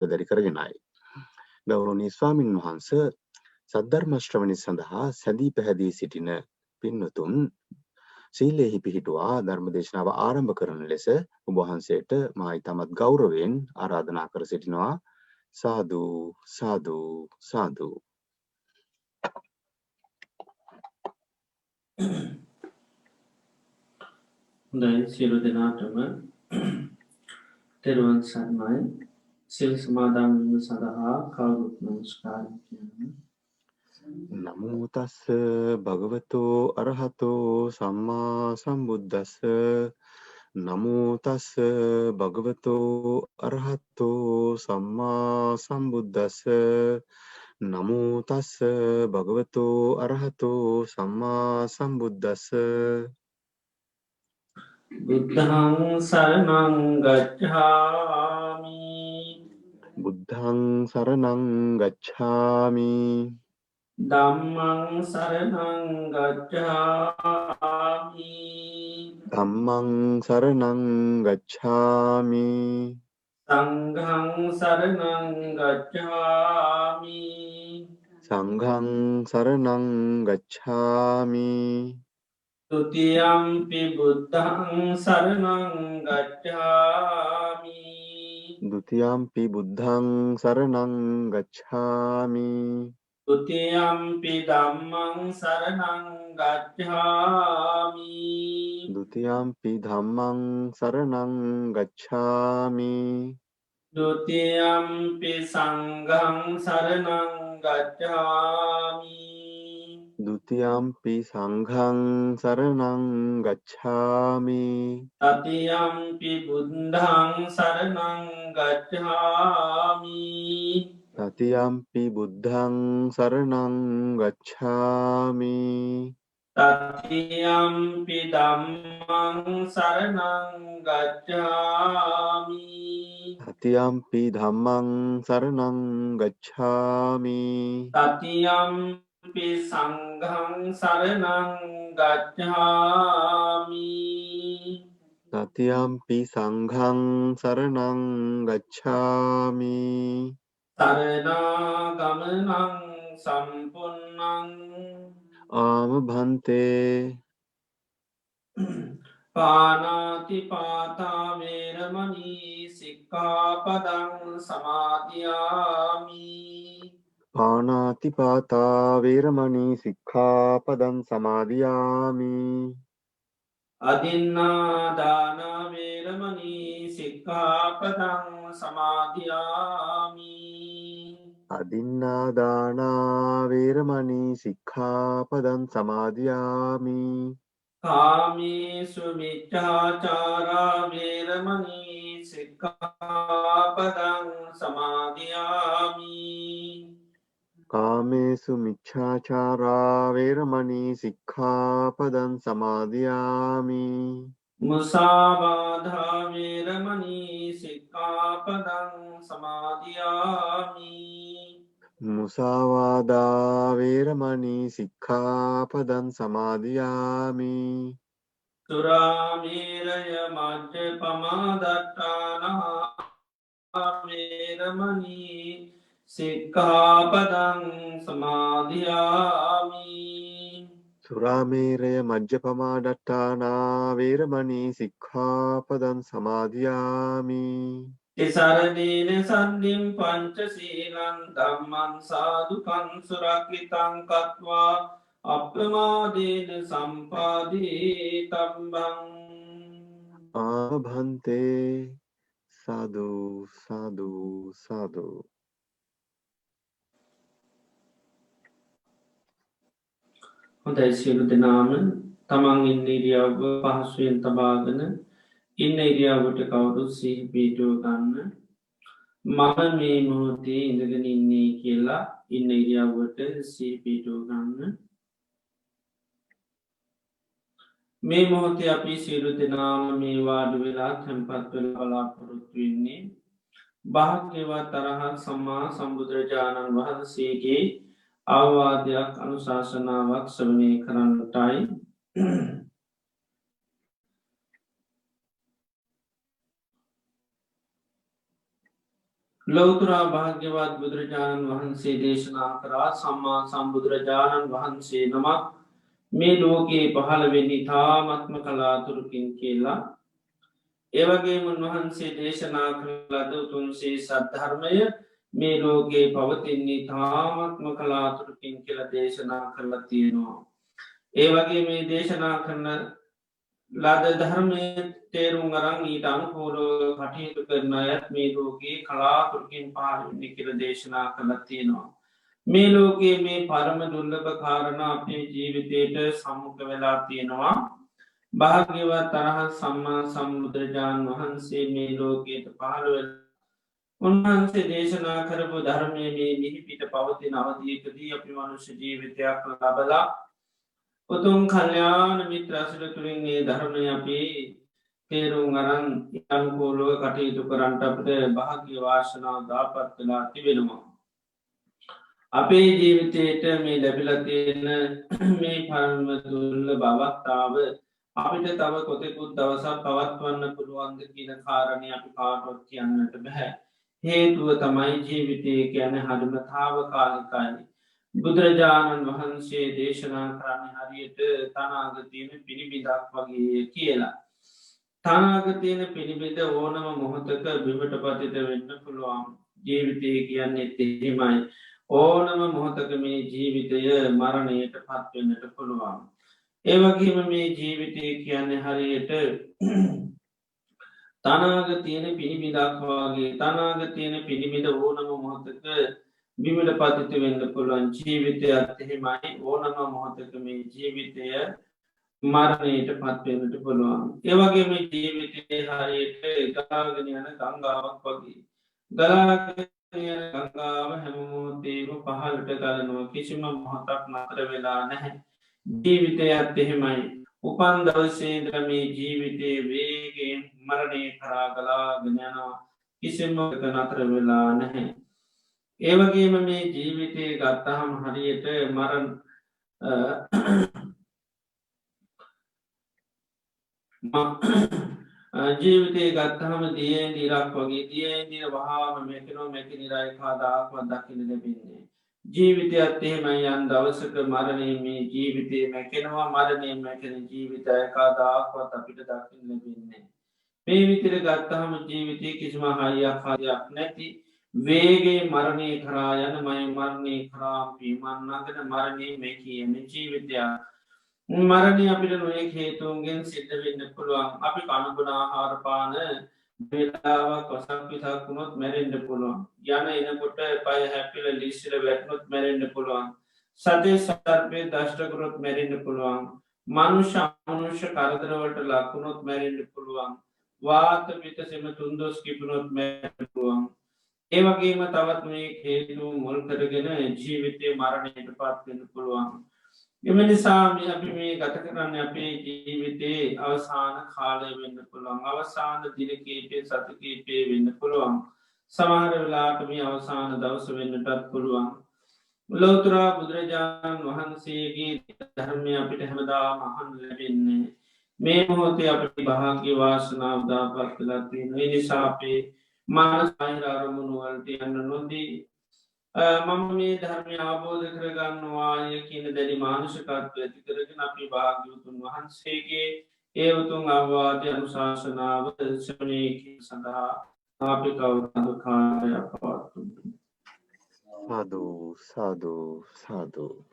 පෙරදරි කරගෙනයි. ගෞරවනීය ස්වාමින් වහන්සේ සද්ධර්ම ශ්‍රවණය සඳහා සැදී පැහැදී සිටින පින්වතුන් සීලෙහි පිහිටුවා ධර්මදේශනාව ආරම්භ කරන ලෙස ඔබ වහන්සේට මා ඊටමත් ගෞරවයෙන් ආරාධනා කර සිටිනවා. සාදු සාදු සාදු. හොඳයි සියලු දෙනාටම තෙරුවන් සරණයි. සිල් සමාදන් වීම සඳහා කවුරුත් නමස්කාර කියන්න. නමෝ තස්ස භගවතෝ අරහතෝ සම්මා සම්බුද්දස්ස නමෝ තස්ස භගවතෝ අරහතෝ සම්මා සම්බුද්දස්ස නමෝ තස්ස භගවතෝ අරහතෝ සම්මා සම්බුද්දස්ස බුද්ධං සරණං ගච්ඡාමි. බුද්ධං සරණං ගච්ඡාමි. ධම්මං සරණං ගච්ඡාමි. ධම්මං සරණං ගච්ඡාමි. සංඝං සරණං ගච්ඡාමි. සංඝං සරණං ගච්ඡාමි. ဒုတိယံ පි බුද්ධං සරණං ගච්ඡාමි. ဒုတိယံ පි බුද්ධං සරණං ගච්ඡාමි. ဒုတိယံ පි ධම්මං සරණං ගච්ඡාමි. ဒုတိယံ පි ධම්මං සරණං ගච්ඡාමි. ဒုတိယံ පි සංඝං සරණං ගච්ඡාමි. ဒုတိယံ පි සංඝං සරණං ගච්ඡාමි. တတိယံ පි බුද්ධං සරණං ගච්ඡාමි. တတိယံ පි බුද්ධං සරණං ගච්ඡාමි. တတိယံ පි ධම්මං සරණං ගච්ඡාමි. တတိယံ පි ධම්මං සරණං ගච්ඡාමි. တတိယံ පි සංඝං සරණං ගච්ඡාමි. တတိယံ පි සංඝං සරණං ගච්ඡාමි. සරණාගමනං සම්පුන්නං ආම භන්තේ පානාතිපාතා වේරමණී සික්ඛාපදං සමාදියාමි. පාණාතිපාතා වේරමණී සික්ඛාපදං සමාදියාමි. අදින්නා දාන වේරමණී සික්ඛාපදං සමාදියාමි. අදින්නාදානා වේරමණී සික්ඛාපදං සමාදියාමි. කාමේසු මිච්ඡාචාරා වේරමණී සික්ඛාපදං සමාදියාමි. කාමේසු මිච්ඡාචාරා වේරමණී සික්ඛාපදං සමාදියාමි. මුසාවාධා වේරමණී සික්ඛාපදං සමාදියාමි. මුසාවාදා වේරමණී සික්ඛාපදං සමාදියාමි. සුරාමේරය මජ්ජපමා දට්ඨානා වේරමණී සික්ඛාපදං සමාදියාමි. සුරාමේරය මජ්ජපමාදට්ඨානා වේරමණී සික්ඛාපදං සමාදියාමි. තිසරණේන සද්ධින් පංචශීලං ධම්මං සාදුකං සුරක්ඛිතං කତ୍වා අප්‍රමාදේන සම්පාදී තබ්බං. ආභන්තේ සාදු සාදු සාදු. හොඳයි සියලු දෙනාම තමන් ඉන්න ඉරියව්ව පහසුවෙන් තබාගෙන ඉන්න ඉරියව්වට කවුරුත් සිහි පිහිටුව ගන්න. මම මේ මොහොතේ ඉඳගෙන ඉන්නේ කියලා ඉන්න ඉරියව්වට සිහි පිහිටුව ගන්න. මේ මොහොතේ අපි සියලු දෙනාම මේ වාඩි වෙලා තැන්පත් වෙලා බලාපොරොත්තු වෙන්නේ භාග්‍යවත් අරහත් සම්මා සම්බුදුරජාණන් වහන්සේගේ අවවාදයක් අනුශාසනාවක් ශ්‍රවණය කරන්නටයි. ලෞතුරා භාග්‍යවත් බුදුරජාණන් වහන්සේ දේශනා කරා සම්මා සම්බුදුරජාණන් වහන්සේ නමක් මේ ලෝකයේ පහළ වෙන්නේ තාමත්ම කලාතුරකින් කියලා. ඒවගේ උන්වහන්සේ දේශනා කරලද උතුන්සේ සද්ධර්මය මේ ලෝකයේ පවතින්නේ තාමත්ම කලාතුරකින් කියල දේශනා කරලා තියෙනවා. ඒවගේ මේ දේශනා කරන ලද ධර්මය තේරුම් අරං ඊට අනුකූලෝ කටයුතු කරන අයත් මේ ලෝකයේ කලාතුරකින් පාලනය කියල දේශනා කරලා තියෙනවා. මේ ලෝකයේ මේ පරම දුර්ලභ කාරණ අපේ ජීවිතයට සම්මුඛ වෙලා තියෙනවා. භාග්‍යවත් තරහ සම්මා සම්බුදුරජාණන් වහන්සේ මේ ලෝකයට පහළවෙල් උන්වහන්සේ දේශනා කරපු ධර්මය මේ මිහිපිට පවතින අවධියකදී අපි මනුෂ්‍ය ජීවිතයක් ලබලා උතුම් කල්්‍යාන මිත්‍රසල තුළින්ගේ ධර්මය අපි තේරුම් අරන් අනුකූලුව කටයුතු කරන්ට අපට භාග්‍ය වාශනාව දාපත් කලා තිබෙනවා. අපේ ජීවිතයට මේ ලැබිලා තියෙන මේ පරම දුර්ල බවත්තාව අපිට තව කොතෙකුත් දවසක් පවත්වන්න පුළුවන්ද කියන කාරණය අපි කාටොත් කියන්නට බැහැ. හේතුව තමයි ජීවිතය කියන හරිමතාව කාලිකායි. බුදුරජාණන් වහන්සේ දේශනා කරන්න හරියට තනාගතියන පිළිබිදක් වගේ කියලා. තනාගතියන පිළිබිද ඕනම මොහොතක බිමට පතිත වෙන්න පුළුවන්. ජීවිතය කියන්නේ තෙහිමයි. ඕනම මොහොතක මේ ජීවිතය මරණයට පත්වෙන්නට පුළුවන්. ඒවගේම මේ ජීවිතය කියන්නේ හරියට තනාග තියෙන පිළිබිදක් වගේ තනාග තියෙන පිළිබිද ඕනම මොහොතක බිමට පතිත වෙන්න පුළුවන් ජීවිතය අත්හෙමයි ඕනම මොහොතක මේ ජීවිතය මරණයට පත්වෙන්නට පුළුවන්. ඒවගේ මේ ජීවිතය හරියට ගලාගෙන යන ගංගාවක් වගේ. ගංගාව හැමමෝතේම පහලට ගලනුව කිසිම මොහොතක් නතර වෙලා නැහැ. ජීවිතයත් එහෙමයි. උපන් දවසේදර මේ ජීවිතය වේගෙන් මරණය කරාගලා ගනයනවා කිසිමක නතර වෙලා නැහැ. ඒවගේම මේ ජීවිතය ගත්තහම හරියට මරණ ජීවිතය ගත්තහම දියෙන් දිරක් වගේ දියෙන් දිර වහාම මෙකනෝ මැති නිරයිකාදාක්වත් දකින ලැබින්නේ. ජීවිතයත් එහෙමයි යන් දවසක මරණය මේ ජීවිතය මැකෙනවා මරණය මැකෙන ජීවිතයකාදාක්වත් අපිට දකිින් ලැබින්නේ. මේ විතර ගත්තහම ජීවිතය කිසිම හයියක් හරයක් නැති වේගේ මරණය කරා යන මය මරණය කරා පීමන්නගෙන මරණය මේ කියන ජීවිතයක්. මරණය අපිට නොය හේතුන්ගෙන් සිද්ධ වෙන්න පුළුවන් අපි කණුගුණ ආහාරපාන වෙලාවක් වසක් විසක් වුණොත් මැරෙන්ඩ පුළුවන් යන එනකොට පය හැපිල ලිස්සිල වැටනොත් මැරෙන්ඩ පුළුවන් සතේ සර්පය දෂ්ටකරොත් මැරෙන්ඩ පුළුවන් මනුෂ්‍ය අමනුෂ්‍ය කරදරවලට ලක්ුණොත් මැරෙන්ඩ පුළුවන් වාත පිත සෙම තුන්දොස් කිපුණොත් මැරෙන්ඩ පුළුවන් ඒවගේම තවත් මේ හේතු මුල් කරගෙන ජීවිතය මරණයට පත්වෙන්න පුළුවන් එම නිසාම අපි මේ ගත කරන්න අපේ ජීවිතේ අවසාන කාලය වෙන්න පුළුවන් අවසාන දිනකීපේ සතකීපේ වෙන්න පුළුවන් සමහර වෙලාටම අවසාන දවස වෙන්නටත් පුළුවන් ලෝතුරා බුදුරජාණන් වහන්සේගේ ධර්මය අපිට හැමදා මහන් ලැබෙන්නේ මේ මොහොතේ අපට භාග්‍ය වාසනාව දාපත් කළා තියෙනවා ඒ නිසා අපේ මානස අරමුණුවලට යන්න නොදී මම මේ ධර්මය ආබෝධ කරගන්නවාය කියන දැඩි මානුෂකත්ව ඇති කරගෙන අපි භාග්‍යවතුන් වහන්සේගේ ඒ උතුන් අවවාද අනුශාසනාව ශ්‍රණයකි සඳහා අපි කවුරඳ කාරය පවත්තු සාදු සාදු සාදු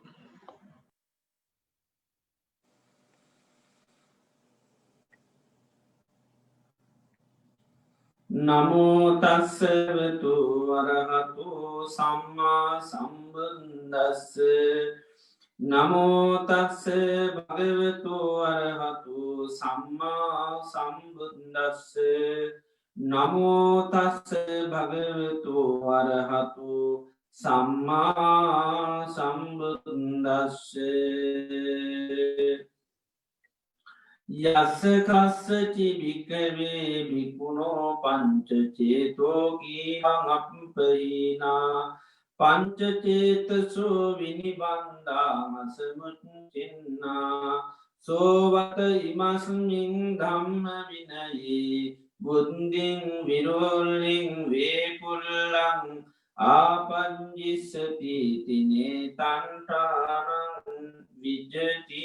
නමෝතස්සවතු වරහතු සම්මා සම්බුද්දස්ස නමෝතස්ස භගවතු වරහතු සම්මා සම්බුද්දස්ස නමෝතස්ස භගවතු වරහතු සම්මා සම්බුද්දස්ස යස්ස කස්සචි භික්කවේ භික්ඛුනෝ පංච චේතෝකීං අප්පහිනා පංච චේතසෝ විනිබන්ධාමස මුච්චින්නා සෝවත ඉමස්මින් ධම්ම විනයේ බුද්ධින් විරෝල්ලින් වේකුල්ලං ආපංජිස්සති තිනේ තන්ටානං විජ්ජතිති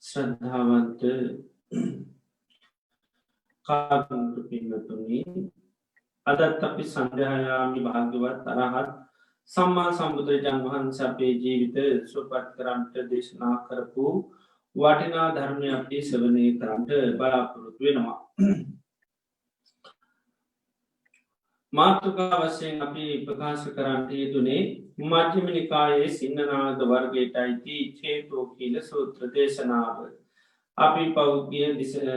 ශ්‍රද්ධාවන්ත කාරුණික පින්වතුනි අදත් අපි සංඝයාමි භාග්‍යවත් අරහත් සම්මා සම්බුදුරජාණන් වහන්සේ අපේ ජීවිත සුවපත් කරන්නට දේශනා කරපු වටිනා ධර්මය අපි ශ්‍රවණය කරන්නට බලාපොරොත්තු වෙනවා. මාතෘකා වශයෙන් අපි ප්‍රකාශ කරන්නට යෙදුනේ මජ්ක්‍ධිම නිකායේ සින්නනාද වර්ගයට අයිති චේතෝකීල සූත්‍ර දේශනාව. අපි පෞද්ගලිය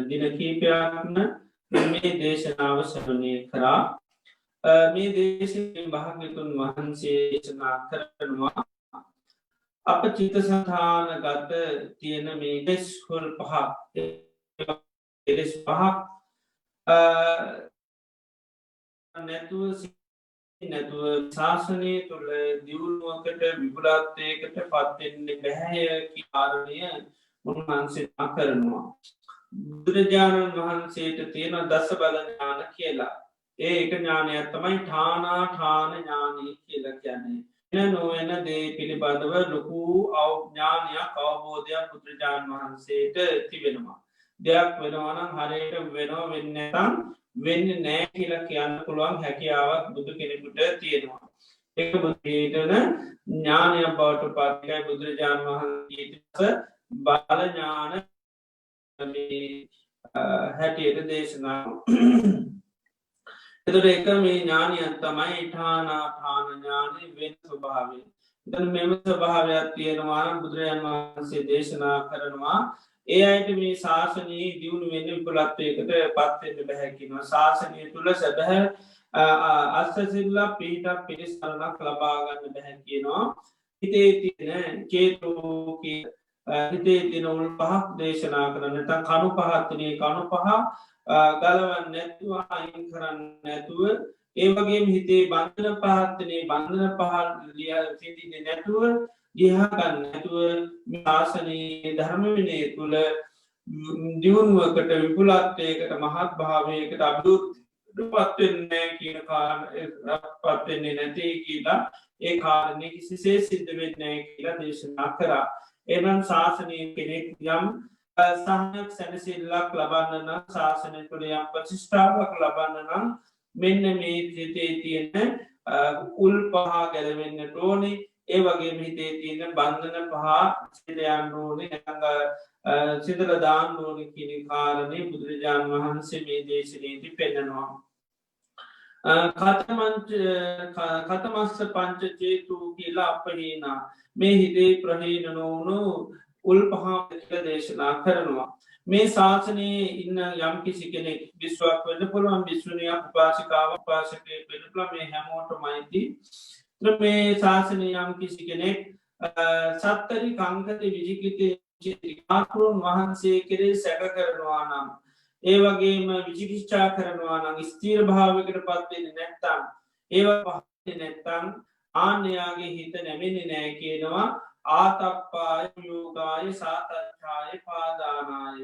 දින කීපයක්ම මේ දේශනාව ශ්‍රවණය කරා. මේ දේශනාවෙන් භාග්‍යවතුන් වහන්සේ දේශනා කරනවා අප චිත්තසංතානගත තියෙන මේ දෙස් හොල් පහක් නැතුව නැතුව ශාසනය තුළ දියුණුවකට විපුලත්වයකට පත්වෙන්න බැහැය කාරණය උන්වහන්සේ කරනවා. බුදුරජාණන් වහන්සේට තියෙන දස බලඥාන කියලා. ඒක ඥානයක් තමයි ඨානාඨාන ඥානී කියලා කියන්නේ. එන නොවන දේ පිළිබඳව ලොකු අවඥානයක් අවබෝධයක් බුදුරජාණන් වහන්සේට තිබෙනවා. දෙයක් වෙනවනම් හරියට වෙනව වෙන්න නැතම් වෙන්න නෑ කියලා කියන්න පුළුවන් හැකියාවක් බුදු කෙනෙකුට තියෙනවා. ඒක බුදුහිටන ඥානයක් බවට පත්කයි බුදුරජාණන් වහන්සේ බාල ඥාන හැටියට දේශනාව. එතට එක මේ ඥානයක් තමයි ඨානාඨාන ඥානය වෙන ස්වභාවය. එතන මෙම ස්වභාවයක් තියෙනවා බුදුරජාණන් වහන්සේ දේශනා කරනවා. ඒ අයට මේ ශාසනයේ දියුණු වෙන්න විපුලත්වයකට පත්වෙන්න බැහැකිනවා. ශාසනය තුළ සැබැහැ අස්සසිල්ලා පිහිටක් පිරිස්කරණක් ලබාගන්න බැහැකිනවා. හිතේ තියෙන චේතෝකී හිතේ තින උල් පහක් දේශනා කරන්න ත කණු පහත්තනය කණු පහ ගලවන් නැතුව අයින් කරන්න නැතුව ඒ වගේ හිතේ බන්ධන පහත්තනේ බන්ධන පහල් ලිය සිටින නැතුව ගිහාගන්න නැතුව ආසනයේ ධර්ම විනය තුළ දියුණුවකට විපුලත්වයකට මහත් භාවයකට අබුත් පත්වෙන්නේ කියන පත්වෙන්නේ නැතේ කියලා ඒ කාරණය කිසිසේ සිද්ධ වෙන්නෑ කියලා දේශනා කරා. එනම් ශාසනය කෙනෙක් යම් සහනක් සැනසිල්ලක් ලබන්න නම් ශාසනය තුළ යම් ප්‍රතිෂ්ඨාවක් ලබන්න නම් මෙන්න මේ සිතේ තියෙන උල් පහ ගැලවෙන්න ටෝනි. ඒ වගේ හිතේ තියෙන බන්ධන පහ සිදයන් ඕනි සිදල දාන්න ඕනි කියන කාරණය බුදුරජාණන් වහන්සේ මේ දේශනයේදී පෙන්නනවා. කතමස්ස පංචචේතු කියලා අපහේනා මේ හිතේ ප්‍රහීන නොවුණු උල් පහල දේශනා කරනවා. මේ ශාසනයේ ඉන්න යම් කිසි කෙනෙක් විශ්වක් වෙන්න පුළුවන් විශ්වනයක් උපාසිකාව පාසකය පෙනපල මේ හැමෝට මයිති මේ ශාසනය යම් කිසි කෙනෙක් සත්තරි කංකත විජිකිත ආකරුන් වහන්සේ කෙරේ සැක කරනවා නම් ඒ වගේම විජිකිච්ඡා කරනවා නම් ස්තීර භාවකට පත්වෙන නැත්තම් ඒවා පහ නැත්තම් ආන්‍යයාගේ හිත නැමෙන නෑ කියනවා. ආතප්පාය යෝගාය සාතච්ඡාය පාදානාය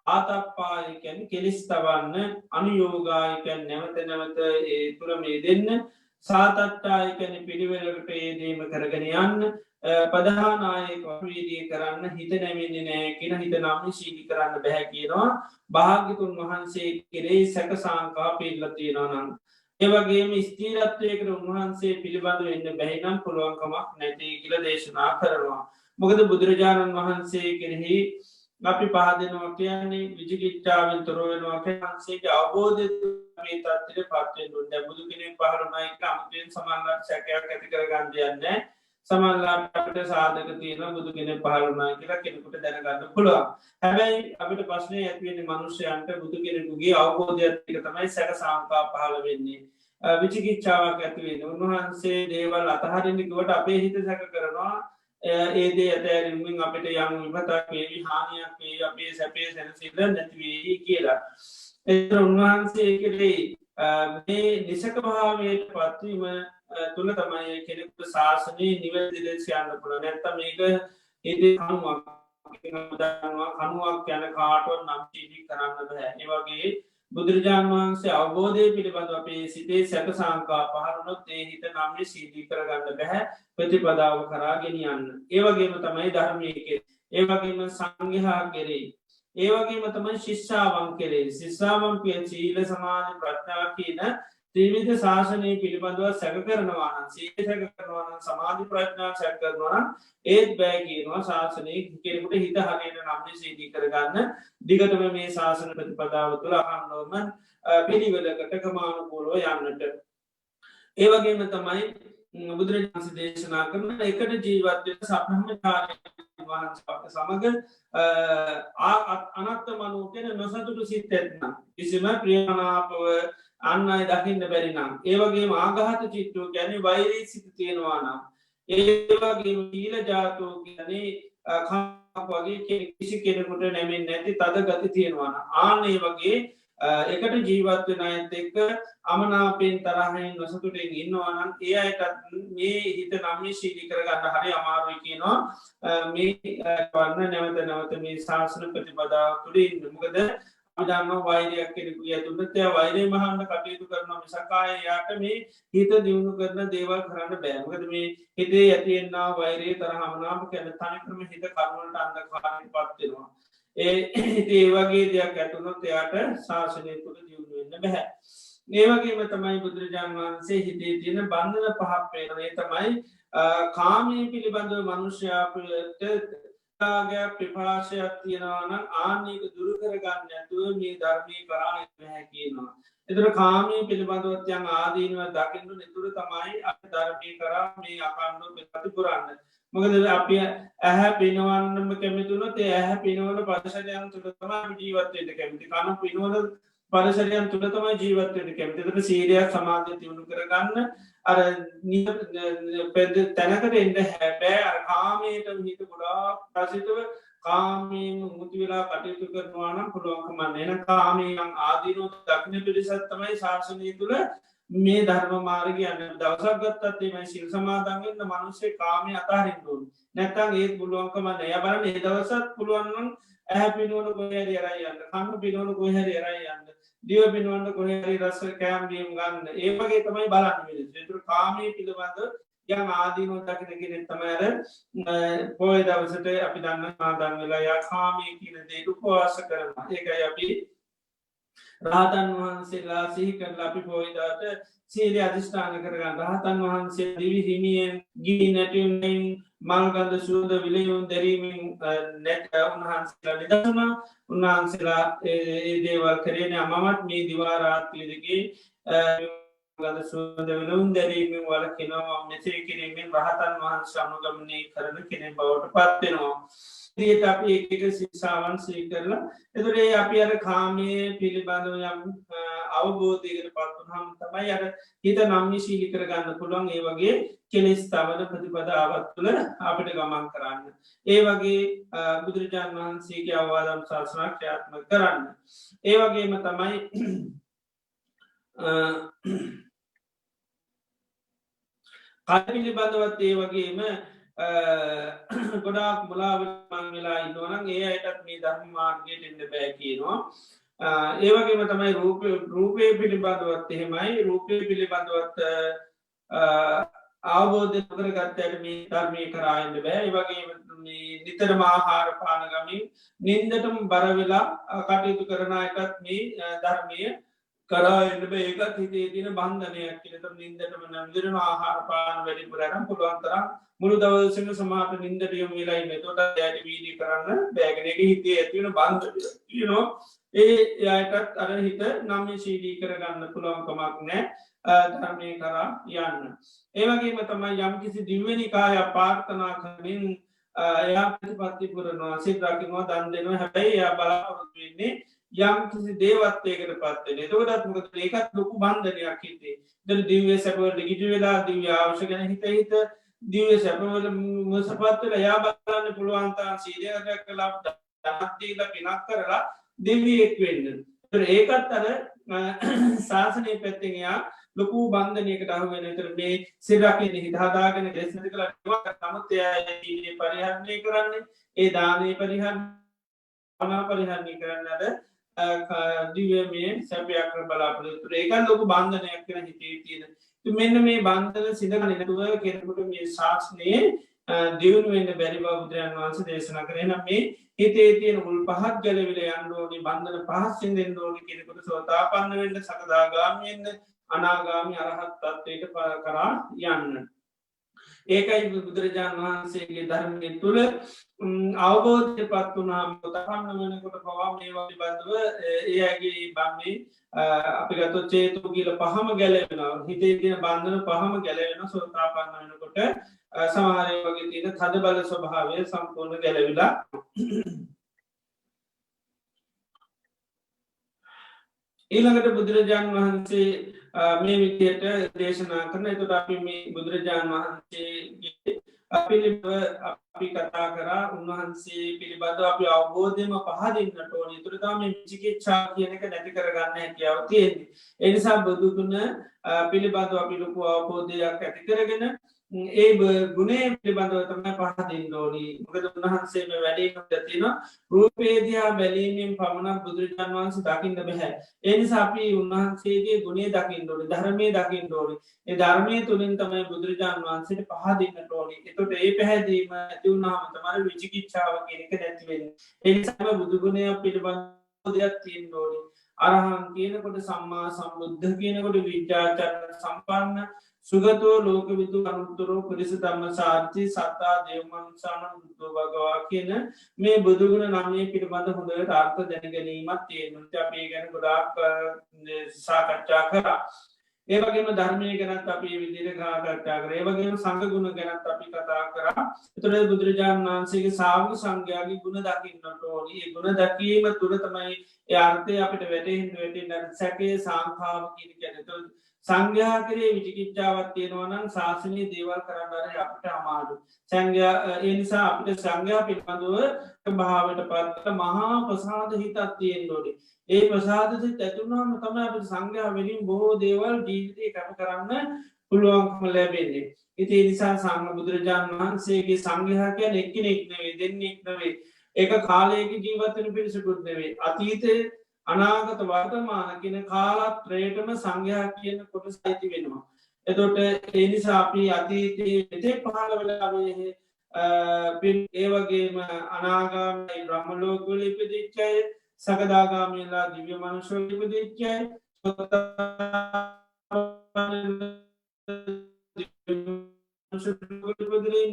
ආතප්පායකැන කෙලිස්තවන්න අනුයෝගායකැන් නැවත නැවත ඒ තුළ මේ දෙන්න සාතත්තායකැන පිළිවෙලට ඒදීම කරගෙන යන්න පදහානායක වීදී කරන්න හිත නැවෙන්නේ නෑ කියෙන හිත නම්ම ශීලි කරන්න බැහැ කියනවා. භාග්‍යතුන් වහන්සේ කෙරේ සැක සංකා පිල්ලතියෙනනම් ඒවගේම ස්තීරත්වයකට උන්වහන්සේ පිළිබඳ වෙන්න බැහිනම් පුළුවන්කමක් නැති කියල දේශනා කරනවා. මොකද බුදුරජාණන් වහන්සේ කෙරෙහි අපි පහදනවා කියන්නේ විජිකිච්චාවෙන් තොරවෙනවා වහන්සේගේ අවබෝධ මේ තත්වය පත්වෙන්ු දැබුදු කෙනෙ පහරුණයි අමුතුවෙන් සමන්ලට සැකයක් ඇති කර ගන්ධයන්න සමල්ලාට සාධක තියෙන බුදු කෙනෙ පහරුණා කියලා කෙනෙකුට දැනගන්න පුළුවන්. හැබැයි අපිට ප්‍රශ්නය ඇතිවෙන මනුෂ්‍යයන්ට බුදු කෙනෙකුගේ අවබෝධයතික තමයි සැක සාංකා පහල වෙන්නේ. විචිකිච්චාවක් ඇතිවෙන උන්වහන්සේ දේවල් අතහරින්නිකුවට අපේ හිත සැක කරනවා ඒදේ ඇතැරමින් අපිට යම් විපතක් වේවි හානියක් වේ අපේ සැපේ සැනසිල්ල නැතිවේ කියලා. එ උන්වහන්සේ කරේ මේ නිසක භාවයට පත්වීම තුළ තමයි කෙනෙකුට ශාසනයේ නිවැරදි ලෙස යන්න පුළුවන්. නැත්නම් මේක හිතේ කණුවක් යන කාටවත් නම් චීටි කරන්න බෑ. ඒ වගේ බුදුරජාණන් වහන්සේ අවබෝධය පිළිබඳව අපේ සිතේ සැක සංකා පහරුණොත් ඒ හිත නම් සීදී කරගන්න බැහැ ප්‍රතිපදාව කරා ගෙනියන්න. ඒ වගේම තමයි ධර්මයේ ඒ වගේම සංඝයා කෙරෙහි ඒ වගේම තමයි ශිෂ්‍යාවන් කෙරෙහි ශිෂ්‍යාවන් පිය සීල සමාධි ප්‍රඥා කියන ත්‍රිවිධ ශාසනය පිළිබඳව සැක කරනවා නම් සීල සැක කරනවා නම් සමාධි ප්‍රඥා සැක කරනවා නම් ඒත් බෑ කියනවා ශාසනයේ කෙනෙකුට හිත හරියට නම් සීදී කරගන්න දිගටම මේ ශාසන ප්‍රතිපදාව තුළ අහන්නවම පිළිවෙලකට ක්‍රමානුකූලව යන්නට. ඒ වගේම තමයි බුදුරජාණන් වහන්සේ දේශනා කරන එකට ජීවත් වෙන සබ්‍රහ්මචාරී වහන්සේට සමග අනත්ත මනෝ කියන නොසතුටු සිත් ඇත්නම් කිසිම ප්‍රියමනාපව අන්න අය දකින්න බැරි නම් ඒ වගේම ආඝාත චිත්තෝ කියන්නේ වෛරී සිත තියෙනවා නම් ඒ වගේම සීල ජාතෝ කියන්නේ කමක් වගේ කිසි කෙනෙකුට නැමෙන්නේ නැති තද ගති තියෙනවා නම් ආන්න ඒ වගේ එකට ජීවත් වෙන අයත් එක්ක අමනාපෙන් තරහෙන් නොසතුටෙන් ඉන්නවා නම් ඒ අයටත් මේ හිත නම්‍යශීලී කරගන්න හරි අමාරුයි කියනවා මේ වන්න නැවත නැවත මේ ශාසන ප්‍රතිපදාව තුළ ඉන්න. මොකද අදන්න වෛරයක් කෙනෙකු ඇතුළත වෛරය මහන්න කටයුතු කරන මිසකාය යාට මේ හිත දියුණු කරන දේවල් කරන්න බෑමකද මේ හිතේ ඇතියෙන්න්න වෛරයේ තරහමනාම කැන තනිකරම හිත කරුණට අන්ද කාරය පත්වෙනවා. ඒ වගේ දෙයක් ඇතුනොත් එයාට ශාසනය තුළ දියුණු වෙන්න බැහැ. ඒවගේම තමයි බුදුරජාණන් වහන්සේ හිතේ තියෙන බන්ධන පහක් පේනේ තමයි කාමී පිළිබඳව මනුෂ්‍යාපලට ගේ ප්‍රපාශයක් තියෙනවාන ආනක දුරු කරගන්න ඇතුව මේ ධර්මය කරා හැකිනවා. එතුර කාමී පිළිබඳවත්යන් ආදීනව දකින්නු නිතුර තමයි අප ධර්මය කරා මේ අකණ්ඩු පති පුරන්න. මොකද අප ඇහැ පිනවන්නම කැමිතුනොත් ඇහැ පිනවන පදශරයන් තුළ තම ජීවත්වයට කැමති කනු පිනවල පරිසරයන් තුළ තමයි ජීවත්වයට කැමතිට සීරයක් සමාධය තිවුණු කරගන්න අර පැද තැනකට එන්න හැබෑ කාමයට හිත ගොඩා ප්‍රසිතව කාමීම මුති වෙලා කටයුතු කරනවානම් පුළුවන්කමන්න එන කාමයන් ආදීනෝ දක්න පිරිසත් තමයි ශාසනය තුළ මේ ධර්ම මාර්ග යන්න දවසක් ගත්තත්ේ සිල් සමාදන්ගන්න මනුස්සේ කාමය අතාරින්දුවන් නැත්තන් ඒත් පුළුවන්කමන්න ය බලන ඒ දවසත් පුළුවන්නම් ඇහ පිනුවන කොහැරි රයියන්න කන්න පිනුවන කොහැරි රයියන්න දිය පිනුවන්න කොහැරි රස කෑම්බීම් ගන්න ඒවගේ තමයි බලන්න තුර කාමය පිළිබඳ යම් ආදීනෝ දකිනගෙන තමර පොය දවසට අපි දන්න ආදන් වෙලා යා කාමය කියන දේට උපවාස කරන ඒකයි අපි රාතන් වහන්සේලා සිහි කරලා අපි පොයිදාට සීලය අධිෂ්ඨාන කරගන්න රහතන් වහන්සේ දිවි හිමියෙන් ගී නැටුවෙන් මල්ගන්ධ සූද විලයුන් දැරීමෙන් නැට උන්වහන්සේලා නිදසුන උන්වහන්සේලා ඒ දේවල් කරේන අමමත් මේ දිවාරාත්ලිදගේ ගද සූද විලුන් දැරීමෙන් වල කෙනවා මෙසේ කිරීමෙන් රහතන් වහන්ස අනුගමනය කරන කෙනෙ බවට පත්වෙනවා. ට අපි ඒක ශික්ෂාවන් සී කරලා එතුරේ අපි අර කාමය පිළිබඳව යම් අවබෝධයකට පත්වන හම තමයි අර හිත නම්මි ශීලි කරගන්න පුළුවන් ඒ වගේ කෙලෙස් තවන ප්‍රතිපදාවත් තුළ අපිට ගමන් කරන්න. ඒ වගේ බුදුරජාණන් වහන්සේගේ අවවාදම් ශාසනක් ක්‍රියාත්ම කරන්න. ඒ වගේම තමයි කල් පිළිබඳවත් ඒ වගේම ගොඩාක් මුලාවමන් වෙලා ඉන්නවනම් ඒ අයටත් මේ ධර්ම මාර්ගයට එන්න බෑ කියනවා. ඒවගේම තමයි රූපය පිළිබඳවත් එහෙමයි රූපය පිළිබඳවත් අවබෝධ කරගත්තයට මේ ධර්මය කරායන්න බෑ ඒවගේ නිතර මාහාර පානගමින් නින්දටම බරවෙලා කටයුතු කරන එකත් මේ ධර්මය කරාන්න ඒකත් හිතේ තින බන්ධනයක් කියලත නින්දටම නම්දිරන ආහාරපාන වැඩිපුරනම් පුළුවන්තරම් මුළු දවසම සමාට නින්දටියම වෙලායින්න තොට යට වීඩි කරන්න බෑගනක හිතේ ඇතිවන බන්ධ ඒ යටත් අර හිත නම්ම ශීඩී කරගන්න පුළුවන්කමක් නෑ ධර්මය කරා යන්න. ඒවගේම තමයි යම් කිසි දිවනිකාය පාර්ථනා කරමින් එයා ප්‍රතිපත්ති පුරනවා සිද්‍රකිනවා දන් දෙනවා හැබැයි එයා බලාපොරොත්තු වෙන්නේ යම් කිසි දේවත්වයකට පත්වන තොටත් මොකද ඒකත් ලොකු බන්ධනයක් හිතේ ද දිවේ සැපවලට ගිජු වෙලා දිව්‍ය අවශ්‍ය ගැන හිත හිත දිව සැපවල මුසපත්වල යා බලන්න පුළුවන්තා සීරයක් කලා දනත්දීල පිනක් කරලා දෙවියෙක් වෙන්න ඒකත් අර ශාසනය පැත්තෙනයා ලොකු බන්ධනයකට අහු වෙන විතර මේ සිල් රකින්න හිත හදාගෙන කෙලෙස් නැති කරලා නමුත් එයා ඊයේ පරිහරණය කරන්නේ ඒ දානේ පරිහරණය කරන්න අද දිව්‍යමය සැපයක් බලාපොරොත්තු ඒකත් ලොකු බන්ධනයක් කරන හිතේ තියෙන මෙන්න මේ බන්ධන සිඳගන්න නැතුව කෙනෙකුට මේ ශාසනයේ දියුණු වෙන්න බැරි බව බුදුරජාණන් වහන්සේ දේශනා කරේ නම් මේ හිතේ තියෙන මුල් පහක් ගැලවිල යන්න ඕනි බන්ධන පහක් සිඳෙන්න ඕනි කෙනෙකුට සෝතාපන්න වෙන්න සකදාගාමී වෙන්න අනාගාමී අරහත් තත්ත්වයට කරා යන්න ඒකයි බුදුරජාණන් වහන්සේගේ ධර්මය තුළ අවබෝධය පත් වනාම තහන්න වෙනකොට පවා මේ වලි බඳව ඒගේ බන්නේ අපි ගතු චේතු කියල පහම ගැලවෙන හිතේ තින බන්ධන පහම ගැලවෙන සෝතාපන්න වෙනකොට සමහරය වගේ තියෙන තද බල ස්වභාවය සම්පූර්ණ ගැලවිලා ඊළඟට බුදුරජාණන් වහන්සේ මේ විදියට දේශනා කරන එතුට අපි මේ බුදුරජාණන් වහන්සේගේ පිළිබ අපි කතා කරා උන්වහන්සේ පිළිබඳ අපි අවබෝධයම පහදින්නට ඕනි තුරතාම චිකිච්ඡා කියනක නැති කරගන්න හැකියාව තියෙන්නේ එනිසා බුදුගුණ පිළිබඳ අපි ලොකු අවබෝධයක් ඇති කරගෙන ඒ ගුණේ පිළිබඳව තමයි පහදින්න ඕනි මොකද උන්වහන්සේම වැඩීම තින රූපේදයා බැලීමෙන් පමණක් බුදුරජාණන් වහන්සේ දකින්න බැහැ එනිසා අපි උන්වහන්සේගේ ගුණේ දකින්න ඕනි ධර්මය දකින්න ඕනි ඒ ධර්මය තුළින් තමයි බුදුරජාණන් වහන්සේට පහදින්නට ඕනි එතොට ඒ පැහැදීම ඇතිවුණාම තමර විචිකිච්ඡාව කියනක නැතිවෙන්න එනිසාම බුදුගුණය පිළිබඳයක් තියෙන් ඕනි අරහන් කියනකොට සම්මා සම්බුද්ධ කියනකොට විද්‍යාචරණ සම්පන්න සුගතෝ ලෝක විදු අනුත්තරෝ පිරිස තම්ම සාර්ථී සත්තා දේවමංසාන බුද්ධ භගවා කියන මේ බුදුගුණ නමේ පිළිබඳ හොඳට අර්ථ දැනගැනීමත් තියෙනුට අපේ ගැන ගොඩාක් සාකච්ඡා කරා ඒවගේම ධර්මය ගැනත් අපි විදිර ගාකට්ටා කර ඒවගේම සංගගුණ ගැනත් අපි කතා කරා තුළ බුදුරජාණන් වහන්සේගේ සාවක සංඝයාගේ ගුණ දකින්නට ඕනි ඒ ගුණ දැකීම තුළ තමයි අර්ථය අපිට වැටහින්ද වැටෙන් සැකේ සංඛාව කියන ගැනතුල් සංඝයා කරේ විචිකිච්ඡාවත් තියෙනවනම් ශාසනය දේවල් කරන්නර අපට අමාරු සංඝයා එනිසා අපිට සංඝයා පිළිබඳව භාවට පත්ත මහා ප්‍රසාද හිතත් තියෙන් ොඩි ඒ ප්‍රසාදසිත් ඇතුනාම තම අප සංඝයා වෙලින් බොහෝ දේවල් ජීවිතය කැම කරන්න පුළුවන්කම ලැබෙන්නේ ඉති නිසා සංඝ බුදුරජාණන් වහන්සේගේ සංඝයා කියන එක්කෙනෙක් නෙවේ දෙන්නෙක් නවේ ඒක කාලයක ජීවතන පිරිසකුත් නෙවේ අතීතය අනාගත වර්තමාන කියන කාලත්‍රයටම සංඝයා කියන කොට සයිති වෙනවා. එතොට එනිසා අපි අතීතයේ එතේ පහළ වෙලාවේ ඒවගේම අනාගාමයි බ්‍රහ්මලෝකුල ඉපදිච්චය සකදාගාමීලා දිව්‍ය මනුෂ්‍යෝ ඉපදිච්චය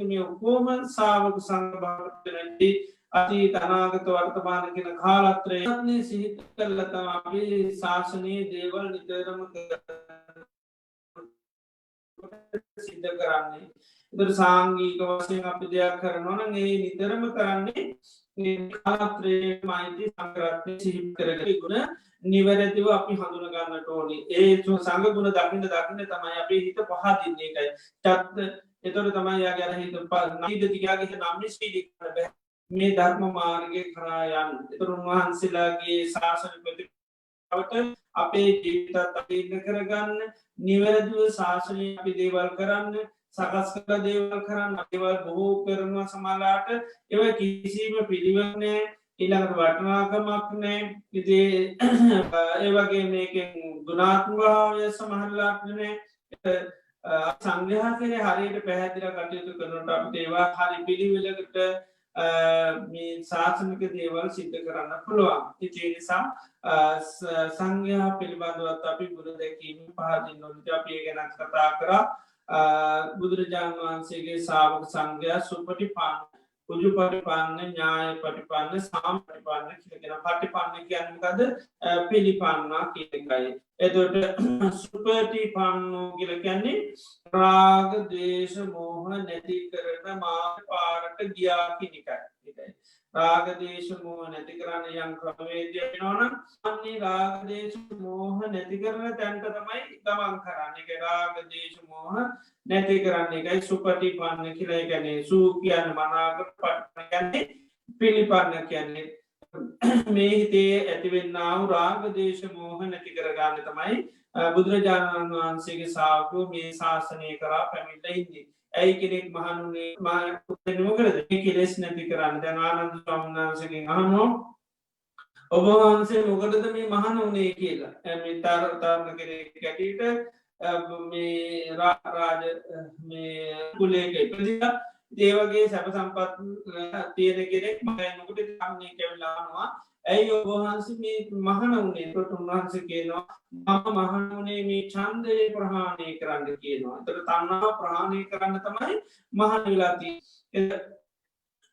මේ ඔක්කෝම සාවක සංඝභාවතරදී අති අනාගත වර්තමාන කෙන කාලත්‍රයන්නේ සිහිත කල්ලතම අපි ශාසනයේ දේවල් නිතරම සිද්ධ කරන්නේ ඉදර සාංගීක වසයෙන් අපි දෙයක් කරනවන ඒ නිතරම කරන්නේ කාලත්‍රයේ මයිති සංගරත්නය සිහිප කරග ගුණ නිවැරදිව අපි හඳුන ගන්නට ඕනි ඒ සංග ගුණ දකින්න දකින්න තමයි අපි හිත පහදින්නේ එකයි චත්ත එතොට තමයි යා ගැන හිත නීද දිගාගේ නම්නි ශ්‍රීඩි බැ මේ ධර්ම මාර්ගය කරායන් එතුරුන් වහන්සේලාගේ ශාසන ප්‍රතිවට අපේ ජීවිතත් අපේන්න කරගන්න නිවැරදිව ශාසනය අපි දේවල් කරන්න සකස් කළ දේවල් කරන්න ඒවල් බොහෝ කරනවා සමලාට එව කිසිීම පිළිවන්නේ ඉළඟට වටනාකමක් නෑ ඉතිේ ඒවගේ මේක ගුණාත්මභාවය සමහරලාක්නෑ සංග්‍රහා කරේ හරියට පැහැදිල කටයුතු කරනට අප ඒවා හරි පිළිවෙලකට මේ ශාසනික දේවල් සිද්ධ කරන්න පුළුවන් ඉතිේ නිසා සංඝයා පිළිබඳවත් අපි ගුණ දැකීම පහදින් නොලට අපේ ගැනත් කතා කරා බුදුරජාණන් වහන්සේගේ සාවක සංඝයා සුපටි පාන්න පුජු පටිපන්න ඥාය පටිපන්න සාම් පටිපන්න කියගෙන පටිපන්න කියන්නකද පිළිපන්නා කියකයි එතොට සුපටි පන්නෝ කියල කියන්නේ රාග දේශ මෝහ නැති කරන මා පාරට ගියා කිනිකයි රාගදේශ මෝහ නැති කරන්න යම් ක්‍රමවේදය නොන අන්නේ රාගදේශ මෝහ නැති කරන තැන්ට තමයි ගමන් කරන්න එක රාගදේශ මෝහ නැති කරන්න එකයි සුපටි පන්න කියලයි ගැනේ සූ කියන්න මනාග පටන ගැන්නේ පිළිපන්න කියන්නේ මේ හිතේ ඇතිවෙන්නා වූ රාග දේශ මෝහ නැති කරගන්න තමයි බුදුරජාණන් වහන්සේගේ සාාවකෝ මේ ශාසනය කරා පැමිල්ල ඉන්නේ. ඇයි කෙනෙක් මහනුනේ මහනකරද කෙලෙස් නැති කරන්න දැන් ආනන්ද ස්වාමීන් අහනෝ ඔබවහන්සේ මොකටද මේ මහන වනේ කියලා ඇමි තරතාරණ කෙනෙ කැටීට මේ රාජ කුලේක ඉපදික දේවගේ සැප සම්පත් තියෙන කෙනෙක් මයනකට කන්නේ කැවිලානවා ඇයි ඔබහන්ස මේ මහන වනේ තොට උන්වහන්ස කියනවා මම මහනුනේ මේ චන්දය ප්‍රහාණය කරන්න කියනවා තර තන්නාව ප්‍රහාණය කරන්න තමයි මහන වෙලාති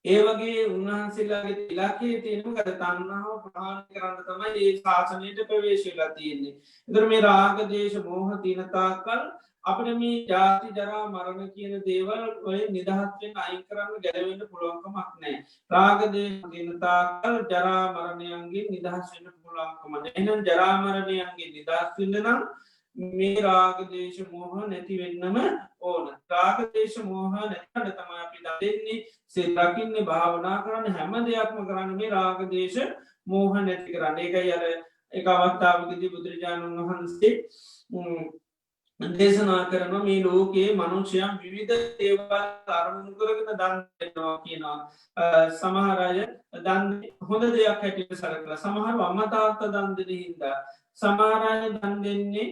ඒ වගේ උන්වහන්සේලාගේ ඉලාකේ තියෙනම ගත තන්නාව ප්‍රහාණය කරන්න තමයි ඒ ශාසනයට ප්‍රවේශලා තියෙන්නේ එතර මේ රාග දේශ මෝහ තිනතාකල් අපට මේ ජාති ජරා මරණ කියන දේවල් ඔය නිදහත්වෙන් අයි කරන්න ගැලවෙන්න පුළුවන්කමක් නෑ රාගදේ දිනතාකල් ජරා මරණයන්ගේ නිදහස්වෙන්න පුළුවන්කමන එනම් ජරාමරණයන්ගේ නිදහස්වෙන්න නම් මේ රාගදේශ මෝහ නැතිවෙන්නම ඕන රාගදේශ මෝහ නැතට තම අපි දන්නේ සිල්රකින්න භාවනා කරන්න හැම දෙයක්ම කරන්න මේ රාගදේශ මෝහ නැති කරන්න ඒක අර එක අවස්ථාවකදී බුදුරජාණන් වහන්සේ දේශනා කරන මේ ලෝකයේ මනුෂ්‍යයන් විවිධ දේවල් අරමුණු කරගෙන දන්නවා කියනවා සමහරය දන් හොඳ දෙයක් හැටියට සරකල සමහර අම්මතාත්ත දන්දන හින්ද සමාරය දන් දෙන්නේ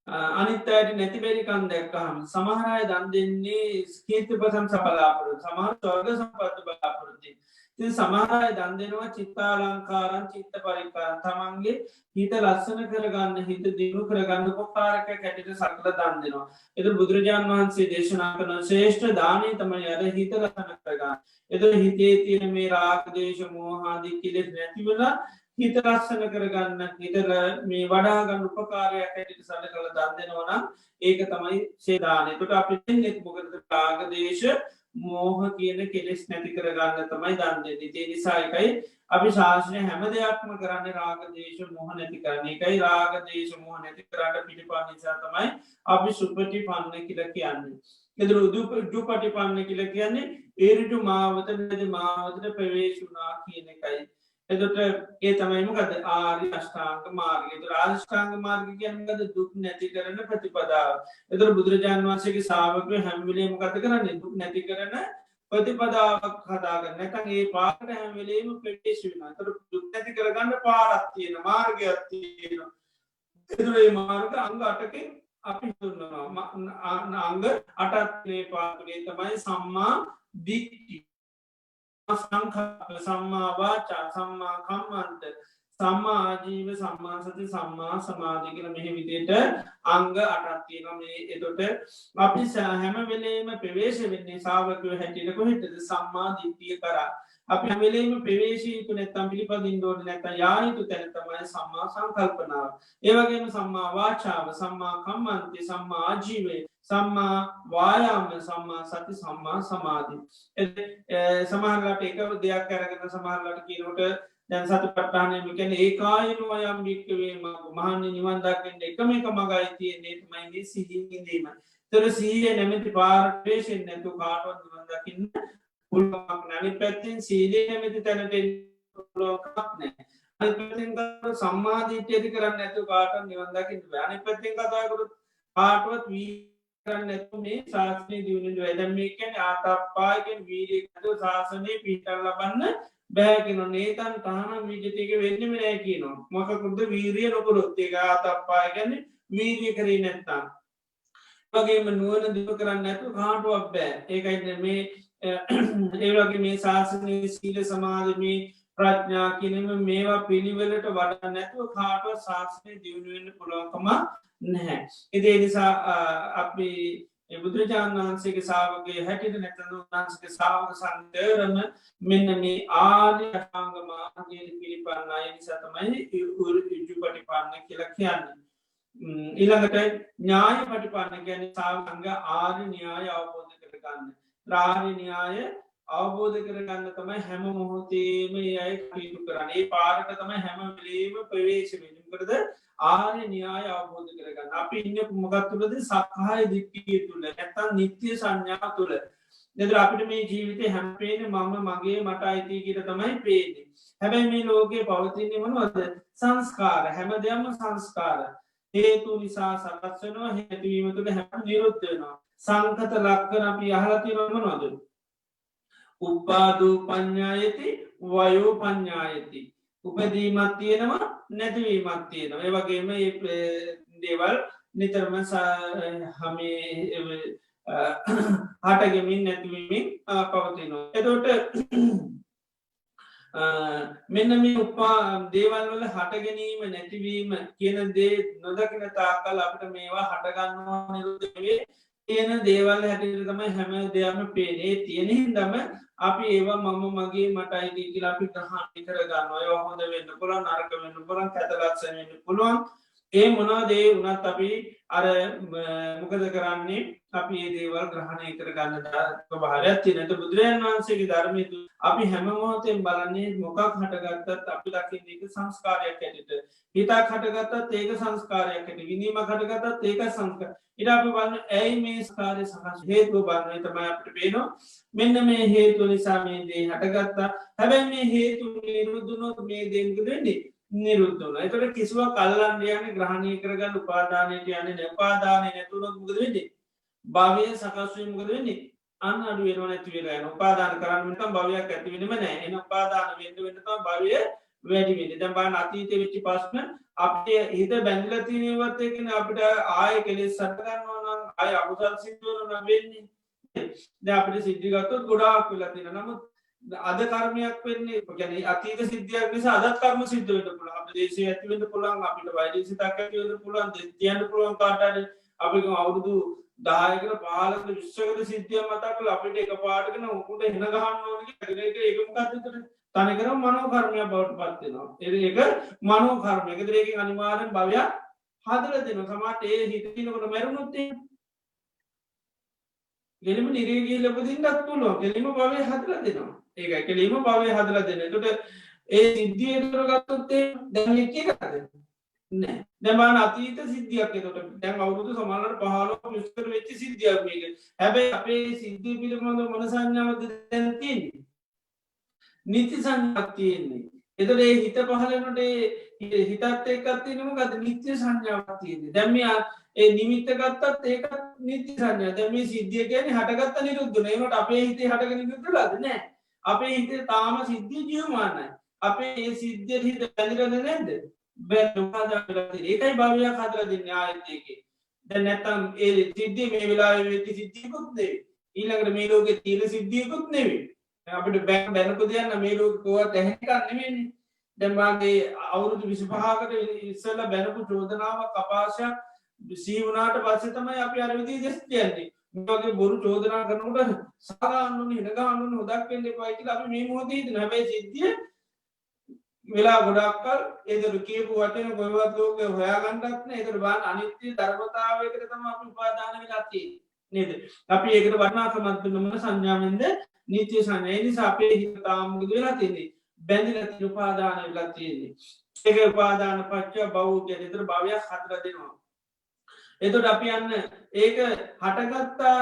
අනිත්තයට නැතිබෙරිකන් දැක්කහම සමහරය දන් දෙන්නේ ස්කීර්ති පසම් සපලාපුරු සමහර ස්වර්ග සම්පත්ත බලාපුරති සමහරය දන් දෙනවා චිත්තාලංකාරන් චිත්ත පරිකාර තමන්ගේ හිත ලස්සන කරගන්න හිත දිනු කරගන්න කොපාරක කැටිට සකල දන් දෙනවා එත බුදුරජාණන් වහන්සේ දේශනා කරන ශේෂ්ඨ දානය තමයි අද හිත ලස්සන කරගන්න එත හිතේ තියෙන මේ රාගදේශ මෝහාදී කිලෙස් නැතිවලා හිත ලස්සන කරගන්න හිතර මේ වඩාගන්න උපකාරයක් ඇටිට සල කළ දන් දෙනවනම් ඒක තමයි සේදානය තොට අපි නෙත් මොකද රාගදේශ මෝහ කියන කෙලෙස් නැති කරගන්න තමයි දන්දෙ තේ නිසායකයි අපි ශාසනය හැම දෙයක්ම කරන්න රාගදේශ මොහ නැති කරන එකයි රාගදේශ මොහ නැති කරන්න පිළිපා නිසා තමයි අපි සුපටි පන්න කියල කියන්නේ එදර උදු පටි පන්න කියල කියන්නේ ඒරටු මාවත නැද මාවතට ප්‍රවේශුනා කියන එකයි එදට ඒ තමයිමකද ආරි අෂ්ඨාංක මාර්ගය රාෂ්ඨාංග මාර්ග කියන්නද දුක් නැති කරන ප්‍රතිපදාව එතර බුදුරජාණන් වන්සේගේ සාාවකය හැම්විලේම කත කරන්නේ දුක් නැති කරන ප්‍රතිපදාවක් හදාගන්න නැතන් ඒ පාට හැම්වෙලේම ප්‍රටේශවන තර දුක් නැති කරගන්න පාරත්තියෙන මාර්ගයක් තියෙන එතුරේ මාර්ග අංග අටකින් අපි දුන්නවා අංග අටත්නේ පාතුනේ තමයි සම්මා දික්ටි සංකල්ප සම්මා වාචා සම්මා කම්මන්ත සම්මා ආජීව සම්මා සති සම්මා සමාධි කියන මෙහි විදිහට අංග 8ක් තියෙනවා මේ එතකොට අපි හැම වෙලේම ප්‍රවේශ වෙන්නේ ශාවකයෝ හැටියට කොහෙටද සම්මා දිට්ඨිය කරා අපි හැම වෙලේම ප්‍රවේශී යුතු නැත්නම් පිළිපදින්න ඕනේ නැත්නම් යා යුතු තැන තමයි සම්මා සංකල්පනාව ඒ වගේම සම්මා වාචාව සම්මා කම්මන්තේ සම්මා ආජීවය සම්මා වායාම සම්මා සති සම්මා සමාධි සමහරලාට එක දෙයක් අරගෙන සමහරලාට කියනකොට දැන් සතිපට්ඨානය කියන්නේ ඒකායනෝ යම් වික්කවේ මහන්නේ නිවන් දකින්න එකම එක මගයි තියෙන්නේ තමයි සිහින් ඉඳීම. ඒතර සිහිය නැමැති පාරටේෂන් නැතු කාටවත් නිවන් දකින්න පුළුවන් නැහැ. අනිත් පැත්තෙන් සීලය නැමැති තැනට එන්න පුළුවන්කමක් නැහැ. අනිත් පැත්තෙන් සම්මා දිට්ඨිය ඇති කරන්නේ නැතු කාටවත් නිවන් දකින්න බෑ. අනිත් පැත්තෙන් කතා කරොත් කාටවත් කරන්න නැතු මේ ශාස්ත්‍රය දියුණු වෙනවා. දැන් මේ කියන්නේ ආතප්පායකින් වීර්යය නැතුව ශාසනය පිහිටන් ලබන්න බෑකින නේතන් තහනම් විජතික වෙන්නම නෑ කියනවා මොකකුද වීරිය නොකරොත් ඒක ආතප්පාය ගැන වීරිය කරී නැත්තා වගේම නුවන දිව කරන්න නැතු කාටුවක් බෑ ඒකයි මේ ඒවගේ මේ ශාසනය සීල සමාධමී ප්‍රඥා කියනම මේවා පිළිවෙලට වඩා නැතුව කාටුව ශාසනය දියුණුවෙන්න්න පුළුවන්කම නැහැ එදේ නිසා අපි බුදුරජාණන් වහන්සේගේ සාාවගේ හැටිට නැතන වහන්සගේ සාාවක සන්දරම මෙන්න මේ ආර්ය අෂාංග මාර්ගයට පිළිපන්න අය නිසා තමයි ඉජු පටිපන්න කියලා කියන්න. ඊළඟට ඥාය පටිපන්න ගැන සාංග ආර්ය න්‍යාය අවබෝධ කරගන්න. ආර්ය න්‍යාය අවබෝධ කරගන්න තමයි හැම මොහොතේම අය කීතු කරන්න ඒ පාරට තමයි හැම වලේම ප්‍රවේශ වෙන කරද ආර්ය න්‍යාය අවබෝධ කරගන්න අපි ඉන්න මොකක් තුළද සක්කාය දිට්ඨිය තුළ නැත්තම් නිත්‍ය සංඥා තුළ එතකොට අපිට මේ ජීවිතේ හැම පේන්නේ මම මගේ මට අයිති කියලා තමයි පේන්නේ. හැබැයි මේ ලෝකේ පවතින්නේ මොනවද? සංස්කාර. හැමදේම සංස්කාර. හේතු නිසා සකස් වෙනවා, හේතු වීම තුළ හැම නිරුද්ධ වෙනවා. සංකත ලක්ෂණ අපි අහලා තියෙනව මොනවද? උපාදෝ පඤ්ඤායති වයෝ පඤ්ඤායති. උපදීමක් තියෙනවා නැතිවීමක් තියෙනවා. ඒ වගේම මේ දේවල් නිතරම හටගමින් නැතිවීමෙන් පවතිනවා. එතකොට මෙන්න මේ උපා දේවල් වල හට ගැනීම නැතිවීම කියන දේ නොදකින තාක්කල් අපිට මේවා හටගන්නවා නිරුද්ධ වෙන්නේ. තියෙන දේවල් හැටියට තමයි හැම දෙයක්ම පේන්නේ. තියෙන හින්දාම අපි ඒවා මම මගේ මට අයිති කියලා අපි ග්‍රහණය කරගන්නවා. ඒවා හොඳ වෙන්න පුළුවන්, නරක වෙන්න පුළුවන්, කැත ලක්ෂණ වෙන්න පුළුවන්. ඒ මොනවද ඒ වුණත් අපි අර මොකද කරන්නේ? අපි මේ දේවල් ග්‍රහණය කරගන්න ස්වභාවයක් තියෙනවා. බුදුරජාණන් වහන්සේගේ ධර්මයේ අපි හැම මොහොතෙම බලන්නේ මොකක් හටගත්තත් අපි දකින්නේ ඒක සංස්කාරයක් හැටියට. හිතක් හටගත්තත් ඒක සංස්කාරයක් හැටියට. විඳීමක් හටගත්තත් ඒක සංස්කාරයක්. ඊට අපි බලන ඇයි මේ ස්කාරය සකස් හේතුව බලන්නේ තමයි අපිට පේනවා. මෙන්න මේ හේතුව නිසා මේ දේ හටගත්තා. හැබැයි මේ හේතු නිරුද්ධ වුණොත් මේ දේ මොකද වෙන්නේ? නිරුද්ධ වුණා. ඒතකොට කිසිවක් අල්ලන්න යන්නේ ග්‍රහණය කරගන්න උපාදානයට යන්නේ නැහැ. උපාදානය නැතුනොත් මොකද වෙන්නේ? භවය සකස් වෙන්නේ මොකද වෙන්නේ? අන්න අඩු වෙනව නැති වෙලා යනවා. උපාදාන කරන්න නැත්නම් භවයක් ඇති වෙන්නේම නැහැ. එන උපාදාන වෙන්න වෙන්න තමයි භවය වැඩි වෙන්නේ. දැන් බලන්න අතීතයේ වෙච්ච ප්‍රශ්න අපේ හිත බැඳලා තියෙනවත් එක්කනේ අපිට ආයෙ කෙලෙස් හට ගන්නවා නම් ආයෙ අකුසල් සිද්ධ වෙනවා නම් වෙන්නේ. දැන් අපිට සිද්ධි ගත්තොත් ගොඩාක් වෙලා තියෙනවා. නමුත් අද කර්මයක් වෙන්නේ කියන්නේ අතීත සිද්ධියක් නිසා අදත් කර්ම සිද්ධ වෙන්න පුළුවන්. අපේ දේශේ ඇති වෙන්න පුළුවන්, අපිට වෛද්‍ය සිතක් ඇති වෙන්න පුළුවන්, දෙතියන්න පුළුවන් කාට හරි අපි අවුරුදු 10කට 15කට 20කට සිද්ධියක් මතක් කරලා අපිට එකපාරටගෙන උකුට එන ගහන්න ඕන කියලා ඒක මොකක්ද උතන? තනිකරම මනෝ කර්මයක් බවට පත් වෙනවා. ඒක මනෝ කර්මයක. ඒකෙන් අනිවාර්යෙන් භවයක් හදලා දෙනවා. සමහරට ඒ හිතිනකොට මැරුණොත් කෙලිම නිරේ ගිහිල්ලා උපදින්නත් පුළුවන්. කෙලිම භවය හදලා දෙනවා. ඒකයි කෙලිම භවය හදලා දෙනවා. ඒකට ඒ සිද්ධිය ඒතර ගත්තොත් දැන් එක එකද? නෑ. දැන් බලන්න අතීත සිද්ධියක් ඒකට. දැන් අවුරුදු සමහරවල් 15 විස්තර වෙච්ච සිද්ධියක් මේක. හැබැයි අපේ සිද්ධිය පිළිබඳව මොන සංඥාවක්ද දැන් තියෙන්නේ? නිති සංඥාවක් තියෙන්නේ. එතකොට ඒ හිත පහළ වෙනකොට ඒ හිතත් එක්කත් තියෙන මොකද්ද? නිත්‍ය සංඥාවක් තියෙන්නේ. දැන් මේ ඒ නිමිත්ත ගත්තත් ඒක නිත්‍ය සංඥා. දැන් මේ සිද්ධිය කියන්නේ හටගත්ත නිරුද්ධ වෙන. ඒකට අපේ හිතේ හටගෙන නිරුද්ධ වෙලාද? නෑ. අපේ හිතේ තාම සිද්ධිය ජීවමානයි. අපේ මේ සිද්ධියට හිත බැඳිලාද නැද්ද? බැඳලා තියෙන්නේ. ඒකයි භවයක් හදලා දෙන්නේ ආයෙත් ඒකේ. දැන් නැත්තම් ඒ සිද්ධිය මේ වෙලාවේ වෙච්ච සිද්ධියකුත් නෙවෙයි. ඊළඟට මේ ලෝකේ තියෙන සිද්ධියකුත් නෙවෙයි. අපිට බැනපු දෙයක් මේ ලෝකේ කොහොමද ඇහෙන්නක් නෙවෙන්නේ. දැන් මාගේ අවුරුදු 25කට ඉස්සෙල්ලා බැනපු චෝදනාවක් අපාශයක් සී වුණාට පස්සේ තමයි අපි අර විදිහට දෙස් කියන්නේ. මේ වගේ බොරු චෝදනා කරනකොට සාගන්න ඕනේ, හින ගන්න ඕනේ, හොදක් වෙන්න එපා කියලා අපි මේ මොහොතේ හිතන. හැබැයි සිද්ධිය වෙලා ගොඩක් කල් ඒතර කියපු වචන කොහෙවත් ලෝකේ හොයාගන්නත් නෑ. ඒතර බලන්න අනිත්‍ය ධර්මතාවයකට තමයි අපි උපාදාන වෙලා තියෙන්නේ. නේද? අපි ඒකට වටිනාකමක් දුන්න මොන සංඥාවෙන්ද? නිත්‍ය සංඥා. ඒ නිසා අපේ හිත තාම මොකද වෙලා තියෙන්නේ? බැඳිලා තියෙන උපාදාන වෙලා තියෙන්නේ. ඒක උපාදාන පත්‍ය භව කියන විතර භවයක් හදලා දෙනවා. එතකොට අපි යන්න ඒක හටගත්තා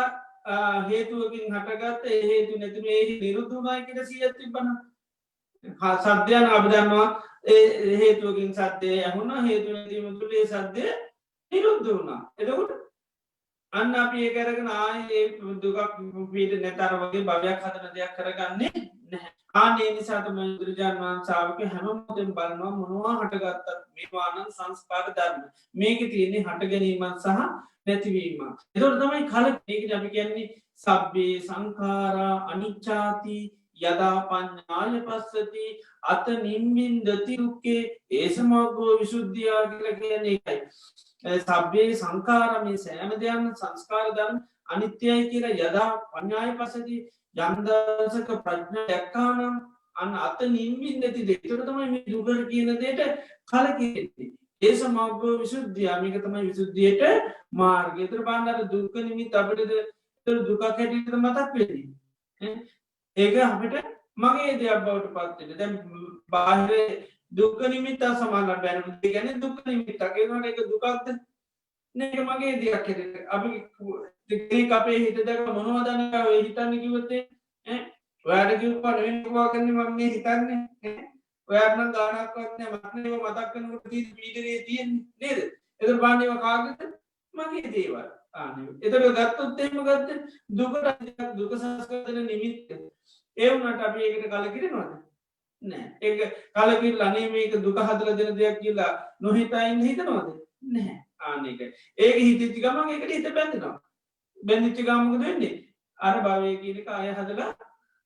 හේතුවකින් හටගත්ත ඒ හේතු නැති මේ නිරුද්ධ වුණා කියලා 100ක් තිබ්බනම් සද්දයන් අපි දන්නවා ඒ හේතුවකින් සද්දේ ඇහුණා හේතු නැතිවම තුල ඒ සද්දේ නිරුද්ධ වුණා. එතකොට අන්න අපි ඒක අරගෙන ආයේ දුකක් පිට නැතර වගේ භවයක් හදන දෙයක් කරගන්නේ නැහැ. ආනේ නිසා තමයි බුදුරජාණන් වහන්සේ ආවක හැම මොහොතෙම බලනවා මොනවා හටගත්තත් මේවා නම් සංස්කාර ධර්ම. මේකේ තියෙන්නේ හට ගැනීමක් සහ නැතිවීමක්. ඒතකොට තමයි මේකද අපි කියන්නේ සබ්බේ සංඛාරා අනිච්චාති යදා පඤ්ඤාය පස්සති අත නිම්මින්දති දුක්ඛේ ඒසමග්ගෝ විසුද්ධිය කියලා කියන්නේ ඒකයි. සබ්බේ සංඛාර මේ සෑම දෙයක්ම සංස්කාර ධර්ම අනිත්‍යයි කියලා යදා පඤ්ඤාය පස්සති යම් දවසක ප්‍රඥා දැක්කානම් අන්න අත නිම්මින්දති දෙක. ඒක තමයි මේ දුක කියන දෙයට කලකිරෙන්නේ. ඒසමග්ගෝ විසුද්ධිය මේක තමයි විසුද්ධියට මාර්ගය. ඒතර බලන්න දුක්ඛ නිමිත්ත අපිට දුකක් හැටියට මතක් වෙන්නේ. ඒක අපිට මගේ දෙයක් බවට පත් වෙනවා. දැන් බාහිර දුක්ඛ නිමිත්ත සමානව බැලුවොත් කියන්නේ දුක්ඛ නිමිත්තක්. ඒනොට ඒක දුකක්ද? නේද මගේ දෙයක් හැටියට. අපි කෙනෙක් අපේ හිත දැක මොනවද ඔය හිතන්නේ කිව්වොත් ඈ ඔයාලට කිව්වා නෙවෙයි කරන්නේ මම මේ හිතන්නේ ඔයාට නම් ගානක්වත් නෑ මට නේ මතක් කරනකොට තියෙන පීඩනයේ තියෙන්නේ නේද එතකොට බලන්න ඒවා කාගෙද මගේ දේවල් එතකොට ගත්තොත් එහෙම ගත්ත දුක සංස්කරන නිමිත්ත ඒ වුණාට අපි ඒකට කලකිරෙනවද නෑ ඒක කලකිරලා අනේ මේක දුක හදලා දෙන දෙයක් කියලා නොහිතා ඉන්න හිතනවද නෑ ආන්නේක ඒක හිතෙච්ච ගමන් ඒකට හිත බැඳෙනවා බැඳිච්ච ගමන් මොකද වෙන්නේ අර භවයේ කියන එක ආය හදලා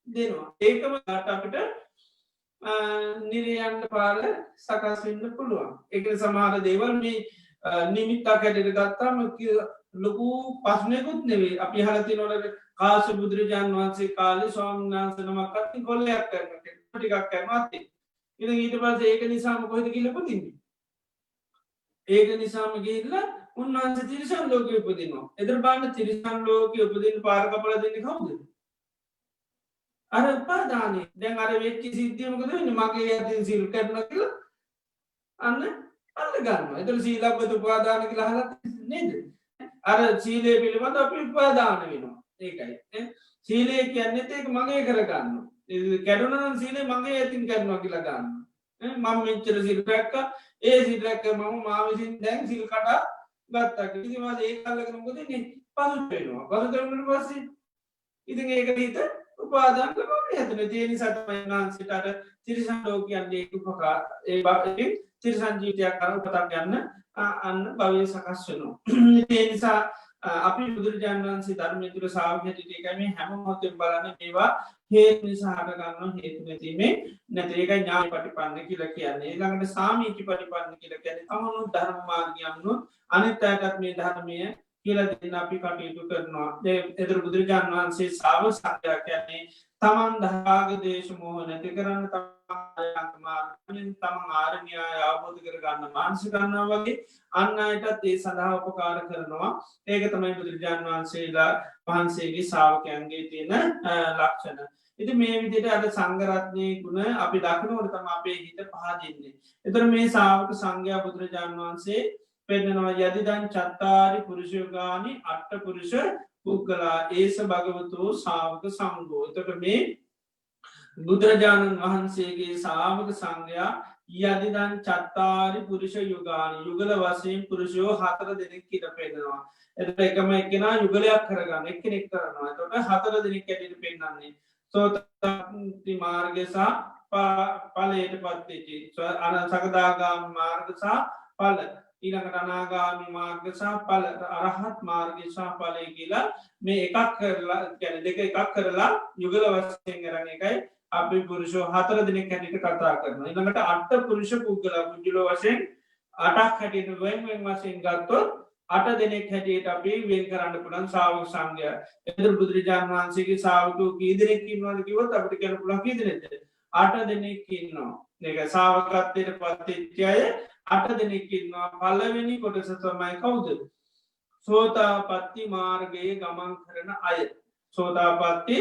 දෙනවා ඒකම අපිට නිරයන්න පාර සකස් වෙන්න පුළුවන් ඒක සමහර දේවල් මේ නිමිත්තක් හැටියට ගත්තාම ලොකු ප්‍රශ්නයකුත් නෙවෙයි අපි අහලා තියෙනවලු කාශ්‍යප බුදුරජාණන් වහන්සේ කාලේ ස්වාමීන් වහන්සේ නමක් අත් කොල්ලයක් කරනවා ටිකක් කරනවා අත් ඉතින් ඊට පස්සේ ඒක නිසාම කොහෙද කියලා උපදින්නේ ඒක නිසාම ගිහිල්ලා උන්වහන්සේ තිරිසන් ලෝකෙ උපදිනවා එතන බලන්න තිරිසන් ලෝකෙ උපදින්න පාර කපලා දෙන්නේ කවුද අර උපාදානේ දැන් අර වෙච්ච සිද්ධිය මොකද වෙන්නේ මගේ යටින් සිල් කරනවා කියලා අන්න අල්ල ගන්නවා එතන සීලබ්බත උපාදාන කියලා අහලා නේද අර සීලය පිළිබඳ අපි උපාදාන වෙනවා ඒකයි සීලය කියන්නේ ඒක මගේ කර ගන්නවා කැඩුණා නම් සීලය මගේ යටින් කරනවා කියලා ගන්නවා මම මෙච්චර සිල් රැක්කා ඒ සිල් රැක්ක මම මා විසින් දැන් සිල් කඩා ගත්තා ඊට පස්සේ ඒක අල්ලගෙන මොකද වෙන්නේ පසුත් වෙනවා පසුත් වෙනුනට පස්සේ ඉතින් ඒකට හිත උපාදාන කරනවා හැදෙන ඒ නිසා තමයි නාන්සිට අර තිරිසන් ලෝකයන්ගේ උපකාර ඒ තිරිසන් ජීවිතයක් කරන උපතක් ගන්න අන්න භවයේ සකස් වෙනවා ඒ නිසා අපි බුදුරජාණන් වහන්සේ ධර්මයේ තුල ශ්‍රාවකයෙක් එකයි මේ හැම මොහොතෙම බලන්නේ මේවා හේතු නිසා හට ගන්නවා හේතු නැතිමේ නැති ඒකයි ඥාන ප්‍රතිපන්න කියලා කියන්නේ ඊළඟට සාමීචි ප්‍රතිපන්න කියලා කියන්නේ තමනුත් ධර්ම මාර්ගයන්නුත් අනිත් අයටත් මේ ධර්මයේ කියලා දෙන්න අපි කටයුතු කරනවා එතර බුදුරජාණන් වහන්සේ ශ්‍රාවක සංඝයා කියන්නේ තමන් දහාග දේශ මොහ නැති කරන්න තමන් ආරණ්‍යය අවබෝධ කරගන්න මානසික ගන්නවා වගේ අන් අයටත් ඒ සඳහා උපකාර කරනවා ඒක තමයි බුදුරජාණන් වහන්සේලා වහන්සේගේ ශ්‍රාවකයන්ගේ තියෙන ලක්ෂණ ඉතින් මේ විදිහට අද සංඝ රත්නයේ ගුණ අපි දකිනකොට තමයි අපේ හිත පහදින්නේ එතකොට මේ ශ්‍රාවක සංඝයා බුදුරජාණන් වහන්සේ පෙන්නනවා යදිදං චත්තාරි පුරුෂයෝගානි අට්ඨ පුරුෂ පුද්ගලා ඒස භගවතෝ ශාවක සංඝෝ එතකොට මේ බුදුරජාණන් වහන්සේගේ ශ්‍රාවක සංඝයා යදිදං චත්තාරි පුරුෂ යුගානි යුගල වශයෙන් පුරුෂයෝ 4 දෙනෙක් කියලා පෙන්නනවා එතකොට එකම එක්කෙනා යුගලයක් කරගන්න එක්කෙනෙක් කරනවා එතකොට 4 දෙනෙක් ඇටියට පෙන්නන්නේ සෝතාපට්ටි මාර්ගය සහ ඵලයට පත් වෙච්ච සකදාගාමී මාර්ග සහ ඵල ඊළඟට අනාගාමී මාර්ග සහ ඵල අරහත් මාර්ගය සහ ඵලය කියලා මේ එකක් කරලා කියන්නේ දෙක එකක් කරලා යුගල වශයෙන් අරන් එකයි අපි පුරුෂෝ 4 දෙනෙක් හැටියට කතා කරනවා ඊළඟට අට්ඨ පුරුෂ පුද්ගල පුද්ගලෝ වශයෙන් 8ක් හැටියට වෙන වශයෙන් ගත්තොත් 8 දෙනෙක් හැටියට අපි වෙන් කරන්න පුළුවන් ශ්‍රාවක සංඝයා එතන බුදුරජාණන් වහන්සේගේ ශ්‍රාවකෝ කී දෙනෙක් ඉන්නවද කිව්වොත් අපිට කියන්න පුළුවන් කී දෙනෙක්ද 8 දෙනෙක් ඉන්නවා මේක ශ්‍රාවකත්වයට පත් වෙච්ච අය 8 දෙනෙක් ඉන්නවා පළවෙනි කොටස තමයි කවුද සෝතාපට්ටි මාර්ගයේ ගමන් කරන අය සෝතාපට්ටි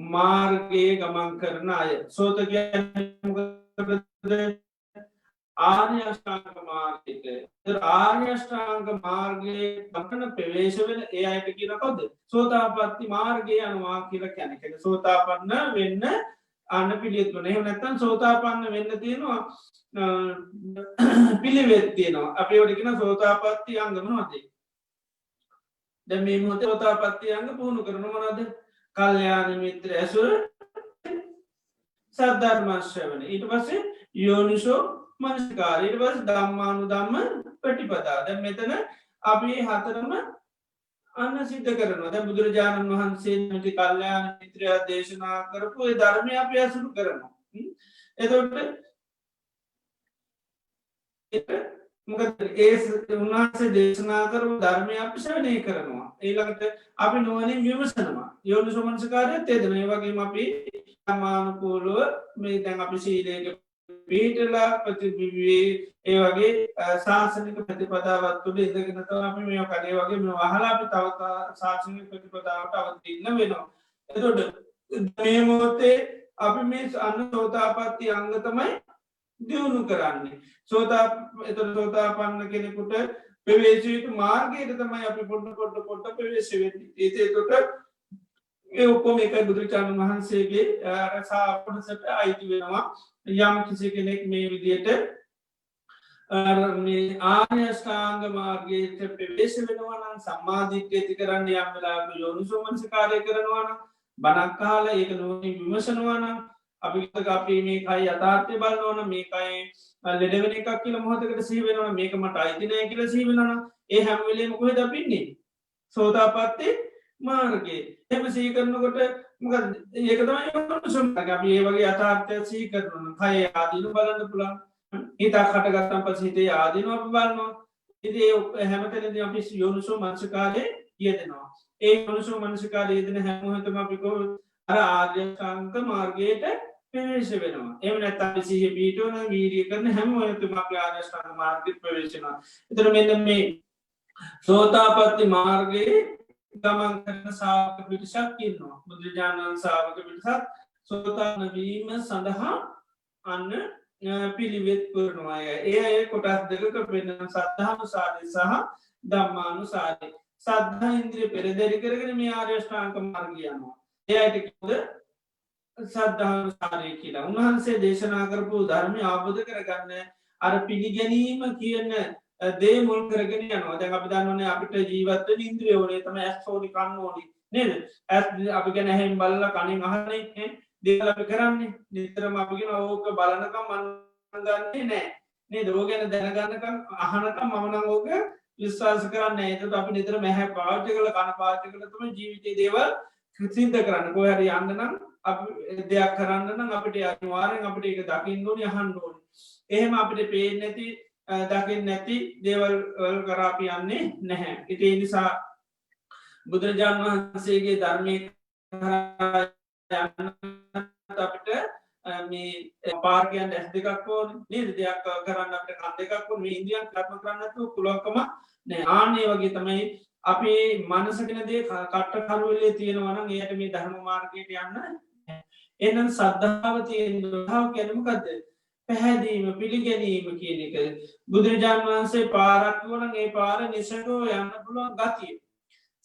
මාර්ගයේ ගමන් කරන අය සෝත කියන්නේ මොකද ආර්ය අෂ්ටාංග මාර්ගයට ආර්ය අෂ්ටාංග මාර්ගයේ ගමන ප්‍රවේශ වෙන ඒ අයට කියන කවුද සෝතාපට්ටි මාර්ගයේ යනවා කියලා කියන්නේ සෝතාපන්න වෙන්න අන්න පිළිතුර එහෙම නැත්නම් සෝතාපන්න වෙන්න තියෙනවා පිළිවෙත් තියෙනවා අපි ඒවට කියන සෝතාපට්ටි අංග මොනවද දැන් මේ මොහොතේ සෝතාපට්ටි අංග පුහුණු කරන මොනවද කල්යාණ මිත්‍ර ඇසුර සද්ධර්ම ශ්‍රවණය ඊට පස්සේ යෝනිසෝ මනසිකාරය ඊට පස්සේ ධම්මානුධම්ම ප්‍රතිපදා දැන් මෙතන අපි හතරම අන්න සිද්ධ කරනවා දැන් බුදුරජාණන් වහන්සේ මේ කල්යාණ මිත්‍රය දේශනා කරපු ඒ ධර්මය අපි අසුරු කරනවා එතකොට මොකද ඒ උන්වහන්සේ දේශනා කරපු ධර්මය අපි ශ්‍රවණය කරනවා ඊළඟට අපි නුවණින් විමසනවා යෝනිසෝ මනසිකාරයත් එදෙන ඒ වගේම අපි සමානුකූලව මේ දැන් අපි සීලයක පිළිපදලා ප්‍රතිවිවි ඒ වගේ ශාසනික ප්‍රතිපදාවක් තුළ ඉඳගෙන තමයි අපි මේවා කඩේ වගේ මේවා අහලා අපි තව ශාසනික ප්‍රතිපදාවට අවතීර්ණ වෙනවා එතකොට මේ මොහොතේ අපි මේ අන්න සෝතාපට්ටි අංග තමයි දියුණු කරන්නේ සෝතාපන්න කෙනෙකුට ප්‍රවේශ යුතු මාර්ගයට තමයි අපි පොඩ්ඩ ප්‍රවේශ වෙන්නේ. ඒකට ඒ ඔක්කොම එකයි බුදුරජාණන් වහන්සේගේ රසාපනසට අයිති වෙනවා. යම් කිසි කෙනෙක් මේ විදියට ආර්යෂ්ඨාංග මාර්ගයට ප්‍රවේශ වෙනවනම් සම්මාධිත්‍ය ඇති කරන්න යම් වෙලාවක යෝනිසෝමනසිකාරය කරනවනම් බණක් අහලා ඒක නුවණින් විමසනවනම් අපි අපි මේකයි යථාර්ථය බලනවනම් මේකයි ලෙඩ වෙන එකක් කියලා මොහොතකට සිහි වෙනවනම් මේක මට අයිති නෑ කියලා සිහි වෙනවනම් ඒ හැම වෙලේම කොහෙද අපි ඉන්නේ? සෝතාපට්ටි මාර්ගයේ. එහෙම සිහි කරනකොට මොකද ඒක තමයි යෝනිසෝ මාර්ගය. අපි ඒ වගේ යථාර්ථය සිහි කරනවා. කය ආදීන බලන්න පුළුවන්. හිතා කටගත්තම් පස්සේ හිතේ ආදීනව අපි බලනවා. ඉතින් ඒ හැමතැනදී අපි යෝනිසෝ මනසිකාරයේ යෙදෙනවා. ඒ යෝනිසෝ මනසිකාරයේ යෙදෙන හැම මොහොතම අපි අර ආර්ය අෂ්ටාංග මාර්ගයට ප්‍රවේශ වෙනවා. එහෙම නැත්නම් සිහිය පිටවන වීර්ය කරන හැම මොහොතම අපි ආර්ය අෂ්ටාංග මාර්ගයට ප්‍රවේශ වෙනවා. ඒතර මෙන්න මේ සෝතාපට්ටි මාර්ගයේ ගමන් කරන ශ්‍රාවක පිරිසක් ඉන්නවා. බුදුරජාණන් ශ්‍රාවක පිරිසක් සෝතාපන්න වීම සඳහා අන්න පිළිවෙත් කරනවා. ඒ අය කොටස් දෙකක වෙනවා. සද්ධානුසාරී සහ ධම්මානුසාරී. සද්ධා ඉන්ද්‍රිය පෙරදරි කරගෙන මේ ආර්ය අෂ්ටාංග මාර්ගය යනවා. ඒ අයට කිව්වද සද්ධානුසාරී කියලා. උන්වහන්සේ දේශනා කරපු ධර්මය අවබෝධ කරගන්න අර පිළිගැනීම කියන දේ මුල් කරගෙන යනවා. දැන් අපි දන්නවනේ අපිට ජීවත් වෙන්න ඉන්ද්‍රිය ඕනේ. තමයි ඇස් ඕනි කන් ඕනි නේද? ඇස් අපි ගැන ඇහෙන් බලලා කනින් අහන්නේ දේවල් අපි කරන්නේ. නිතරම අපි කියන ඕක බලනකම් මම දන්නේ නැහැ. නේද? ඕක ගැන දැනගන්නකම් අහනකම් මම නම් ඕක විශ්වාස කරන්නේ නැහැ. ඒකට අපි නිතරම ඇහැ පාවිච්චි කරලා කන පාවිච්චි කරලා තමයි ජීවිතේ දේවල් සිද්ධ කරන්නේ. කොහේ හරි යන්න නම් අපි දෙයක් කරන්න නම් අපිට අනිවාර්යෙන් අපිට ඒක දකින්න ඕනේ අහන්න ඕනේ. එහෙම අපිට පේන්නේ නැති දකින්න නැති දේවල් කරා අපි යන්නේ නැහැ. ඒ නිසා බුදුරජාණන් වහන්සේගේ ධර්මයේ අපිට මේ පාර්කයන් ඇස් දෙකක් ඕන නේද? දෙයක් කරන්න අපිට කන් දෙකක් ඕන. මේ ඉන්ද්‍රියන් ක්‍රියාත්මක කරන්න නැතුව පුළුවන්කම නැහැ. ආන්නේ වගේ තමයි අපි මනස කියන දේ කට්ට කරුවලේ තියෙනවා නම් එයාට මේ ධර්ම මාර්ගයට යන්න. එහෙනම් සද්ධාව තියෙන දහව කියන්නේ මොකද්ද? පැහැදීම පිළිගැනීම කියන එක. බුදුරජාණන් වහන්සේ පාරක් වුණා නම් ඒ පාර නිසකව යන්න පුළුවන් ගතිය.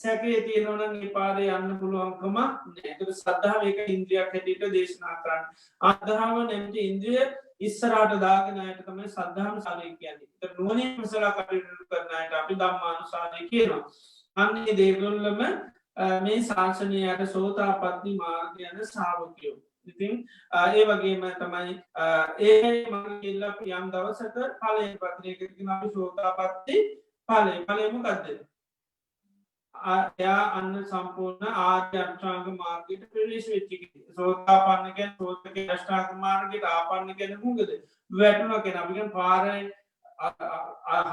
සැකේ තියෙනවා නම් ඒ පාරේ යන්න පුළුවන්කම නැහැ. ඒක සද්ධාව එක ඉන්ද්‍රියක් හැටියට දේශනා කරන්නේ. අද්ධාව නැමැති ඉන්ද්‍රිය ඉස්සරහට දාගෙන ආයත තමයි සද්ධානුසාරී කියන්නේ. ඒක නුවණින් විසලා කටයුතු කරන අයට අපි ධම්මානුසාරී කියනවා. අන්නේ දේවල්වලම මේ ශාසනයට සෝතාපට්ටි මාර්ගය යන ශ්‍රාවකයෝ. ඉතින් ඒ වගේම තමයි ඒ මාර්ගයෙන් යම් දවසක ඵලයෙන් පත්‍රයකින් අපි සෝතාපට්ටි ඵලය මොකද්ද? එයා අන්න සම්පූර්ණ ආර්ය අෂ්ටාංග මාර්ගයට ප්‍රවේශ වෙච්ච කෙනෙක්. සෝතාපන්න කියන්නේ සෝතකේ අෂ්ටාංග මාර්ගයට ආපන්න කියන්නේ මොකද? වැටුණා කියන අපි කියන පාරේ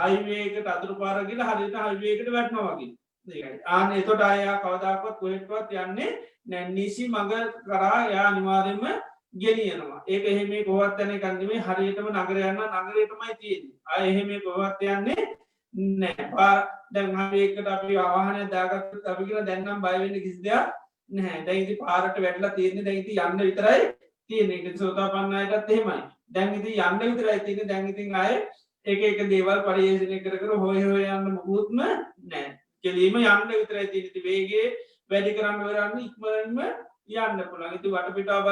හයිවේ එකට අතුරු පාර ගිහලා හරියට හයිවේ එකට වැටෙනවා වගේ. ඒකයි. ආන්නේ එතකොට ආයා කවදාකවත් කොහෙටවත් යන්නේ නැහැ. නිසි මඟ කරා එයා අනිවාර්යයෙන්ම ගෙනියනවා. ඒක එහෙම කොහොවත් යන එකක් නෙමෙයි. හරියටම නගර යන නගරයටමයි තියෙන්නේ. ආය එහෙම කොහොවත් යන්නේ නැහැ. දැන් හරියකට අපි ආවාහනය දාගත්තොත් අපි කියන දැන් නම් බය වෙන්න කිසි දෙයක් නැහැ. දැන් ඉතින් පාරට වැටලා තියෙන්නේ. දැන් ඉතින් යන්න විතරයි තියෙන්නේ. ඒක සෝතාපන්න අයටත් එහෙමයි. දැන් ඉතින් යන්න විතරයි තියෙන්නේ. දැන් ඉතින් ආයේ එක දේවල් පරිශීලනය කර හොය යන්න මොකුත්ම නැහැ. කෙලීම යන්න විතරයි තියෙන්නේ. වේගය වැඩි කරන්න වෙරන්න ඉක්මනින්ම යන්න පුළුවන්. ඉතින් වටපිටාව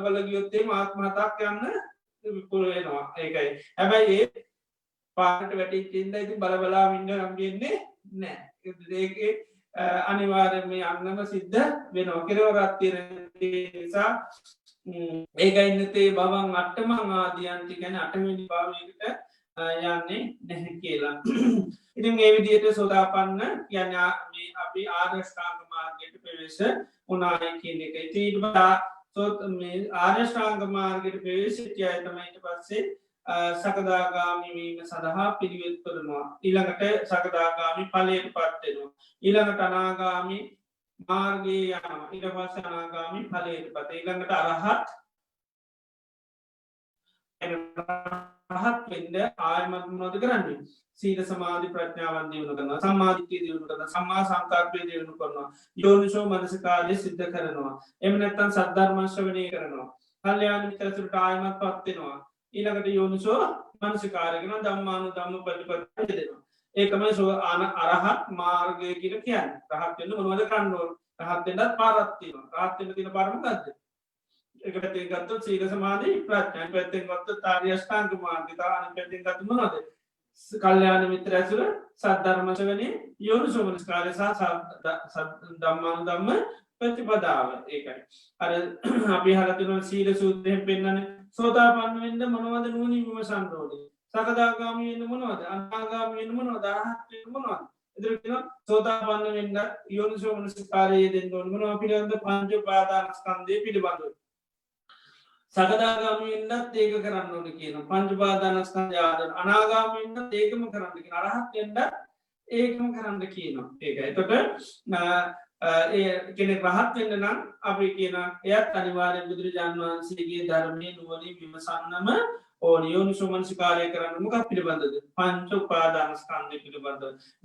බල ගියොත් එහෙම ආත්ම හතක් යන්න පුළුවන් වෙනවා. ඒකයි. හැබැයි ඒ පාරට වැටිච්ච ඉඳලා ඉතින් බලා ඉන්න හම්බෙන්නේ නැහැ. ඒකේ අනිවාර්යයෙන්ම යන්නම සිද්ධ වෙනවා. කෙලවරක් තියෙන නිසා ඒකයි ඉන්නතේ භවං අට්ඨමං ආදියන්ති කියන්නේ අටවෙනි භවයකට යන්නේ නැහැ කියලා. ඉතින් මේ විදිහට සෝදාපන්න කියන්නේ මේ අපි ආර්ය ශ්‍රාංග මාර්ගයට ප්‍රවේශ වුණායි කියන එක. ඉතින් ඊට පස්සේ මේ ආර්ය ශ්‍රාංග මාර්ගයට ප්‍රවේශිතය තමයි ඊට පස්සේ සකදාගාමි වීම සඳහා පිළිවෙත් කරනවා. ඊළඟට සකදාගාමි ඵලයට පත් වෙනවා. ඊළඟට අනාගාමි මාර්ගයේ යනවා. ඊට පස්සේ අනාගාමි ඵලයට පත්. ඊළඟට රහත් වෙන්න ආයමත් මොනවද කරන්නේ? සීල සමාධි ප්‍රඥාවන් දියුණු කරනවා. සම්මාදිට්ඨිය දියුණු කරනවා. සම්මා සංකල්පය දියුණු කරනවා. යෝනිසෝ මනසිකාරය සිද්ධ කරනවා. එහෙම නැත්නම් සද්ධර්ම ශ්‍රවණය කරනවා. කල්යාණ මිත්‍රසුරට ආයමත්පත් වෙනවා. ඊළඟට යෝනිසෝ මනසිකාරය කරනවා. ධම්මානුධම්ම ප්‍රතිපදාව දෙනවා. ඒකමයි අරහත් මාර්ගය කියලා කියන්නේ. රහත් වෙන්න මොනවද කරන්න ඕන? රහත් වෙන්නත් පාරක් තියෙනවා. රහත් වෙන්න තියෙන පාර මොකද්ද? එක පැත්තෙන් ගත්තොත් සීල සමාධි ප්‍රඥා, අනිත් පැත්තෙන් ගත්තොත් ආර්ය අෂ්ටාංග මාර්ගය, අනිත් පැත්තෙන් ගත්තොත් මොනවද? කල්යාණ මිත්‍ර ඇසුර, සද්ධර්ම ශ්‍රවණේ, යෝනිසෝමනස්කාරය සහ ධම්මානුධම්ම ප්‍රතිපදාව. ඒකයි. අර අපි අහලා තියෙනවා සීල සූත්‍රයෙන් පෙන්නන්නේ සෝතාපන්න වෙන්න මොනවද නුවණින් විමසන්න ඕනේ. සකදාගාමී වෙන්න මොනවද? අනාගාමී වෙන්න මොනවද? අරහත් වෙන්න මොනවද? එතන කියනවා සෝතාපන්න වෙන්න යෝනිසෝමනස්කාරය දෙන්න ඕනේ. මොනවා පිළිබඳ? පංච උපාදානස්කන්ධය පිළිබඳව. සකදාගාමී වෙන්නත් ඒක කරන්න ඕනේ කියනවා. පංච උපාදානස්කන්ධය ආදර. අනාගාමී වෙන්නත් ඒකම කරන්න කියනවා. අරහත් වෙන්නත් ඒකම කරන්න කියනවා. ඒකයි. එතකොට කෙනෙක් රහත් වෙන්න නම් අපි කියන එයත් අනිවාර්යෙන් බුදුරජාණන් වහන්සේගේ ධර්මයේ නුවණින් විමසන්නම ඕනේ. යෝනිසෝමනසිකාරය කරන්න මොකක් පිළිබඳද? පංච උපාදානස්කන්ධය පිළිබඳව.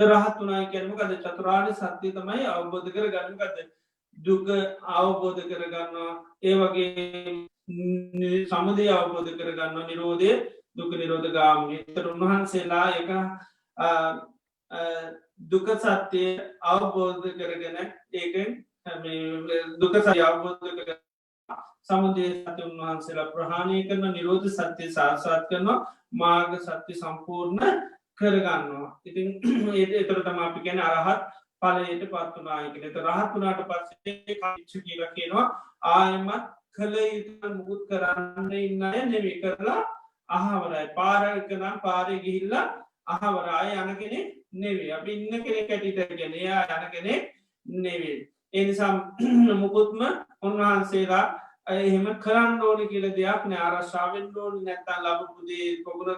රහත් වුණා කියන්නේ මොකද? චතුරාර්ය සත්‍ය තමයි අවබෝධ කරගන්න. මොකද? දුක අවබෝධ කරගන්නවා. ඒ වගේ සමුදය අවබෝධ කරගන්නවා. නිරෝධය දුක නිරෝධ ගාමිනී. ඒතර උන්වහන්සේලා ඒක දුක සත්‍යය අවබෝධ කරගෙන ඒකෙන් දුක සත්‍ය අවබෝධ කරගෙන සමුදය සත්‍ය උන්වහන්සේලා ප්‍රහාණය කරන, නිරෝධ සත්‍ය සාක්ෂාත් කරනවා, මාර්ග සත්‍ය සම්පූර්ණ කරගන්නවා. ඉතින් ඒතර තමයි අපි කියන්නේ අරහත් ඵලයට පත් වුණායි කියලා. ඒතර රහත් වුණාට පස්සේ කච්ච කියලා කියනවා ආයමත් කල යුතු මුකුත් කරන්න ඉන්න අය නෙවෙයි, කරලා අහවරයි. පාරක නම් පාරේ ගිහිල්ලා අහවරයි යන කෙනෙක් නෙවෙයි. අපි ඉන්න කෙනෙක් ඇටියට ගෙන එයා යන කෙනෙක් නෙවෙයි. ඒ නිසා මුකුත්ම උන්වහන්සේලා එහෙම කරන්න ඕනේ කියලා දෙයක් නෑ. ආරක්ෂා වෙන්න ඕනේ, නැත්නම් ලැබපු දේ ප්‍රගුණ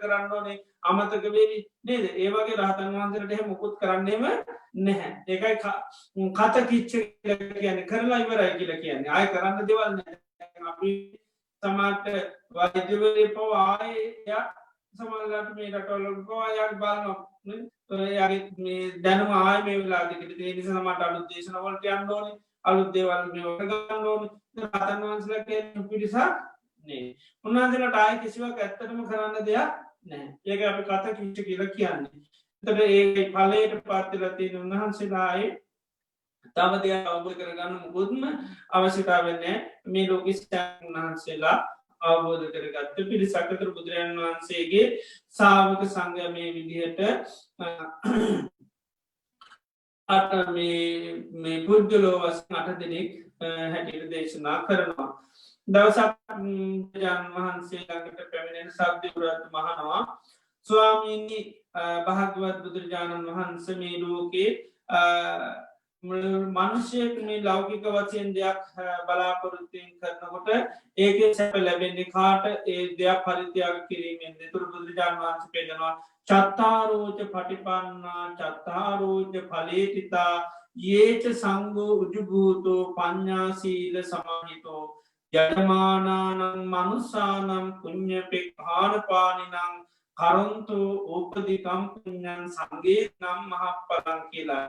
කරන්න ඕනේ, අමතක වෙවි නේද? ඒ වගේ රහතන් වහන්සේලාට එහෙම මුකුත් කරන්නෙම නැහැ. ඒකයි කත කිච්ච කියලා කියන්නේ, කරලා ඉවරයි කියලා කියන්නේ. ආයෙ කරන්න දේවල් නැහැ. අපි සමාජයට වෛද්‍යවරයෙක් පව ආයේ සමහරවිට මේ රටවල ගෝවායක් බලනවා නේ. එයාගේ මේ දැනුම ආයෙ මේ වෙලාවට ඒ නිසා සමහරට අලුත් දේශන වලට යන්න ඕනේ, අලුත් දේවල් මේවට ගන්න ඕනේ. රහතන් වහන්සේලා කියන පිරිසක් නේ. උන්වහන්සේලාට ආයෙ කිසිවක් ඇත්තටම කරන්න දෙයක් නැහැ. ඒක අපි කත කිච්ච කියලා කියන්නේ. එතකොට ඒ ඵලයට පත් වෙලා තියෙන උන්වහන්සේලා ආයේ තව දෙයක් අවබෝධ කරගන්න මොකොත්ම අවශ්‍යතාවයක් නැහැ. මේ ලෝකෙස්ථ උන්වහන්සේලා අවබෝධ කරගත්ත පිරිසක්. අතර බුදුරජාණන් වහන්සේගේ ශ්‍රාවක සංඝයා මේ විදිහට අට මේ පුද්ගලෝ වශයෙන් 8 දෙනෙක් හැටියට දේශනා කරනවා. දවසක් බුදුරජාණන් වහන්සේ ළඟට පැමිණෙන සක්දේවරත් මහනවා, ස්වාමීනි භාග්‍යවත් බුදුරජාණන් වහන්සේ මේ ලෝකේ මනුෂ්‍යයෙක් මේ ලෞකික වශයෙන් දෙයක් බලාපොරොත්තුෙන් කරනකොට ඒකේ සැප ලැබෙන්නේ කාට? ඒ දෙයක් පරිත්‍යාග කිරීමෙන්ද. ඒතර බුදුරජාණන් වහන්සේ පෙන්නනවා චත්තාරෝච පටිපන්නා චත්තාරෝච ඵලේතිතා යේච සංඝෝ උජුභූතෝ පඤ්ඤා සීල සමාහිතෝ යජමානානං මනුසානම් පුඤ්ඤපෙක්ඛානපානිනං කරන්තු ඕපදිකම් පුඤ්ඤං සංඝේ නම් මහප්පලං කියලා.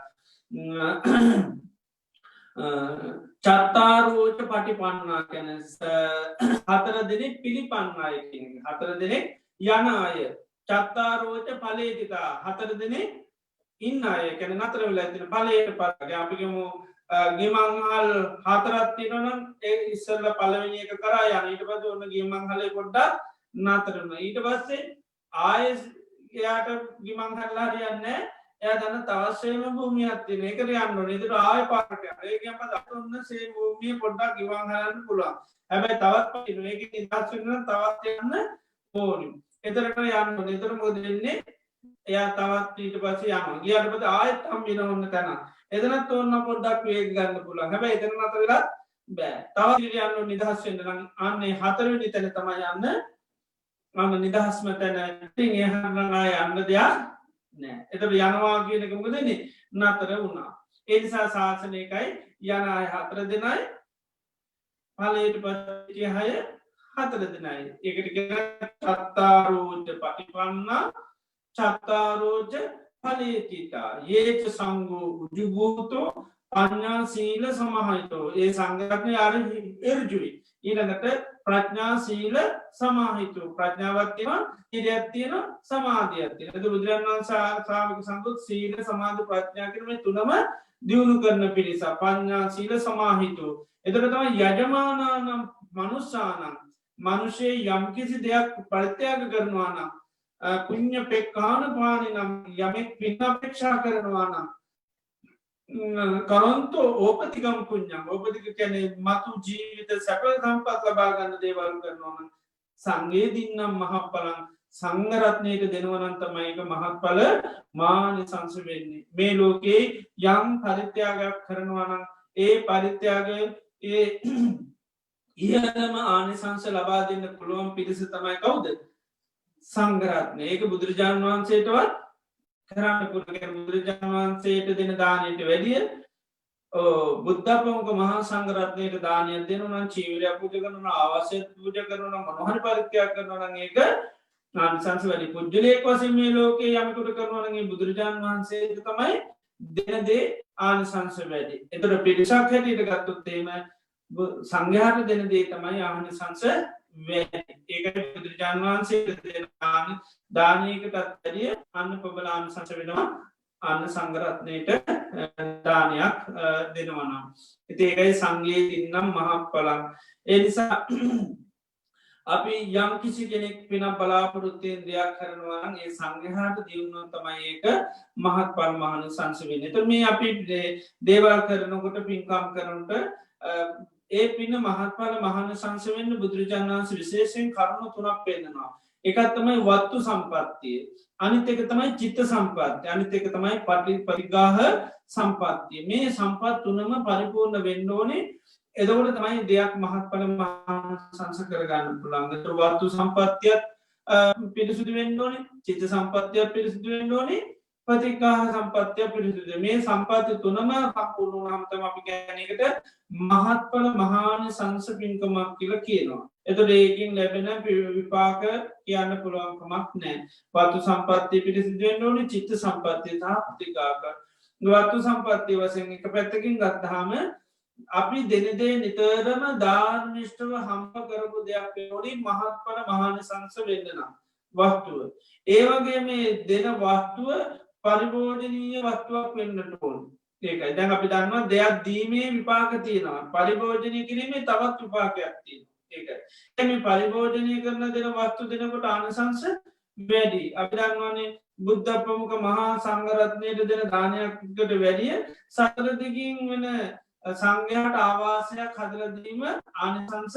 චත්තාරෝච පටිපන්නා කියන 4 දෙනෙක් පිළිපන්න අය කියන්නේ. 4 දෙනෙක් යන අය. චත්තාරෝච ඵලේතිතා 4 දෙනෙක් ඉන්න අය කියන්නේ නතර වෙලා තියෙන ඵලයට පත්. අපි කියමු ගිමන්හල් 4ක් තියෙනවා නම් ඒ ඉස්සෙල්ලා පළවෙනි එක කරා යන. ඊට පස්සේ ඔන්න ගිමන්හලේ පොඩ්ඩක් නතර වෙනවා. ඊට පස්සේ ආයෙත් එයාට ගිමන්හල්ලා හරියන්නේ නැහැ. එයා දන්න තවස්සේම භූමියක් තියෙන. ඒකට යන්න ඕනේ. ඒකට ආයෙ පාරට යනවා. ඒ කියන්නේ අපිට ඔන්න සේ භූමිය පොඩ්ඩක් ගිවන් හදන්න පුළුවන්. හැබැයි තවත් පිටින් ඒකේ නිදහස් වෙන්න නම් තවත් යන්න ඕනේ. එතරට යන්න ඕනේ. එතර මොකද වෙන්නේ? එයා තවත් ඊට පස්සේ යනවා. ගියාට පස්සේ ආයෙත් හම් වෙන ඕන තැන. එතනත් ඕන පොඩ්ඩක් වේග ගන්න පුළුවන්. හැබැයි එතන නතර වෙලා බෑ. තවත් ඉතින් යන්න ඕනේ නිදහස් වෙන්න නම් අන්නේ 4 වෙනි තැන තමයි යන්න. අන්න නිදහස්ම තැන. ඉතින් එහෙනම් ආයෙ යන්න දෙයක් නෑ. එතකොට යනවා කියන එක මොකද වෙන්නේ? නතර වුණා. ඒ නිසා ශාසනයකයි යන අය 4 දෙනයි ඵලයට පත් 4 දෙනයි. ඒකට කියන චත්තාරෝච පටිපන්නා චත්තාරෝච ඵලේතිතා යේච සංඝෝ උජුභූතෝ පඤ්ඤා සීල සමාහිතෝ. ඒ සංඝරත්නය අර එර්ජුයි. ඊළඟට ප්‍රඥා සීල සමාහිතු ප්‍රඥාවත් තියෙනවා ඉරියක් තියෙනවා සමාධියක් තියෙනවා. ඒක බුදුරජාණන් වහන්සේ ශ්‍රාවක සංඝුත් සීල සමාධි ප්‍රඥා කියන මේ තුනම දියුණු කරන පිරිස. පඤ්ඤා සීල සමාහිතු. එතකොට තමයි යජමානානම් මනුස්සානම් මනුෂ්‍යය යම්කිසි දෙයක් පරිත්‍යාග කරනවා නම් පුඤ්ඤ පෙක්ඛාන පානි නම් යමෙක් පින් අපේක්ෂා කරනවා නම් කරන්තෝ ඕපතිකම් පුඤ්ඤං ඕපතික කියන්නේ මතු ජීවිත සැප සම්පත් ලබා ගන්න දේවල් කරනවා නම් සංඝේ දින්නම් මහප්පලං සංඝ රත්නයට දෙනවා නම් තමයි ඒක මහත්ඵල මානිසංස වෙන්නේ. මේ ලෝකේ යම් පරිත්‍යාගයක් කරනවා නම් ඒ පරිත්‍යාගය ඒ ඉහළම ආනිසංස ලබා දෙන්න පුළුවන් පිරිස තමයි කවුද? සංඝ රත්නය. ඒක බුදුරජාණන් වහන්සේටවත් කරන්න පුළුවන්. බුදුරජාණන් වහන්සේට දෙන දානයට වැඩිය බුද්ධපමුක මහා සංඝ රත්නයට දානයක් දෙනවා නම් චීවරයක් පූජා කරනවා නම් ආවාසයක් පූජා කරනවා නම් මොනවා හරි පරිත්‍යාග කරනවා නම් ඒක ආනිසංස වැඩි. පුජ්‍යලේක වශයෙන් මේ ලෝකේ යමකට කරනවා නම් ඒ බුදුරජාණන් වහන්සේට තමයි දෙන දේ ආනිසංස වැඩි. ඒතර පිරිසක් හැටියට ගත්තොත් එහෙම සංඝයාට දෙන දේ තමයි ආනිසංස වැඩි. ඒකට බුදුරජාණන් වහන්සේට දෙන දානයකටත් වැඩිය අන්න ප්‍රබල ආනිසංස වෙනවා අන්න සංඝ රත්නයට දානයක් දෙනවා නම්. ඉතින් ඒකයි සංඝයේ දින්නම් මහප්ඵලං. ඒ නිසා අපි යම් කිසි කෙනෙක් පින බලාපොරොත්තුෙන් දෙයක් කරනවා නම් ඒ සංඝයාට දියුණුව තමයි ඒක මහත්ඵල මහානිසංස වෙන්නේ. එතකොට මේ අපි දේවල් කරනකොට පින්කම් කරනකොට ඒ පින මහත්ඵල මහානිසංස වෙන්න බුදුරජාණන් වහන්සේ විශේෂයෙන් කරුණු තුනක් පෙන්නනවා. එකක් තමයි වත්තු සම්පත්තිය, අනිත් එක තමයි චිත්ත සම්පත්තිය, අනිත් එක තමයි පටිඝාහ සම්පත්තිය. මේ සම්පත් තුනම පරිපූර්ණ වෙන්න ඕනේ. එතකොට තමයි දෙයක් මහත්ඵල මහානිසංස කරගන්න පුළුවන්. ඒතර වත්තු සම්පත්තියත් පිරිසුදු වෙන්න ඕනේ, චිත්ත සම්පත්තියත් පිරිසුදු වෙන්න ඕනේ, පටිඝාහ සම්පත්තිය පිරිසුදු. මේ සම්පත්ති තුනම සම්පූර්ණ වුණාම තමයි අපි කියන්නේ ඒකට මහත්ඵල මහානිසංස පින්කමක් කියලා කියනවා. එතකොට ඒකෙන් ලැබෙන විපාක කියන්න පුළුවන් කමක් නැහැ. වත්තු සම්පත්තිය පිරිසුදු වෙන්න ඕනේ, චිත්ත සම්පත්තිය සහ පටිඝාහ. වත්තු සම්පත්තිය වශයෙන් එක පැත්තකින් ගත්තාම අපි දෙනදේ නිතරම ධාර්මිෂ්ඨව හම්බ කරපු දෙයක් වෙනෝනි මහත්ඵල මහානිසංස වෙන්න නම් වස්තුව. ඒ වගේ මේ දෙන වස්තුව පරිභෝජනීය වස්තුවක් වෙන්නට ඕන. ඒකයි දැන් අපි දන්නවා දෙයක් දීමේ විපාක තියෙනවා. පරිභෝජනය කිරීමේ තවත් විපාකයක් තියෙනවා. ඒකයි. දැන් මේ පරිභෝජනය කරන දෙන වස්තු දෙනකොට ආනිසංස වැඩි. අපි දන්නවානේ බුද්ධ ප්‍රමුඛ මහා සංඝ රත්නයට දෙන දානයකට වැඩිය සතර දිගින් වෙන සංඝයාට ආවාසයක් හදලා දීම ආනිසංස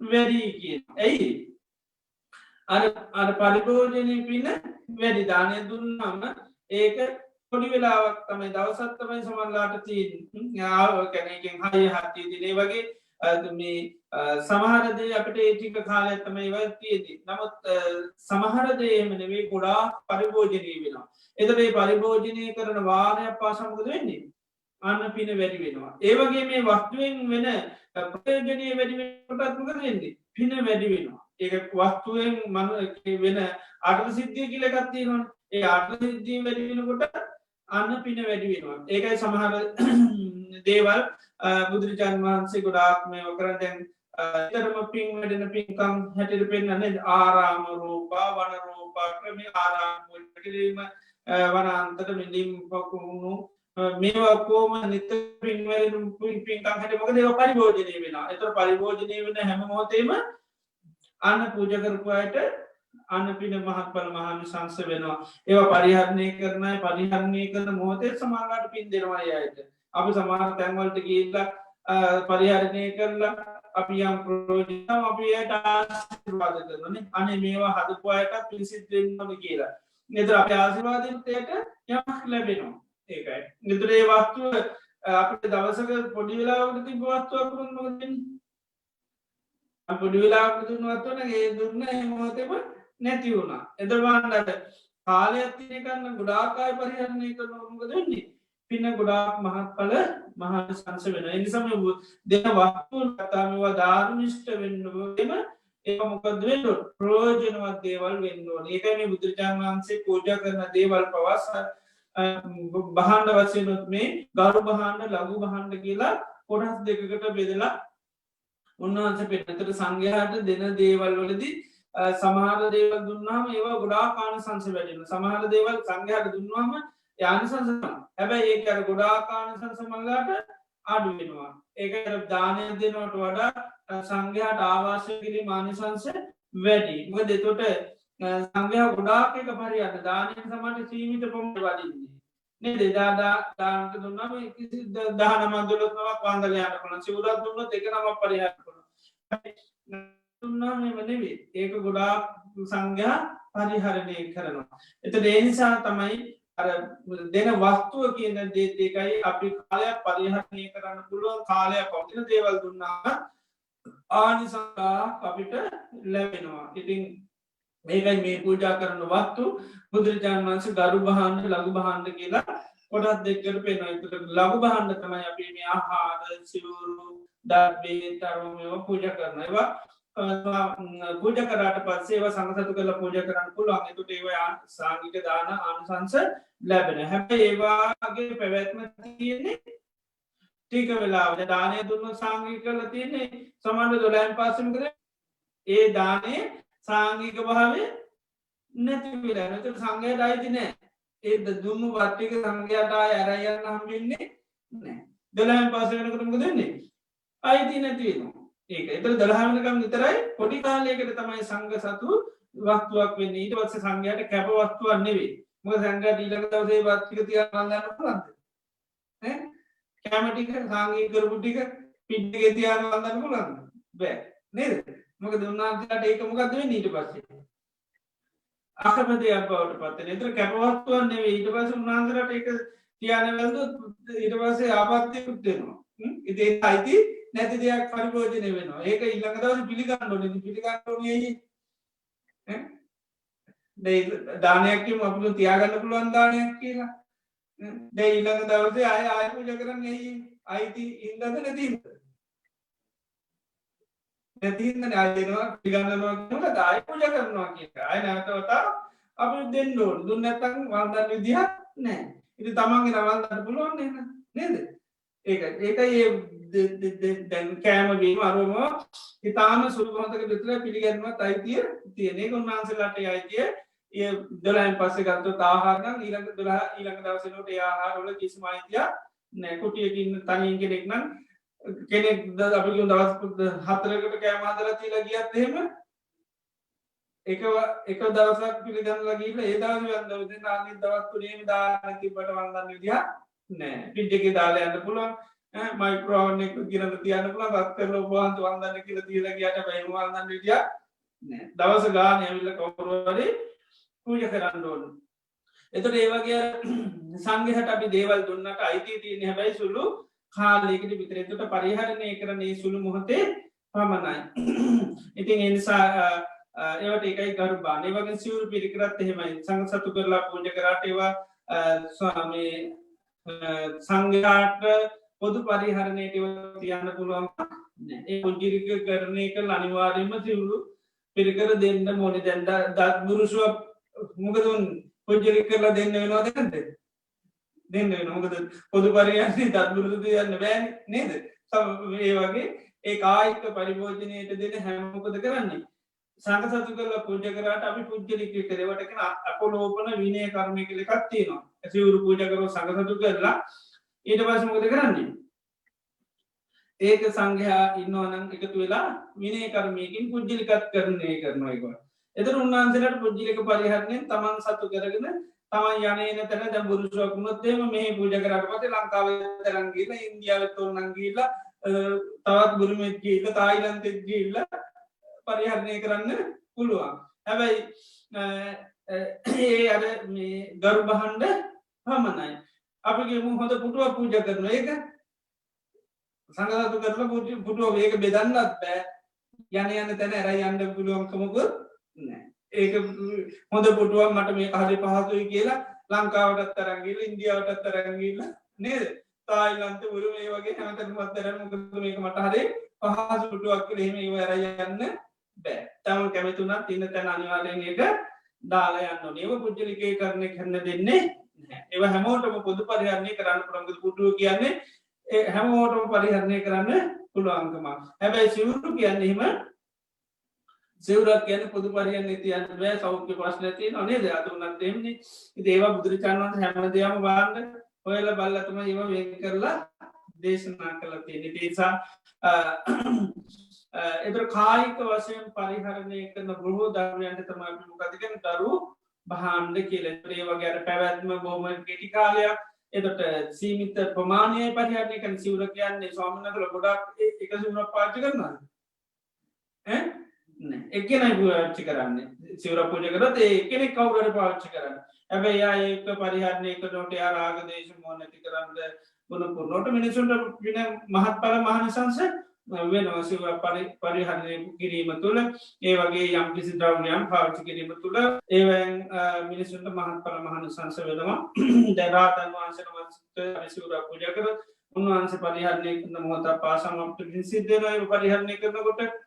වැඩි කියන. ඇයි? අර පරිභෝජනයේ පින වැඩි. දානය දුන්නම ඒක පොඩි වෙලාවක් තමයි දවසක් තමයි සමහරලාට තියෙන්නේ. ආව කෙනෙක්ගෙන් 6-7 දිනේ වගේ මේ සමහර දේ අපිට ඒ ටික කාලයක් තමයි ඒවා තියෙන්නේ. නමුත් සමහර දේ එහෙම නෙවෙයි ගොඩාක් පරිභෝජනීය වෙනවා. එතකොට මේ පරිභෝජනීය කරන වාරයක් පාසා මොකද වෙන්නේ? අන්න පින වැඩි වෙනවා. ඒ වගේ මේ වස්තුවෙන් වෙන ප්‍රයෝජනීය වැඩි වෙනකොටත් මොකද වෙන්නේ? පින වැඩි වෙනවා. ඒක වස්තුවෙන් වෙන අටල සිද්ධිය කියලා එකක් තියෙනවනේ. ඒ අටල සිද්ධිය වැඩි වෙනකොට අන්න පින වැඩි වෙනවා. ඒකයි සමහර දේවල් බුදුරජාණන් වහන්සේ ගොඩාක් මේවා කරන් දැන් ඊතරම පින් වැඩෙන පින්කම් හැටියට පෙන්නන්නේ ආරාම රූපා වන රූපා ක්‍රමේ ආරාම වලටීම වනාන්තර මිලිම් පකුණු මේවා කොහොම නිතර පින් වැඩෙන පින්කම් හැටියට මොකද ඒවා පරිභෝජනය වෙනවා. ඒතර පරිභෝජනය වෙන හැම මොහොතේම අන්න පූජා කරපු අයට අන්න පින මහත්ඵල මහානිසංස වෙනවා. ඒවා පරිහරණය කරන අය පරිහරණය කරන මොහොතේ සමාගයට පින් දෙනවා අයට. අපි සමහර තැන්වලට ගිහිල්ලා පරිහරණය කරලා අපි යම් ප්‍රයෝජන අපි එයට ආශිර්වාද කරනනේ. අනේ මේවා හදපු අයට පිළිසිත දෙන්න ඕනේ කියලා. නේද? අපි ආශිර්වාදයෙන් තේට යමක් ලැබෙනවා. ඒකයි. නේද? ඒ වස්තුව අපිට දවසක පොඩි වෙලාවකට තිබ්බ වස්තුවක් වුණොත් මොකද වෙන්නේ? පොඩි වෙලාවකට දුන්න වස්තුව නම් ඒ දුන්න ඒ මොහොතේම නැති වුණා. එතකොට කාලයක් තියෙන කන්න ගොඩාක් අය පරිහරණය කරනවා මොකද වෙන්නේ? පින ගොඩාක් මහත්ඵල මහානිසංස වෙනවා. ඒ නිසා මේ දෙන වස්තුන් කතාවේවා ධාර්මිෂ්ඨ වෙන්න ඕනෙම ඒක මොකද වෙන්නේ? ප්‍රයෝජනවත් දේවල් වෙන්න ඕනේ. ඒකයි මේ බුදුරජාණන් වහන්සේ පූජා කරන දේවල් පවස් භාණ්ඩ වශයෙන් මේ ගරු භාණ්ඩ ලඝු භාණ්ඩ කියලා කොටස් දෙකකට බෙදලා උන්වහන්සේ පෙන්නතට සංඝයාට දෙන දේවල් වලදී සමහර දේවල් දුන්නාම ඒවා ගොඩාක් ආනිසංස වැඩෙනවා. සමහර දේවල් සංඝයාට දුන්නාම ඒ ආනිසංස හැබැයි ඒක අර ගොඩාක් ආනිසංස මල්ලාට අඩු වෙනවා. ඒක අර දානය දෙනවට වඩා සංඝයාට ආවාසය කිරීම ආනිසංස වැඩි. මොකද එතකොට සංඝයා ගොඩාක් එක පරියට දානයෙන් සමහරට සීමිත පොම්බ වදින්නේ. නේද? දානට දුන්නාම කිසි 19 12ක් වන්දනයට පුළුවන්. සිවුරක් දුන්නොත් එක නමක් පරිහරණය කරනවා. දුන්නාම එහෙම නෙවෙයි. ඒක ගොඩාක් සංඝයා පරිහරණය කරනවා. එතකොට ඒ නිසා තමයි අර දෙන වස්තුව කියන දේත් ඒකයි අපි කාලයක් පරිහරණය කරන්න පුළුවන් කාලයක් පවතින දේවල් දුන්නාම ආනිසංස අපිට ලැබෙනවා. ඉතින් මේකයි මේ පූජා කරන වස්තු බුදුරජාණන් වහන්සේ ගරු භාණ්ඩ ලඝු භාණ්ඩ කියලා කොටස් දෙකකට පෙන්නනවා. ඒකට ලඝු භාණ්ඩ තමයි අපි මේ ආහාර, සිවුරු, දත් බේත් අරම මේවා පූජා කරනවා. ඒවා පූජා කරාට පස්සේ ඒවා සංඝසතු කරලා පූජා කරන්න පුළුවන්. ඒකට ඒවා සාංගික දාන ආනිසංස ලැබෙනවා. හැබැයි ඒවාගේ පැවැත්ම තියෙන්නේ ටික වෙලාවකට. දානය දුන්නොත් සාංගික කරලා තියෙන්නේ සමහර 12න් පස්සේ මොකද ඒ දානේ සාංගික භාවය නැති වෙලා යනවා. ඒක සංඝයාට අයිති නෑ. ඒ දුන්නු වත් ටික සංඝයාට ආය අරන් යන්න හම්බෙන්නේ නෑ. 12න් පස්සේ වෙනකොට මොකද වෙන්නේ? අයිති නැති වෙනවා. ඒක. ඒතර 12 වෙනකම් විතරයි පොඩි කාලයකට තමයි සංඝ සතු වස්තුවක් වෙන්නේ. ඊට පස්සේ සංඝයාට කැප වස්තුවක් නෙවෙයි. මොකද සංඝයාට ඊළඟ දවසේ වත් ටික තියාගෙන ගන්න පුළුවන්ද? ඈ? කැම ටික සාංගික කරපු ටික පිටිගේ තියාගෙන ගන්න පුළුවන්ද? බෑ. නේද? මොකද උන්වහන්සේලාට ඒක මොකද්ද වෙන්නේ ඊට පස්සේ? අකමැතියක් බවට පත් වෙනවා. ඒතර කැපවස්තුවක් නෙවෙයි. ඊට පස්සේ උන්වහන්සේලාට ඒක තියාගෙන වැළඳුත් ඊට පස්සේ ආපත්‍යකුත් වෙනවා. ඉතින් ඒක අයිති නැති දෙයක් පරිභෝජනය වෙනවා. ඒක ඊළඟ දවසේ පිළිගන්න ඕනේ. පිළිගන්න ඕනේ ඇයි? ඈ? දානයක් කියමු අපිට තියාගන්න පුළුවන් දානයක් කියලා. දැන් ඊළඟ දවසේ ආය පූජා කරන්නේ ඇයි? අයිති ඉන්නද නැතිද? නැතින්ද ආයෙනවා පිළිගන්නවා කියනකොට ආයෙ පූජා කරනවා කියන එක. ආයෙ නැවතවත අපි දෙන්න ඕන. දුන්න නැත්නම් වන්දන විදිහක් නැහැ. ඉතින් තමන්ගේ නම් වන්දන්න පුළුවන් නේද? ඒකයි දැන් කෑම බීම අරම ඉතාලම සුළු මොහොතක විතර පිළිගන්නවත් අයිතිය තියෙන. ඒක උන්වහන්සේලාට අයිතිය. ඒ 12න් පස්සේ ගත්තොත් ආහාර නම් ඊළඟ දවසේ නෝට ඒ ආහාර වල කිසිම අයිතියක් නැහැ. කුටියකින් තනියෙන් කෙනෙක් නම් කෙනෙක් අපි දවස් 4කට කෑම හදලා තියලා ගියත් එහෙම එක දවසක් පිළිගන්නලා ගිහිල්ලා ඒ දවසේ වන්දන දෙන්න අනිත් දවස් තුනේම දාන තිබ්බට වන්දන විදියක් නෑ. ෆ්‍රිජ් එකේ දාලා යන්න පුළුවන්. මයික්‍රෝවේව් එක ගිරන තියන්න පුළුවන්. රත් කරලා වහන් වන්දන කියලා තියලා ගියට බැහැ වන්දන විදියක් නෑ. දවස් ගානේ ඇවිල්ලා කවුරු හරි පූජා කරන්න ඕන. එතකොට ඒ වගේ සංඝයාට අපි දේවල් දුන්නට අයිතිය තියෙන හැබැයි සුළු කාලයකට විතර. එතකොට පරිහරණය කරන මේ සුළු මොහොතේ පමණයි. ඉතින් ඒ නිසා ඒවට ඒකයි ගරු බාන. ඒ වගේ සිවුරු පිරිකරත් එහෙමයි. සංඝ සතු කරලා පූජා කරාට ඒවා ස්වාමී සංඝයාට පොදු පරිහරණයට තියන්න පුළුවන් නෑ. ඒ පුජ්‍යලිකකරණය කළ අනිවාර්යයෙන්ම සිවුරු පිරිකර දෙන්න ඕනේ. දැන් දත් බුරුෂුව මොකද පුජ්‍යලික කරලා දෙන්න වෙනවද නැද්ද? දෙන්න වෙනවා. මොකද පොදු පරිහරණය දත් බුරුෂු තියන්න බෑනේ නේද? ඒ වගේ ඒ කායික පරිභෝජනයට දෙන හැම මොකද කරන්නේ? සංඝ සතු කරලා පූජා කරාට අපි පුජ්‍යලික කරේවට කියන අපලෝපන විනය කර්මය කියලා එකක් තියෙනවා. සිවුරු පූජා කරලා සංඝ සතු කරලා ඊට පස්සේ මොකද කරන්නේ? ඒක සංඝයා ඉන්නවා නම් එකතු වෙලා විනය කර්මයකින් පුජ්‍යලිකත්කරණය කරනවා ඒක. එතන උන්වහන්සේලාට පුජ්‍යලික පරිහරණයෙන් තමන් සතු කරගෙන තමන් යන්නේ තැන දැන් බුරුෂුවක් වුණොත් එහෙම මෙහි පූජා කරාට පස්සේ ලංකාවේ තරන් ගිහලා ඉන්දියාවෙත් උනන් ගිහලා තවත් බුරුමෙත් ගිහලා තායිලන්තෙත් ගිහලා පරිහරණය කරන්න පුළුවන්. හැබැයි ඒ අර මේ ගරු බහණ්ඩ පමණයි. අපි කියමු හොඳ පුටුවක් පූජා කරනවා. ඒක සංඝ සතු කරලා පුටුව මේක බෙදන්නත් බෑ. යන තැන ඇරයි යන්න පුළුවන්කමකුත් නැහැ. ඒක හොඳ පුටුවක් මට මේක හරි පහසුයි කියලා ලංකාවටත් තරන් ගිහලා ඉන්දියාවටත් තරන් ගිහලා නේද? තායිලන්ත බුරුම මේ වගේ හැමතැනම තරන් මොකද මේක මට හරි පහසු පුටුවක් කියලා එහෙම ඒව ඇරයි යන්න බෑ. තම කැමති උනත් ඉන්න තැන අනිවාර්යෙන් ඒක දාලා යන්න ඕනේ. ඒව පුජ්‍යලිකීකරණය කරන්න දෙන්නේ නැහැ. ඒව හැමෝටම පොදු පරිහරණය කරන්න පුළුවන්. පුටුව කියන්නේ හැමෝටම පරිහරණය කරන්න පුළුවන්කම හැබැයි සිවුරු කියන්නේ එහෙම සිවුරක් කියන්නේ පොදු පරිහරණය තියන්න බෑ සෞඛ්‍ය ප්‍රශ්න තියෙනවා නේද අද උනත් එන්නේ ඉතින් ඒවා බුදුරජාණන් වහන්සේ හැමදේම වහන්න හොයලා බලලා තමයි ඒවා වෙන් කරලා දේශනා කළා තියෙන්නේ ඒ නිසා ඒතර කායික වශයෙන් පරිහරණය කරන බොහෝ ධර්මයන්ට තමයි අපි මොකද කියන්නේ දරුවෝ බහාණ්ඩ කියලා. ඒ වගේ අර පැවැත්ම බොහොම කෙටි කාලයක් එතකොට සීමිත ප්‍රමාණයේ පරිහරණය කරන සිවුර කියන්නේ ස්වාමීන් වහන්සේලා ගොඩක් එක සිවුරක් පාවිච්චි කරනවාද? ඈ නෑ එක්කෙනයි පාවිච්චි කරන්නේ සිවුර පූජා කරත් ඒ එක්කෙනෙක් කවුරු හරි පාවිච්චි කරන්නේ. හැබැයි ආ ඒක පරිහරණය කරනකොට යා රාග දේශ මොහ නැති කරන්න ගුණ පුරනකොට මිනිසුන්ට වින මහත්ඵල මහානිසංස වෙනවා සිවුර පරිහරණය කිරීම තුළ ඒ වගේ යම් කිසි ද්‍රව්‍යයන් පාවිච්චි කිරීම තුළ ඒවෙන් මිනිසුන්ට මහත්ඵල මහානිසංස වෙනවා. දැන් රාතන් වහන්සේට සිවුර පූජා කරලා උන්වහන්සේ පරිහරණය කරන මොහොත පාසම අපිට සිද්ධ වෙනවා ඒ පරිහරණය කරනකොට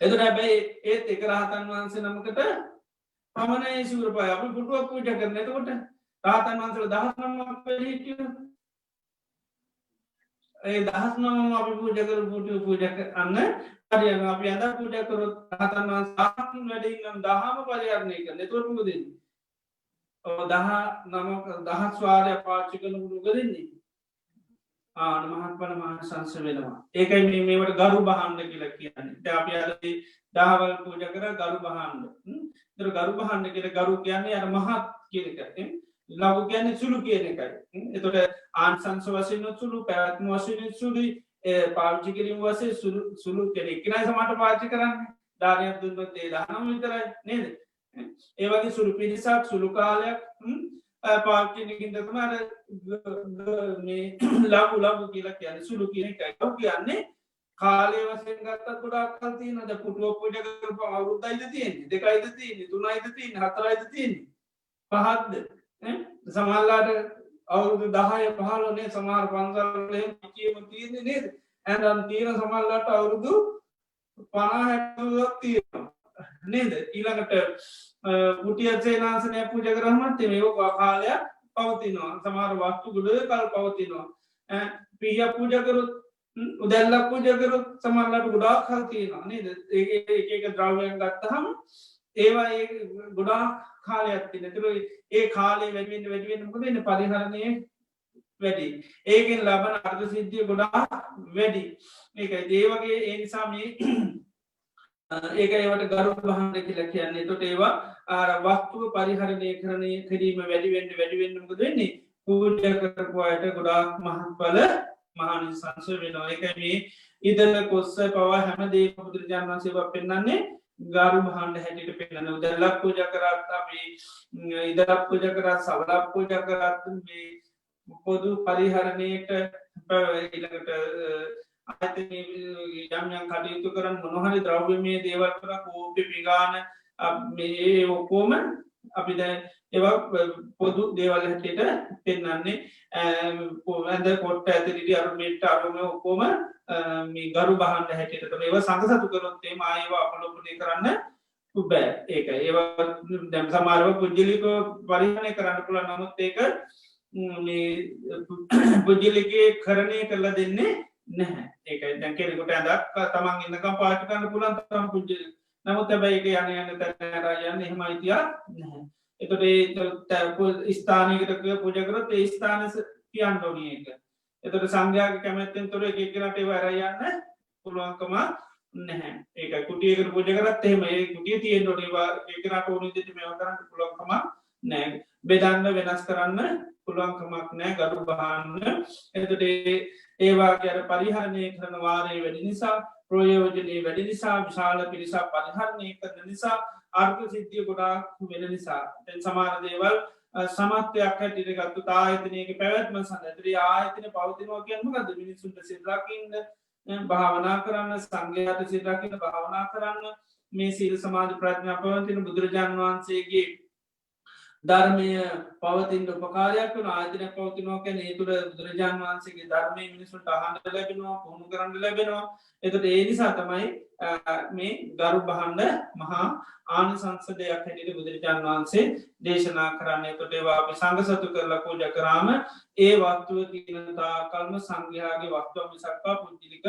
එතකොට හැබැයි ඒත් එක රහතන් වහන්සේ නමකට පමණයි සිවුර පාය අපි පුටුවක් පූජා කරන. එතකොට රහතන් වහන්සේලා 19ක් වෙලී හිටියද ඒ 19ම අපි පූජා කරු පුටුව පූජා කරන්න හරියනවා. අපි අද පූජා කරොත් රහතන් වහන්සේ 10ක් වැඩි නම් 10ම පරිහරණය කරන. එතකොට මොකද වෙන්නේ? ඔව් 10 ස්වාරය පාවිච්චි කරනකොට මොකද වෙන්නේ? මහත්ඵල මහානිසංස වෙනවා. ඒකයි මේවට ගරු බහන්න කියලා කියන්නේ. දැන් අපි අද දහවල් පූජා කරා ගරු බහන්න. ඒතර ගරු බහන්න කියලා ගරු කියන්නේ අර මහත් කියන එක. ලඝු කියන්නේ සුළු කියන එකයි. එතකොට ආංශංශ වශයෙන් සුළු පැවැත්ම වශයෙන් සුළුයි පාවිච්චි කිරීම වශයෙන් සුළු කියන එකයි සමහරට පාවිච්චි කරන්නේ. දානයක් දුන්නොත් ඒ දානම විතරයි නේද? ඒ වගේ සුළු පිරිසක් සුළු කාලයක් පාච්චිනකින් දකම ලබු කියලා කියන්නේ සුළු කියන එකයි කියන්නේ කාලය වසයෙන් ගත්තත් ගොඩක් කල් තියෙනවද පුටුව පූජා කරපු අවුරුද්දයිද තියෙන්නේ දෙකයිද තියෙන්නේ තුනයිද තියෙන්නේ හතරයිද තියෙන්නේ පහක්ද සමහරලාට අවුරුදු 10 15 නේ සමහර පන්සල් වල කියමු තියෙන්නේ නේද එහෙනම් තියෙන සමහරලාට අවුරුදු 50 60ක් තියෙනවා නේද ඊළඟට කුටිය සේනාසනය පූජා කරාමත් මේක කාලයක් පවතිනවා සමහර වස්තු ගොඩ කල් පවතිනවා පිහිය පූජා කරොත් උදැල්ලක් පූජා කරොත් සමහරලාට ගොඩාක් කල් තියෙනවා නේද ඒක ද්‍රව්‍යයන් ගත්තහම ඒවා ඒ ගොඩාක් කාලයක් තියෙනවා ඒතර ඒ කාලේ වැඩි වෙන්න මොකද වෙන්නේ පරිහරණයේ වැඩි ඒකෙන් ලබන අර්ථ සිද්ධිය ගොඩාක් වැඩි මේකයි ඒ වගේ ඒ නිසා මේ ඒක ඒවට ගරු බහන්න කියලා කියන්නේ. එතකොට ඒවා අර වස්තුව පරිහරණය කිරීම වැඩි වෙන්න මොකද වෙන්නේ? පූජා කරපු අයට ගොඩාක් මහත්ඵල මහානිසංස වෙනවා. ඒකයි මේ ඉදල කොස්ස පවා හැමදේම බුදුරජාණන් වහන්සේ පෙන්නන්නේ ගරු බහන්න හැටියට පෙන්නනවා. උදැල්ලක් පූජා කරත් අපි ඉදලක් පූජා කරත් සවලක් පූජා කරත් මේ පොදු පරිහරණයට ඊළඟට ආයතන යම් කටයුතු කරන් මොනහරි ද්‍රව්‍යමය දේවල් කරා කෝප්පේ පිඟාන මේ ඔක්කොම අපි දැන් ඒවා පොදු දේවල් හැටියට පෙන්වන්නේ ඇඳ කොට ඇතිරිටි අර මෙට්ට අරුම ඔක්කොම මේ ගරු බහන්න හැටියට තමයි ඒවා සංඝසතු කරොත් එහම ආයවා අපලෝකණය කරන්න බෑ ඒකයි ඒවා දැන් සමහරව පුජ්‍යලික පරිහරණය කරන්න පුළුවන් නමුත් ඒක මේ පුජ්‍යලිකේ කරණය කරලා දෙන්නේ නැහැ ඒකයි දැන් කෙනෙකුට ඇඳක් තමන් ඉන්නකම් පාවිච්චි කරන්න පුළුවන් තරම් පුජ්‍ය නමුත් හැබැයි ඒක යන තැන යන්නේ එහෙම අයිතියක් නැහැ එතකොට ඒ ස්ථානයකට පූජා කරොත් ඒ ස්ථාන කියන්න ඕනේ ඒක එතකොට සංඝයාගේ කැමැත්තෙන් තොර එක එක්කෙනාට ඒව අරන් යන්න පුළුවන්කම නැහැ ඒකයි කුටියකට පූජා කරත් එහෙම ඒ කුටිය තියෙන්න ඕනේ ඒවා එක්කෙනාට ඕන විදිහට මේවා කරන්න පුළුවන්කම නැහැ බෙදන්න වෙනස් කරන්න පුළුවන්කමක් නැහැ ගරු බහන්න එතකොට ඒවාගේ අර පරිහරණය කරන වාරයේ වැඩි නිසා ප්‍රයෝජනයේ වැඩි නිසා විශාල පිරිසක් පරිහරණය කරන නිසා අර්ථ සිද්ධිය ගොඩාක් වෙන නිසා දැන් සමහර දේවල් සමත්වයක් හැටියට ගත්තොත් ආයතනයක පැවැත්ම සඳහා ආයතන පවතිනවා කියන්නේ මොකද්ද මිනිසුන්ට සිල් රකින්න භාවනා කරන්න සංඝයාට සිල් රකින්න භාවනා කරන්න මේ සීල සමාධි ප්‍රඥා පවතින බුදුරජාණන් වහන්සේගේ ධර්මය පවතින උපකාරයක් වන ආයතනයක් පවතිනවා කියන්නේ ඒ තුළ බුදුරජාණන් වහන්සේගේ ධර්මයේ මිනිසුන්ට අහන්න ලැබෙනවා පුහුණු කරන්න ලැබෙනවා එතකොට ඒ නිසා තමයි මේ ගරු බහන්න මහා ආනිසංස දෙයක් හැටියට බුදුරජාණන් වහන්සේ දේශනා කරන්නේ එතකොට ඒවා අපි සංඝ සතු කරලා පූජා කරාම ඒ වස්තුව තියෙන තාකල්ම සංඝයාගේ වස්තුව මිසක්වා පුජ්‍යලික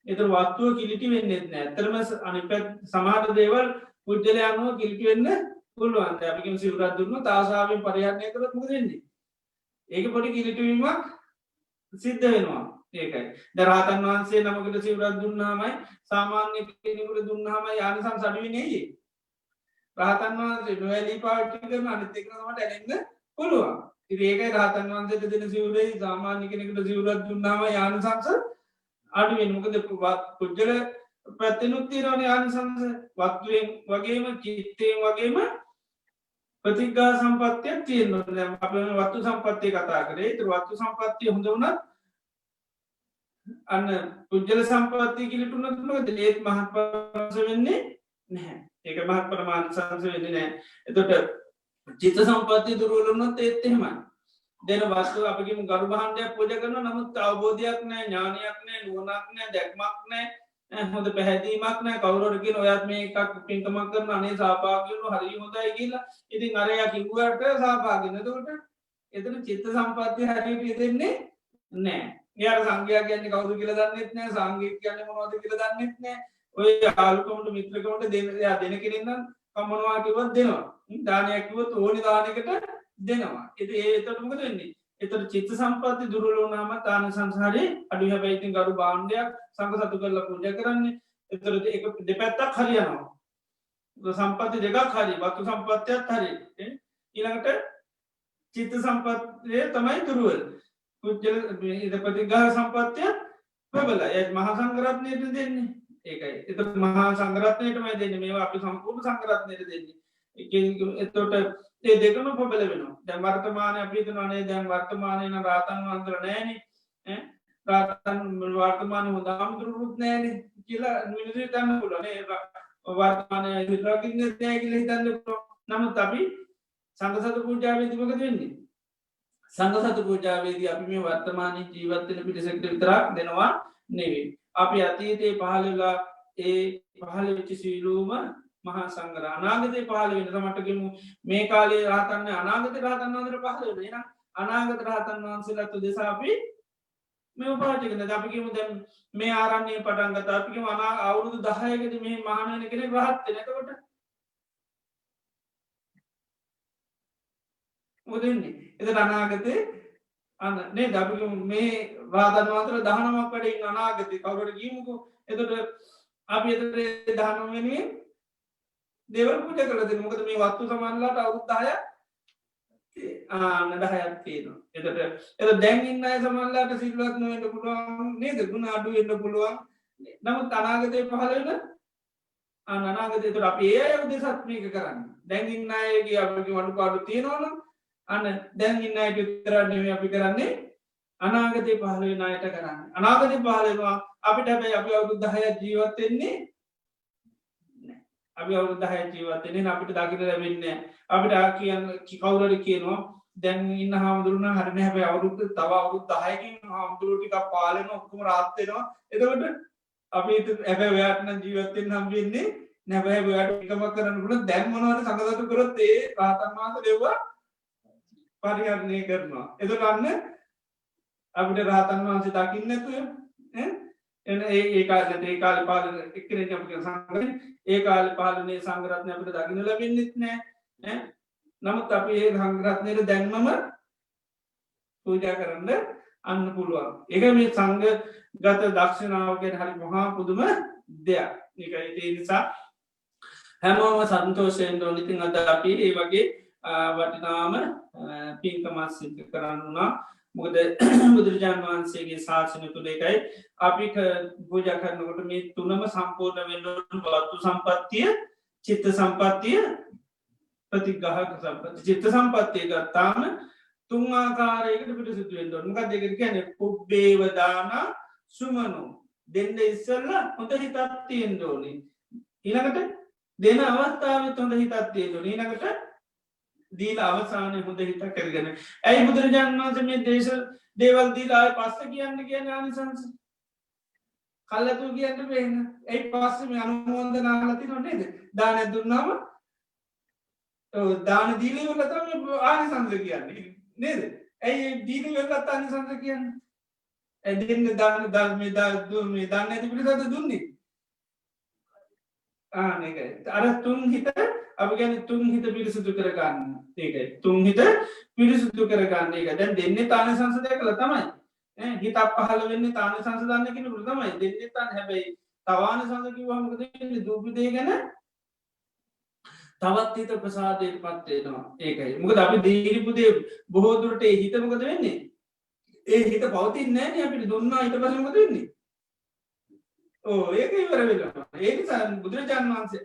එතර වත්තුව කිලිටි වෙන්නෙත් නෑ ඇතරම අනිප සමහට දේවල් පුද්ජලයනුව කිලිටි වෙන්න පුළුවන් අපිකම සිවරත් දුන්න තාසාාවෙන් පරිහරණය කර මුද දෙන්නේ ඒක පොඩි කිලිටවීමක් සිද්ධ වෙනවා ඒකයි දරහතන් වහන්සේ නමකට සිවරත් දුන්නාමයි සාමාන්‍ය කෙනෙකුට දුන්නාම යානිසම් සඩුවනේයේ රහතන් වහන්සේ නොවැලී පාටි කරන අනිතකනමට ඇරෙන්න පුළුවන් ඒකයි රහතන් වහන්සේට දෙන සිවරේ සාමාන්‍ය කෙනෙකුට සිවරත් දුන්නාම යානිසංස අඩුවෙන් මොකද පුද්ජල පැත්තනුත් තීරවන යානිසංස වත්තුවෙන් වගේම චිත්තයෙන් වගේම ප්‍රතිගා සම්පත්තියක් තියෙන අප වත්තු සම්පත්තිය කතා කරේ වත්තු සම්පත්තිය හොඳ වුණත් අන්න පුද්ජල සම්පත්තිය කිලිටුනතුනද ඒත් මහත් පස වෙන්නේ නැහැ ඒක මහත් පරමාණ සංස වෙන්නේ නෑ එතොට චිත සම්පත්ති දුරුවලුන්නත් ඒත් එහෙමයි දෙන වස්තු අපිම ගරු බහන්ඩයක් පෝජ කරන නමුත් අවබෝධයක් නෑ ඥානයක් නෑ නුවනක් නෑ දැක්මක් නෑ හොඳ පැහැදීමක් නෑ කවුරටකින් ඔයත් මේ එකක් පින්කමක් කරන අනේ සාපාගලු හරි හොඳයි කියලා ඉතින් අරයා කිව්වට සාපාගෙනතකොට එතන චිත්ත සම්පත්තිය හැරට දෙන්නේ නෑ යාර සංඝයා කියන්නේ කවුරු කියලා දන්නෙත් නෑ සංඝයා කියන්නේ මොනවද කියලා දන්නෙත් නෑ ඔය ආලුකමට මිත්‍රකමට දෙන කෙනෙක් නම් කමනවා කිව්වත් දෙනවා දානයක් කිව්වොත් ඕනි දානයකට දෙනවා ඉතින් ඒකට මොකද වෙන්නේ එතට චිත්ත සම්පත්ති දුරලෝනාම තාන සංසාරේ අඩු හැබැයිතින් ගරු බාණ්ඩයක් සංග සතු කරලා පූජ කරන්නේ එතර එක දෙපැත්තක් හරියනවා සම්පත්ති දෙකක් හරි බත්තු සම්පත්තියත් හරි ඊළඟට චිත්ත සම්පත්ය තමයි තුරුවල් පුද්ජල ප්‍රතිගහ සම්පත්තිය ප්‍රබල ඇ මහා සංගරත්නයට දෙන්නේ ඒකයි එත මහා සංගරත්නයටමයි දෙන්න මේවා අපි සම්පූර්ණ සංගරත්නයට දෙන්නේ එතොට ඒ දෙකනු පොබල වෙන දැන් වර්තමානය අපිතනනේ දැන් වර්තමානයන රාතන් වන්දර නෑන රාතන් වර්තමාන හොදාමුදුරුත් නෑන කියලා නිවිසි තන්න පුලනේ වර්තමානය හිරකින්න නෑකිල හිතන්න නමුත් අපි සංගසත පූජාවේදීමක දෙන්නේ සංගසත පූජාවේදී අපි මේ වර්තමානය ජීවත්තන පිටිසෙක්ට විතරක් දෙනවා නෙවේ අපි අතීතයේ පහලලා ඒ පහල වෙච්චි සීලූම මහා සංගර අනාගතය පහල වෙන මටගමු මේ කාලේ රහතන්න අනාගත රහතන් වන්දර පහල වෙන අනාගත රහතන් වහන්සේලත්තු දෙසාපි මේ පාටිකන අපිකමු දැම් මේ ආරන්නේ පටන්ගත අපිකම අනා අවුරුදු 10යකද මේ මහනන කෙනෙ රහත්ත නැතකොට මුදන්නේ එත අනාගතේ අන්න නේ දපික මේ රාතන් වන්තර දහනමක් කඩින් අනාගතය කවුරට ගීමකු එතට අපි එතරේ දහනම් වෙනුවෙන් දෙවල් පුජ කලද මොකද මේ වත්තු සමන්ලාට අවුත්දාය නඩහයක් තියෙනවා එතට එත දැන්ඉන්න අය සමල්ලාට සිල්වත් නොවට පුළුවන් නේද ගුණ අඩු එන්න පුළුවන් නමුත් අනාගතය පහලවෙන අනාගතය තුර අප ඒ අය උදෙසත්මයක කරන්න දැන්ඉන්න අයගේ අපගේ වඩු පාඩු තියෙනවන අන්න දැන්ඉන්න අයට උත්තරන්නේ අපි කරන්නේ අනාගතය පහලවෙන අයට කරන්න අනාගතය පහලවා අපිට හැබැයි අපි අවුද්ධහය ජීවත්වෙන්නේ අපි අවුද්ධහය ජීවතෙන අපිට දකින ලැබෙන්න අපිට කියන්න කවුරට කියනවා දැන් ඉන්න හාමුදුරුණ හරින හැබ අවුරුද්ධ තව අවුරුත් දහයකින් හාමුදුරුටික පාලන ඔක්කුම රාත්වෙනවා එතකට අපි ඇබ ව්‍යාටන ජීවත්තෙන් හම්බෙන්නේ නැබැ යාට එකම කරන්නට දැන්මනවන සඟදතු කරොත් ඒ රාතන්වාස දෙව්වා පරිහරණය කරනවා එතකන්න අපිට රාතන් වහන්සේ දකින්නතුය ඒකාලට ඒ කාල පාලන එක්කන ජපක සංගර ඒ කාල පාලනය සංගරත්නය අපට දකින ලබෙන්න්නෙත් නෑ නමුත් අපි ඒ සංගරත්නයට දැන්මම පූජා කරන්න අන්න පුළුවන් එක මේ සංග ගත දක්ෂනාවගෙන් හරි මහා පුදුම දෙයක් ඒකයි නිසා හැමෝම සන්තෝෂයෙන් ඩොලිතින් අද අපි ඒ වගේ වටිනාම පින්කමත් සිද්ධ කරන්නුනා මොකද බුදුරජාණන් වහන්සේගේ ශාසනය තුළ එකයි අපි පූජ කරනකොට මේ තුනම සම්පූර්ණ වෙන්නට වත්තු සම්පත්තිය චිත්ත සම්පත්තිය ප්‍රතිග්‍රහක සම්පත්ති චිත්ත සම්පත්තිය ගත්තාම තුන් ආකාරයකට පිට සිදුවෙන්ට මොකක් දෙකට කියන පුබ්බේවදාන සුමනු දෙන්න ඉස්සල්ල හොඳ හිතත් තියෙන් දෝනි ඊළඟට දෙන අවස්ථාවත් හොඳ හිතත් තිය දෝන ඊළඟට දීල අවසානය හොඳ හිත කරගෙන ඇයි බුදුරජාණන් වන්ස මේ දේශ දේවල් දීලාය පස්ස කියන්න කියන ආනිසංස කල්ලතු කියන්න පේන ඇයි පස්සම අනුමෝන්ද නාලති නොනේද දාන දුන්නාම දාන දීලවල තම ආනිසංස කියන්නේ නේද ඇයි දීන වෙලත් අනිසංස කියන්න ඇදින්න දන්න ධර්මය දුන්නේ දන්න ඇති පිළිසද දුන්නේ ආනක අර තුන් හිත අපි ගැන තුන් හිත පිරිසුදු කරගන්න ඒකයි තුන් හිත පිරිසුදු කරගන්න එක දැන් දෙන්නේ තාන සංසදය කළ තමයි හිතක් පහල වෙන්න තාන සංසධන්න කෙන තමයි දෙන්නේ තන් හැබැයි තවාන සංසකිවහමකද දුපිදේ ගැන තවත් හිත ප්‍රසාදයට පත්වේනවා ඒකයි මොකද අපි දීරිපුදේ බොහෝදුරට හිතමකද වෙන්නේ ඒ හිත පවතින් නෑන අපිට දුන්නා හිත පසමකද වෙන්නේ ඕ ඒක ඉවර වෙලා ඒක බුදුරජාණන් වහන්සේ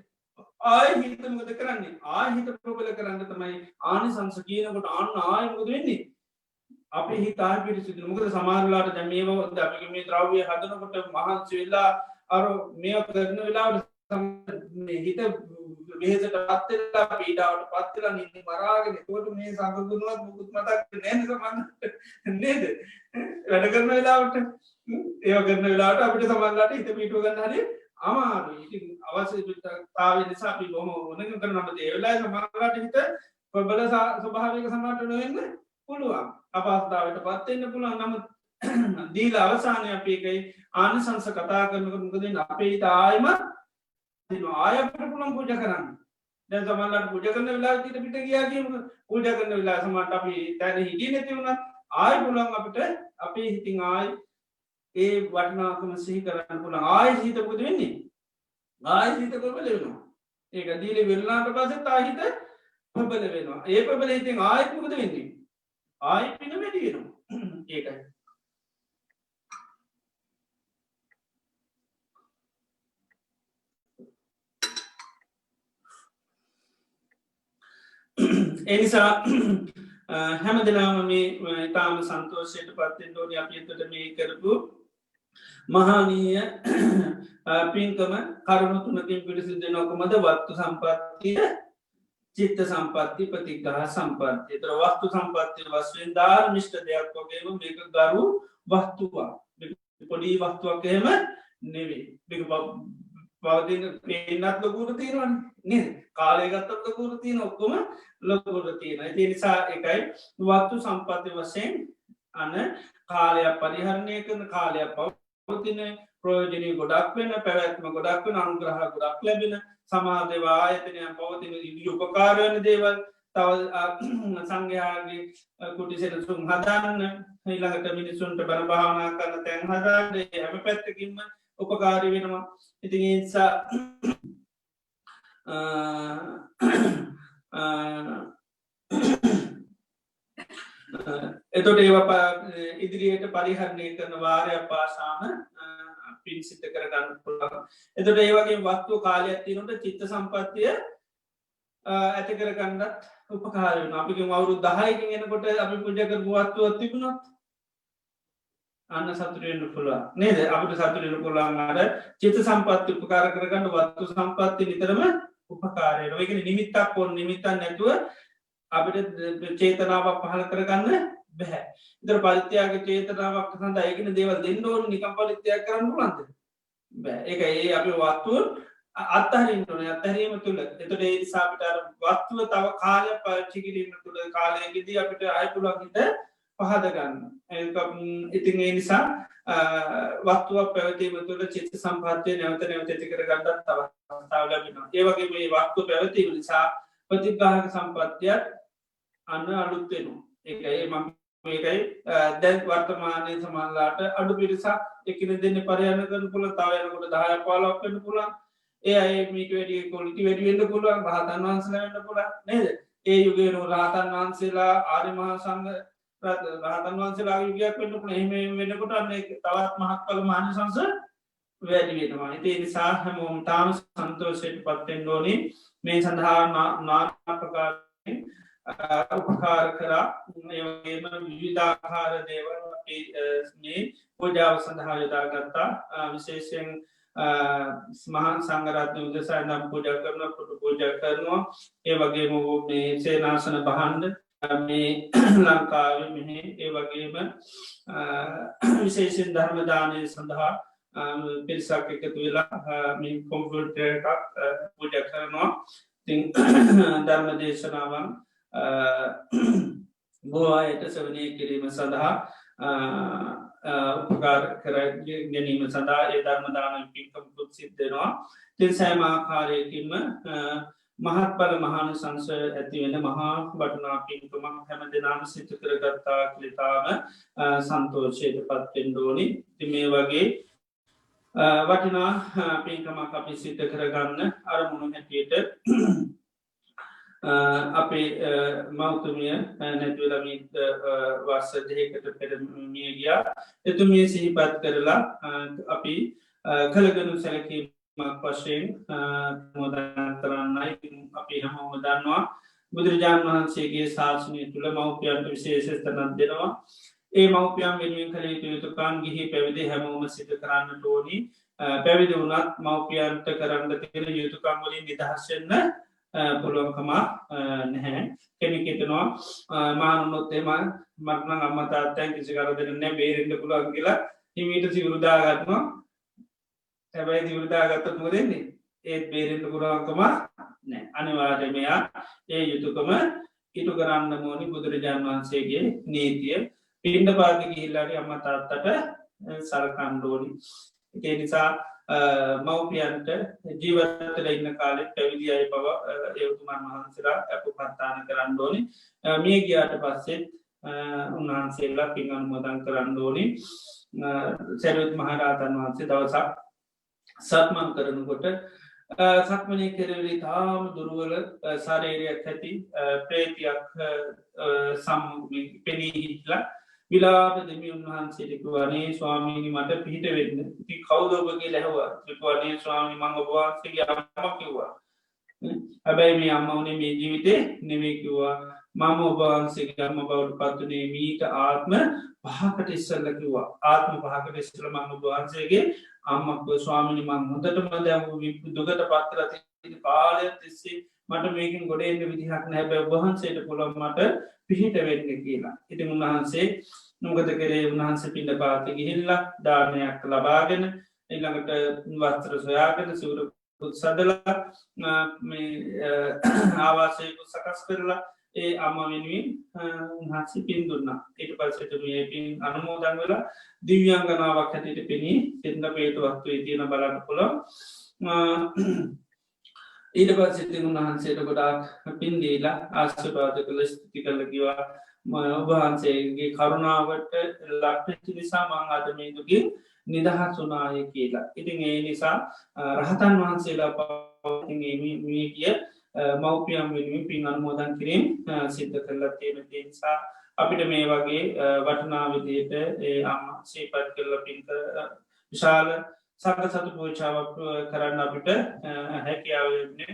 ආය හිතමකද කරන්නේ ආහිත ප්‍රබල කරන්න තමයි ආනි සංස කියනකොට අන්න ආයමකද වෙන්නේ අපි හිතා පිරිසිදු මොකද සමාරලාට දැමේව අපික මේ ද්‍රව්‍ය හදනකොට මහන්සි වෙලා අර මේ කරන වෙලාවට හිත වෙහෙසට පත්වෙලා පීඩාවට පත්වෙලා නිදි මරාගෙන තෝට මේ සංගුණුවත් මුකුත් මතක් නෑන සමන්න නේද වැඩ කරන වෙලාවට ඒව කරන වෙලාට අපිට සමල්ලාට හිත පිටුව ගන්න හරි අමාරු ඉතින් අවශ්‍ය තාව නිසා අපි බොහොම ඕනක කරන නමුත් ඒ වෙලාවේ සමහරවිට හිත ප්‍රබල ස්වභාවික සමාට නොවෙන්න පුළුවන් අපහසුතාවයට පත් වෙන්න පුළුවන් නමුත් දීලා අවසානයේ අපි එකයි ආනිසංස කතා කරනකොට මොකද වෙන්නේ අපේ හිත ආයමත් ආය අපිට පුළුවන් පූජා කරන්න දැන් සමහරවිට පූජා කරන වෙලාවට හිත පිට ගියා කියමු පූජා කරන වෙලාව සමහරවිට අපි දැන් හිටියේ නැති වුණත් ආය පුළුවන් අපිට අපේ හිතින් ආය ඒ වටනාකම සිහි කරන්න පුළුවන් ආය හිත මොකද වෙන්නේ ආය හිත ප්‍රබල වෙනවා ඒක දීලේ වෙරළාට පස්සේ තා හිත ප්‍රබල වෙනවා ඒ ප්‍රබල හිතෙන් ආයෙත් මොකද වෙන්නේ ආයෙ පින වැඩි වෙනවා ඒකයි එනිසා හැම දෙනාම මේ තාම සන්තෝෂයට පත්තෙන් ෝනි අපිතට මේ කරපු මහානීය පින්කම කරුණු තුනකින් පිරිසිදු නොකමද වත්තු සම්පත්තිය චිත්ත සම්පත්ති ප්‍රතිග්‍රහ සම්පත්තිය තර වස්තු සම්පත්තිය වස්වෙන් ධාර මිෂ්ට දෙයක් වගේම මේක ගරු වස්තුවා පොඩි වස්තුවක් එහෙම නෙවේ පවතින පේනත් ලොකුර තියෙනවන් නේ කාලයගත්තත් ලොකුර තියෙන ඔක්කොම ලොකුර තියෙන ඇති නිසා එකයි වත්තු සම්පත්ති වශයෙන් අන කාලයක් පරිහරණය කරන කාලයක් පවතින ප්‍රයෝජනය ගොඩක් වෙන පැවැත්ම ගොඩක් වෙන අනුග්‍රහ ගොඩක් ලැබෙන සමාධවා ආයතනය පවතින ඉදි උපකාරවන දේවල් තව සංඝයාගේ කුටිසෙනසුම් හදන්න හිළඟට මිනිසුන්ට බර භාවනා කරන තැන් හදාන්නේ හැම පැත්තකින්ම උපකාරි වෙනවා ඉතින් නිසා එතොට ඒව ඉදිරියට පරිහරණය කරන වාරය පාසාම පින් සිත කරගන්න පුළුවන් එතොට ඒවගේ වස්තු කාලයක් තිනට චිත්ත සම්පත්තිය ඇති කරගන්නත් උපකාරන අපික මවුරු දහයකින් එනකොට අපි පුජකර වත්තුවත් තිබුණොත් අන්න සතුරෙන්න්න පුළුව නේද අපට සතුරෙන පුළන්ගට චිත සම්පත්ති උපකාර කරගන්න වත්තු සම්පත්ති නිතරම උපකාරය එක නිමිත්තක් පොන් නිමිත්තන් නැතුව අපිට චේතනාවක් පහල කරගන්න බැහැ ඉතර පරිත්‍යයාගේ චේතනාවක් සඳ ඒකන දේවල් දෙන්න ඕන නිකම් පලිත්‍යයක් කරන්න පුලන්ත බෑ එක ඒ අපි වත්තුව අත්හරින්ටන අත්හැරීම තුළ එතට ඒ සාපිට වත්තුව තව කාලය පච්චි කිරීම තුළ කාලයගෙදී අපිට අයපුලන්හිට පහදගන්න ඉතින් ඒ නිසා වත්තුවක් පැවතීම තුළ චිත සම්පත්තිය නැවත නැවත ඇති කර ගන්නත් තවතාව ලැබෙන ඒවගේ මේ වත්තු පැවතීම නිසා ප්‍රතිග්‍රහක සම්පත්තියක් අන්න අලුත්වෙනු ඒකයි ම මේකයි දැන් වර්තමානය සමල්ලාට අඩු පිරිසක් එකන දෙන්න පරයන කරන පුළ තාවයනකොට දාය පාලක් වන්න පුළන් ඒ අය මීට වැඩිය කොලිටි වැඩිවෙන්න පුළුවන් රහතන් වහන්සලවෙන්න පුළ නේද ඒ යුගේනු රහතන් වහන්සේලා ආරි මහා සංග රහතන් වහන්සේලා යුගයක් වෙන්න පුළ එහෙම වෙනකොට අන්න තවත් මහත් කළ මානසංස වැඩි වෙනවා ඒ නිසා හැමෝම් තාම සන්තෝෂයට පත්තෙන් ෝනි මේ සඳහා නාපකාරයෙන් උපකාර කරා ඒවගේම විවිධාකාර දේවල් මේ පෝජාව සඳහා යොදාගත්තා විශේෂයෙන් මහන් සංගරත්න උදෙසා නම් පූජ කරන පුටු පූජ කරනවා ඒ වගේ මෝ මේ සේනාසන බහන්ඩ මේ ලංකාව මෙහි ඒ වගේම විශේෂෙන් ධර්මදානය සඳහා පිරිසක් එකතු වෙලා මේ කොම්පියුටර් එකක් පූජ කරනවා තින් ධර්ම දේශනාවන් බෝවායට සවනය කිරීම සඳහා උපකාර කර ගැනීම සඳහා ඒ ධර්මදාන පින්කම් පුත්සිත් දෙනවා තින් සෑම ආකාරයකින්ම මහත්ඵල මහාන සංස ඇතිවෙන මහා වටනා පින්කමක් හැම දෙනාම සිත කරගත්තා කලිතාම සන්තෝෂයට පත්වෙන්ඩෝනි ති මේ වගේ වටිනා පින්කමක් අපි සිත කරගන්න අරමුණු හැටියට අපේ මෞතුමිය නැතිවලමිත් වර්ස දෙකට පෙරමිය ගියා එතුමිය සිහිපත් කරලා අපි කළගනු සැලකීමක් වශයෙන් මෝදන් කරන්නයි අපි හැමෝම දන්නවා බුදුරජාණන් වහන්සේගේ ශාසනය තුළ මෞපියන්ට විශේෂස්තනත් දෙනවා ඒ මෞපියන් වෙනුවෙන් කළ යුතු යුතුකන් ගිහි පැවිදි හැමෝම සිත කරන්න ටෝනි පැවිදි වුණත් මෞපියන්ට කරන්න තියෙන යුතුකම් වලින් නිදහස්සන්න පුළුවන්කමක් නැහැ කෙනෙකෙතනවා මානුනොත්තේම මක්න අම්මතාත්තයන් කිසි කර දෙරන්න බේරෙන්ට පුළුවන් කියලා හිමීට සිවරුදාගත්නවා හැබැයි දිවරුදාගත්ත මොදෙන්නේ ඒත් බේරෙන්ට පුරුවන්කම නෑ අනිවාර්යමයා ඒ යුතුකම ඉටු කරන්න මෝනි බුදුරජාණන් වහන්සේගේ නීතිය පින්ඩ පාති ගිහිල්ලාට අම්මතාත්තට සරකණ්ඩෝනි ඒ නිසා මවපියන්ට ජීවතල ඉන්න කාලෙත් පැවිදි අයි පව යවතුමන් වහන්සේලා ඇප පත්තාන කරන්න ඕනි මේ ගියාට පස්සෙත් උන්වහන්සේල්ලා පින් අනුමෝදන් කරන්න ඕනි සැරුත් මහරාතන් වහන්සේ දවසක් සත්මන් කරනකොට සක්මනය කෙරවලි තාම දුරුවල සාරේරයක් ඇති ප්‍රේතියක් සම් පෙනී හිටලා විලාප දෙමි උන්වහන්සේටක වනේ ස්වාමීනි මට පිහිට වෙන්න ති කවුදෝපගේ ලැහවා ත්‍රිකවනේ ස්වාමි මං ඔබවාන්සේගේ අම්ම කිව්වා හැබැයි මේ අම්ම වනේ මේ ජීවිතේ නෙමේකිව්වා මම ඔබවන්සේගේ අම්ම බවට පත්වනේ මීට ආත්ම පහකට ඉස්සල්ල කිව්වා ආත්ම පහකට ඉස්සල මං ඔබවහන්සේගේ අම්මක් ස්වාමිනි මං හොඳටම දැම දුගට පත්තරති කාලය තිස්සේ මට මේකින් ගොඩෙන්න්න විදිහක් නැබැ ඔබහන්සේට පුළොම් මට පිහිට වෙන්න කියලා ඉතින් උන්වහන්සේ නොගත කරේ උන්හන්ස පිට පාති ගිහිල්ලා ධානයක් ලබාගෙන එළඟට වස්ත්‍ර සොයාගෙන සුර සදලා ආවාසයකු සකස් කරලා ඒ අම්ම වෙනුවෙන් උන්හන්සි පින් දුන්නා ඊට පස්සට මේ පින් අනුමෝදන් වෙලා දිව්‍යංගනාවක් හැටිට පෙනී සිද පේතුවත්ව තියෙන බලන්න පුළ ඊට පත්සිති උන්වහන්සේට ගොඩාක් පින්දීලා ආශ්‍රපාද කළ ස්තිති කලකිවා ඔබහන්සේගේ කරුණාවට ලක්ටචි නිසා මං අදමේදුගේ නිදහස් වනාය කියලා ඉතින් ඒ නිසා රහතන් වහන්සේලා පමිය කිය මවපියම් වෙනුවෙන් පින් අනුමෝදන් කිරීම සිද්ධ කරලා තියෙන නිසා අපිට මේ වගේ වටනා විදියට ඒ අම්ම සේපත් කරල පින්ක විශාල සක සතු පෝචාවක් කරන්න අපිට හැකියාවන්නේ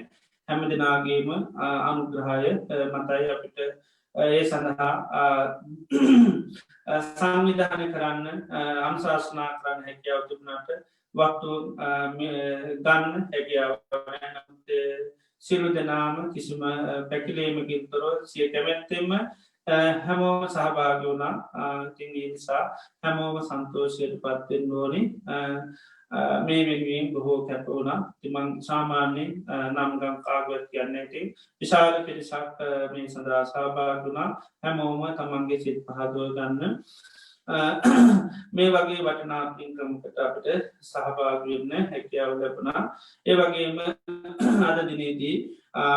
හැම දෙනාගේම අනුග්‍රහය මතයි අපිට ඒ සඳහා සංවිධානය කරන්න අනුශාසනා කරන්න හැකියාව තිබුණට වක්තු ගන්න හැකියාව සිලු දෙනාම කිසිම පැකිලේමකින් තොර සිය කැමැත්තෙම හැමෝම සහභාග වුණා තිගේ නිසා හැමෝම සන්තෝෂයට පත්වෙන් ඕනි මේ වෙනුවෙන් බොහෝ කැප වුණා තිමං සාමාන්‍යෙන් නම්ගම් කාගවත් කියන්න ඇති විශාල පිරිසක් මේ සඳහා සහභාගුණා හැමෝම තමන්ගේ සිත් පහදුව ගන්න මේ වගේ වටනා පින්කමකට අපට සහභාගවෙන්න හැකියාව ලැබුණා ඒ වගේම අද දිනේදී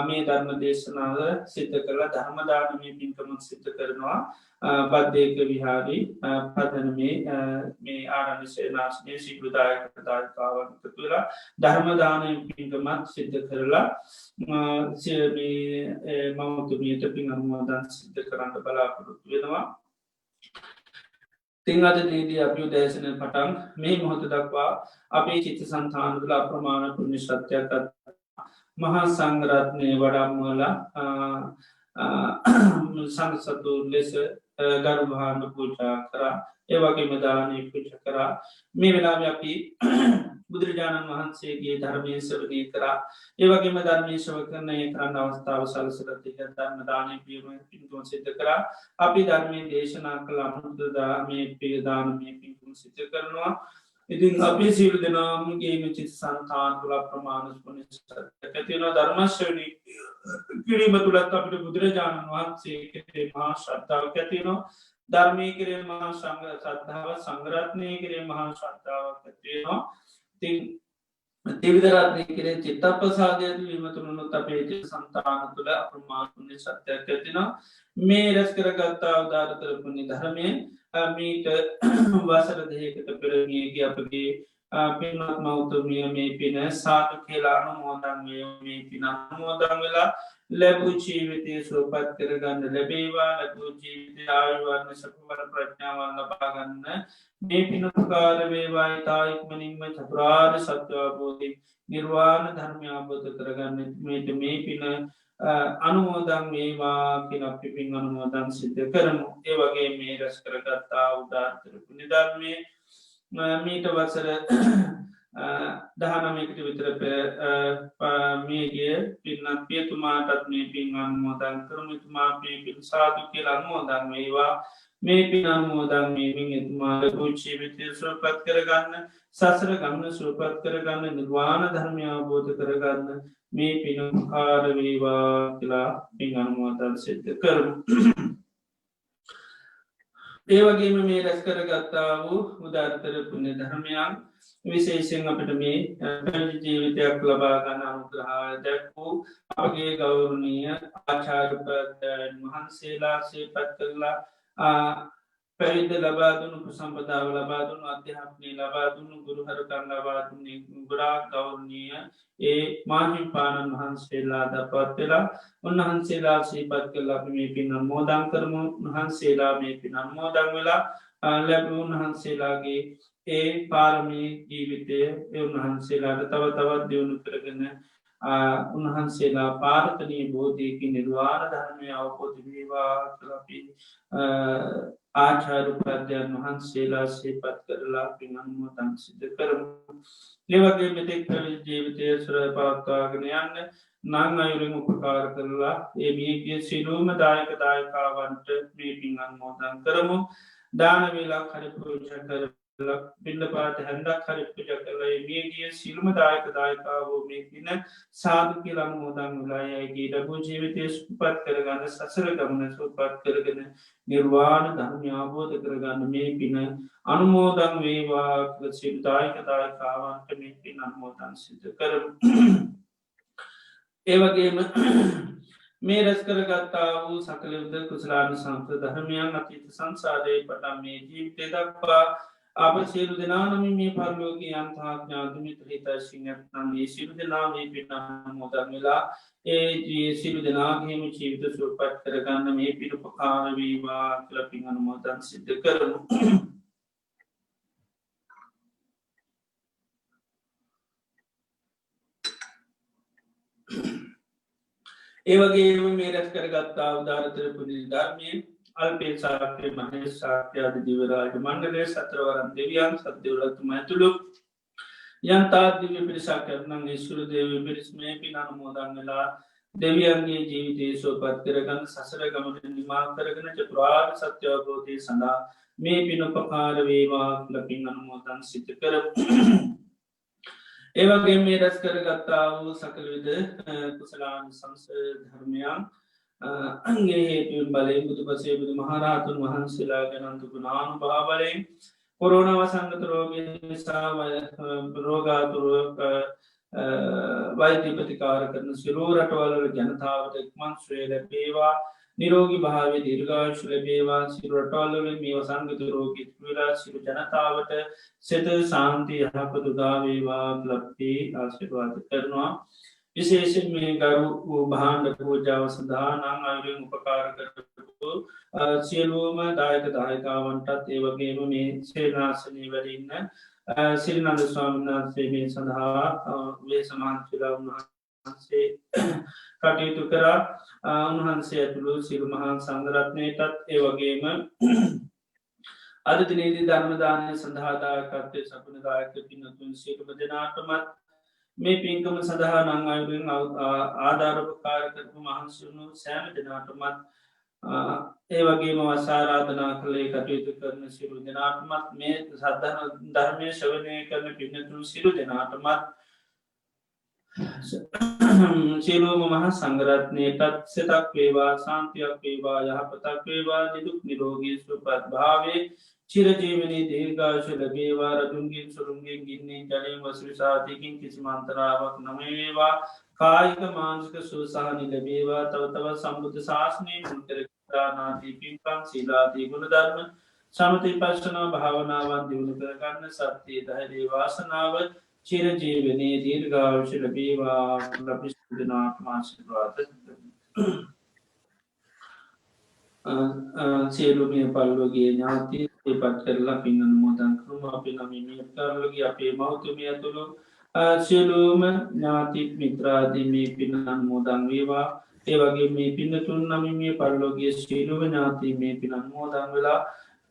මේ ධර්ම දේශනාව සිද්ධ කරලා ධර්මදානමය පින්කමක් සිද්ධ කරනවා බද්ධයක විහාරී පදන මේ ආරනිශය නාශනය සිගුදායක දාකාවන්ත තුලා ධර්මදානය පින්කමත් සිද්ධ කරලා මවතුමියට පින් අනුමෝදන් සිද්ධ කරන්න බලාපොරොත්තු වෙනවා තිංහද නීදී අපියු දේශනය පටන් මේ මොහොත දක්වා අපේ චිත්ත සන්තානතුල අප්‍රමාණ පුුණ්‍ය ශත්‍යයක්ත් මහා සංගරත්නය වඩම්මලා සංසතු ලෙස ගරුභාණ්ඩ පූජා කරා ඒවගේ මදානය පුච කරා මේ වෙලාව අපි බුදුරජාණන් වහන්සේගේ ධර්මය සවනය කරා ඒවගේම ධර්මය ශව කරනය කරන්න අවස්ථාව සලසරතික ධර්ම දානය පියම පින්තුන් සිත කරා අපි ධර්මය දේශනා කළ අමුදදා මේ පියදානමය පින්තුන් සිත කරනවා ඉතින් අපි සිල් දෙනාමගේ චිත සන්තාන් තුළ ප්‍රමාණස් පනි ඇතිවන ධර්මශ්‍රවනී කිරීම තුළත් අපිට බුදුරජාණන් වහන්සේ මහා ශ්‍රද්ධාව ඇතිනවා ධර්මයේ කෙරේ මහා සංඝ ශ්‍රද්ධාව සංඝරත්නයේ කෙරේ මහා ශ්‍රද්ධාවක් ඇති වෙනවා. ඉතින් තිවිදරත්නය කෙරේ චිත්තප්‍රසාදය වීම තුළනුත් අපේ ජීවිත සන්තාන තුළ අප්‍රමාණ පුණ්‍ය ශක්තියක් ඇතිවෙනවා. මේ රැස් කරගත්තා උදාාරතර පුණ්‍ය ධර්මය මීට වසර දෙකකට පෙර මියගිය අපගේ පින්වත් මෞතුමිය මේ පින සාදු කියලා අනුමෝදන් මේ පින අනුමෝදන් වෙලා ලැබූ ජීවිතය සුවපත් කරගන්න ලැබේවා. ලැබූ ජීවිතය ආයුවර්ණ සපවල ප්‍රඥාවන් ලබාගන්න මේ පින උපකාර වේවා. ඉතා ඉක්මනින්ම චතුරාර්ය සත්‍ය අවබෝධය නිර්වාණ ධර්මය අවබෝධ කරගන්න මේට මේ පින අනුමෝදන් මේවා කියලා අපි පින් අනුමෝදන් සිද්ධ කරමු. ඒ වගේ මේ රැස් කරගත්තා උදාාරතර පුණ්‍ය ධර්මය මීට වසර 19කට විතර මේගේ පින්නත් පියතුමාටත් මේ පින් අනුමෝදන් කරමු. එතුමා මේ පින් සාදු කියලා අනුමෝදන් වේවා. මේ පින් අනුමෝදන් වීමෙන් එතුමාගේ ජීවිතය සුවපත් කරගන්න සසර ගමන සුවපත් කරගන්න නිර්වාණ ධර්මය අවබෝධ කරගන්න මේ පින උපකාර වේවා කියලා පින් අනුමෝදන් සිද්ධ කරමු. ඒවගේම මේ රැස් කරගත්තා වූ උදාර්තර පුුණ්‍ය ධර්මයන් විශේෂෙන් අපට මේ පැජි ජීවිතයක් ලබාගන්න අනුග්‍රහා දැක් වූ අපගේ ගෞරණීය ආචාරපදයන් වහන්සේලාසේ පත් කරලා පැවිද ලබාදුණු ප්‍රසම්පදාව ලබාදුණු අධ්‍යාපනය ලබාදුණු ගුරුහරකන් ලබාදුන්නේ ගොඩා ගෞරණීය ඒ මාහිම්පාණන් වහන්සේලා දපත් වෙලා උන්වහන්සේලා සීපත් කළ අපි මේ පින් අනුමෝදන් කරමු. උන්වහන්සේලා මේ පින් අනුමෝදන් වෙලා ලැබූ උන්වහන්සේලාගේ ඒ පාරමී ජීවිතය උන්වහන්සේලාට තව තවත් දියුණු කරගෙන උන්වහන්සේලා පාරතනී බෝධයකි නිර්වාණ ධර්මය අවබෝධ වේවා කලපි ආචාරුපද්‍යයන් වහන්සේලා සේපත් කරලා පින් අනුමෝදන් සිද්ධ කරමු. ඒවගේ මෙතෙක් පැවිදි ජීවිතය සුර පවත්වාගෙන යන්න නං අයුරින් උපකාර කරලා ඒ මියගිය සියලුම දායක දායකාවන්ට මේ පින් අනුමෝදන් කරමු. දාන වේලා හරි පූජා කරලා පින්න පාත හැන්දක් හරි පූජා කරලා මියගිය සියලුම දායක දායකාවෝ මේ පින සාදු කියලා අනුමෝදන් වෙලා යයිගේ ලැබූ ජීවිතය සුවපත් කරගන්න සසර ගමන සුවපත් කරගෙන නිර්වාණ ධර්මය අවබෝධ කරගන්න මේ පින අනුමෝදන් වේවා කියලා සියලු දායක දායකාවන්ට මේ පින් අනුමෝදන් සිද්ධ කරමු. ඒවගේම මේ රැස් කරගත්තා වූ සකලයුද කුසලාන සම්ප්‍ර ධර්මයන් අතීත සංසාරයේ පටන් මේ ජීවිතය දක්වා අප සියලු දෙනානම මේ පරලෝකී අන්තහඥාතුමිත හිතශීනයක්නම් ඒ සිරු දෙනා මේ පින් අනුමෝදන් වෙලා ඒ සිරු දෙනාගේම ජීවිත සුවපත් කරගන්න මේ පින් උපකාර වේවා කියලා පින් අනුමෝදන් සිද්ධ කරමු. ඒවගේම මේ රැස් කරගත්තා උදාාරතර පුුණි ධර්මය අල්පේ සාක්‍රය මහේ සාක්්‍යයාද දිවරාජ මණ්ඩලේ සතරවරන් දෙවියන් සත්‍යවලතුම ඇතුළු යන්තාදිව පිරිසා කරනගේ සුරු දේව පිරිස්මේ පින අනුමෝදන් වෙලා දෙවියන්ගේ ජීවිතය සෝපත් කරගන්න සසර ගමට නිමා කරගෙන චතුරාර් සත්‍යවබෝධය සඳහා මේ පිනොපකාර වේවා ලපින් අනුමෝදන් සිත කර ඒවගේ මේ රැස් කරගත්තා වූ සකලවිද කුසලාන් සංස ධර්මයන් අන්ගේ හේතුන් බලය බුදු පසේ බුදු මහරහතුන් වහන්සේලා ගැනන්තු ගුණානු භාවලයෙන් කොරෝණ වසංගත රෝග නිසා රෝගාතුරුව වෛද්‍ය ප්‍රතිකාර කරන සිරූ රටවල ජනතාවට එක්මන් ශ්‍රේ ලැබේවා නිරෝගී භාවය දීර්ඝායුෂ ලැබේවා සිරු රටවල්වල මේ වසංගත රෝගී වෙලා සිරු ජනතාවට සිත ශාන්ති යහපත උදා වේවා ලබ්දී ආශිර්වාද කරනවා. විශේෂයෙන් මේ ගරු වූ භාණ්ඩ පූජාව සඳහා නම් අයුරින් උපකාර කරපු සියලුම දායක දායකාවන්ටත් ඒ වගේම මේ සේනාසනයේ වැඩ ඉන්න සිරිනන්ද ස්වාමීන් වහන්සේ මේ සඳහා වේ සමාජිකලා උන්වහන්සේ කටයුතු කරා උන්වහන්සේ ඇතුළු සිරු මහා සංඝරත්නයටත් ඒ වගේම අද දිනේදී ධර්මදානය සඳහා දායකත්වය සපුන දායක පින්වතුන් සියලුම දෙනාටමත් මේ පින්කම සඳහා නං අයුරින් ආධාරපකාර කරපු මහන්සිවුණු සෑම දෙනාටමත් ඒ වගේම වසාරාධනා කළේ කටයුතු කරන සිරු දෙනාටමත් මේ සද්ධන ධර්මය ශ්‍රවණය කරන පින්නතුන් සිරු දෙනාටමත් සියලුම මහා සංඝරත්නයටත් සිතක් වේවා සාන්තියක් වේවා යහපතක් වේවා නිදුක් නිරෝගී සුවපත් භාවයේ චිරජීවනයේ දීර්ඝායුෂ ලැබේවා රජුන්ගෙන් සුරුන්ගෙන් ගින්නේ ජලයෙන් වසවිසාදයකින් කිසිම අන්තරාවක් නොවේවා කායික මානසික සුවසහනි ලැබේවා තව තවත් සම්බුද්ධ ශාසනය මුල් කර නාදී පින්කම් සීලාදී ගුණධර්ම සමති පශ්චනා භාවනාවන් දියුණු කරගන්න සත්‍යය ධෛර්ය වාසනාව චිරජීවනයේ දීර්ඝායුෂ ලැබේවා අපි සියලුනාටම ආශිර්වාද සියලුමිය පල්ලෝගේ ඥාති පත් කරලා පින් අනුමෝදන් කරමු අපි නමින් කරලගේ අපේ මෞතුමිය ඇතුළු සියලුම ඥාති මිත්‍රාදී මේ පින් අනුමෝදන් වේවා ඒ වගේ මේ පින්නතුන් නමින් පල්ලෝගේ සියලුම ඥාති මේ පින් අනුමෝදන් වෙලා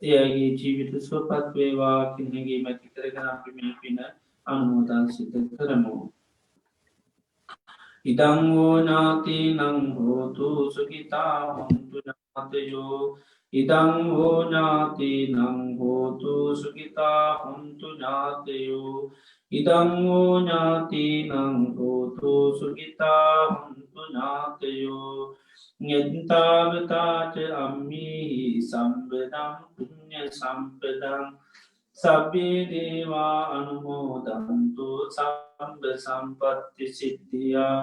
එයගේ ජීවිත සුවපත් වේවා කින්හගේ මැති කරගෙන අපි මේ පින අනුමෝදන් සිද්ධ කරමු ඉදංවෝ නාති නං හෝතු සුඛිතා හොන්තු ඥාතයෝ ඉදංවෝ ඥාති නං හෝතු සුඛිතා හොන්තු ඥාතයෝ ඉදංවෝ ඥාති නං හෝතු සුඛිතා හොන්තු ඥාතයෝ යත්තාවතාච අම්මිහි සම්බදං පුඤ්ඤ සම්පදං සබ්බේ දේවා අනුමෝදන්තු සම්බ සම්පත්ති සිද්ධියා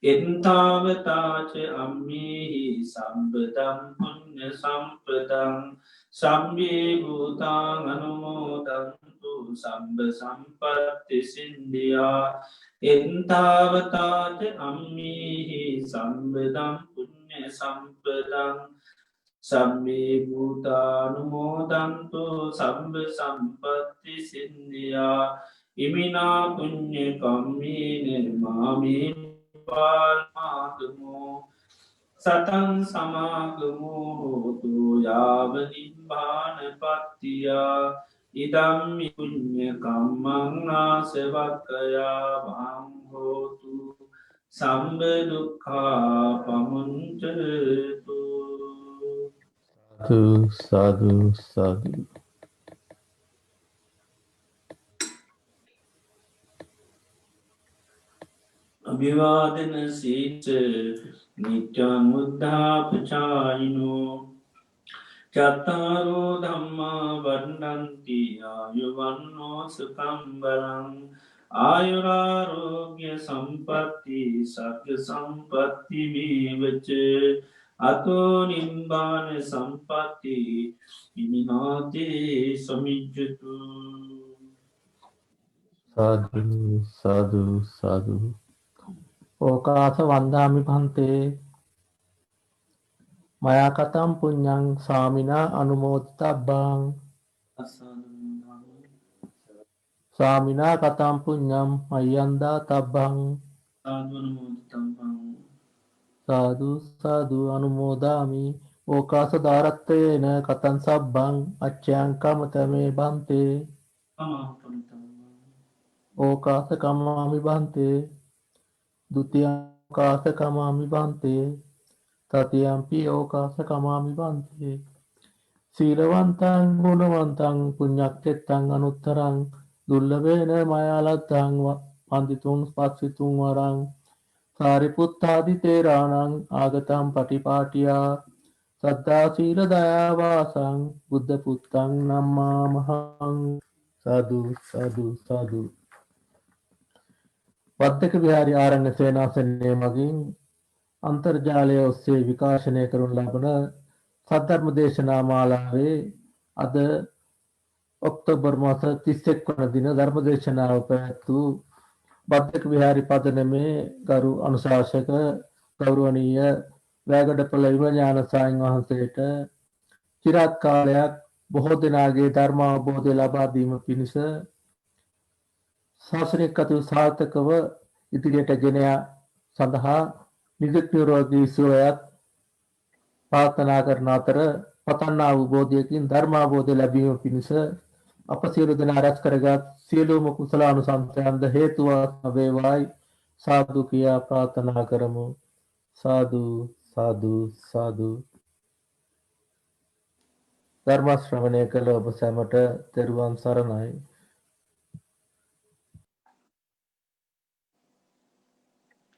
එත්තාවතාච අම්මිහි සම්බදම් පුඤ්ඤ සම්පදං සම්බේ භූතාං අනුමෝදන්තු සම්බ සම්පත්ති සිද්ධියා එත්තාවතාච අම්මිහි සම්බදම් පුඤ්ඤ සම්පදං සම්මේ භූතානුමෝදන්තු සම්බ සම්පත්ති සින්දියා ඉමිනා පුඤ්ඤ කම්මේන මාමේ පාල්මාතුමෝ සතං සමාගමෝ හෝතු යාව නිබ්බානපත්තියා ඉදම්මි පුඤ්ඤ කම්මං ආසවක්ඛයා වහං හෝතු සම්බ දුක්ඛා පමුඤ්චතු Sadhu, sadhu. අභිවාදන සීච නිච්ඡං උද්ධාපචායිනෝ චත්තාරෝ ධම්මා වර්ධන්ති ආයුවන්නෝ සුඛං බලං ආයුරාරෝග්‍ය සම්පatti සග්ග සම්පatti මේවච අතෝ නිම්බාන සම්පatti ඉමිනාතේ සමිජ්ජතු Sadhu, sadhu, sadhu. Okasa vandami bhante. Maya katam punyang samina anumoditabbang. Samina katam punyam mayanda tabbang. Sadhu, sadhu anumodami. Okasa darattena katan sabbang achyang kamatame bhante. Okasa kamami bhante. Dutiyakasa kamami bhante. Tatiyampi okasa kamami bhante. Silavantang gunavantang punyakkettang anuttarang dullabena mayalattang panditung spatsitung warang Sariputtadi teranang agatam patipatiya Saddha sila dayavasang buddha puttang namamahang Sadhu, sadhu, sadhu. වත්තක විහාරී ආරණ්‍ය සේනාසනයේ මගින් අන්තර්ජාලය ඔස්සේ විකාශනය කරනු ලබන සද්ධර්ම දේශනා මාලාවේ අද ඔක්තෝබර් මාස 31 වන දින ධර්ම දේශනාව පැවැත්වූ වත්තක විහාරී පදනමේ ගරු අනුශාසක ගෞරවනීය වැගඩපොළ විමඥාන සායන් වහන්සේට චිරාත් කාලයක් බොහෝ දෙනාගේ ධර්ම අවබෝධය ලබා දීම පිණිස ශාසනික කටයුතු සාර්ථකව ඉදිරියට ගෙන සඳහා නිදුක් නිරෝගී සුවයත් ප්‍රාර්ථනා කරන අතර පතන්නා වූ බෝධියකින් ධර්මාබෝධය ලැබීම පිණිස අප සියලු දෙනා රැස් කරගත් සියලුම කුසලානුසංසයන්ද හේතු වාසනා වේවායි සාදු කියා ප්‍රාර්ථනා කරමු. සාදු, සාදු, සාදු. ධර්ම ශ්‍රවණය කළ ඔබ සැමට තෙරුවන් සරණයි.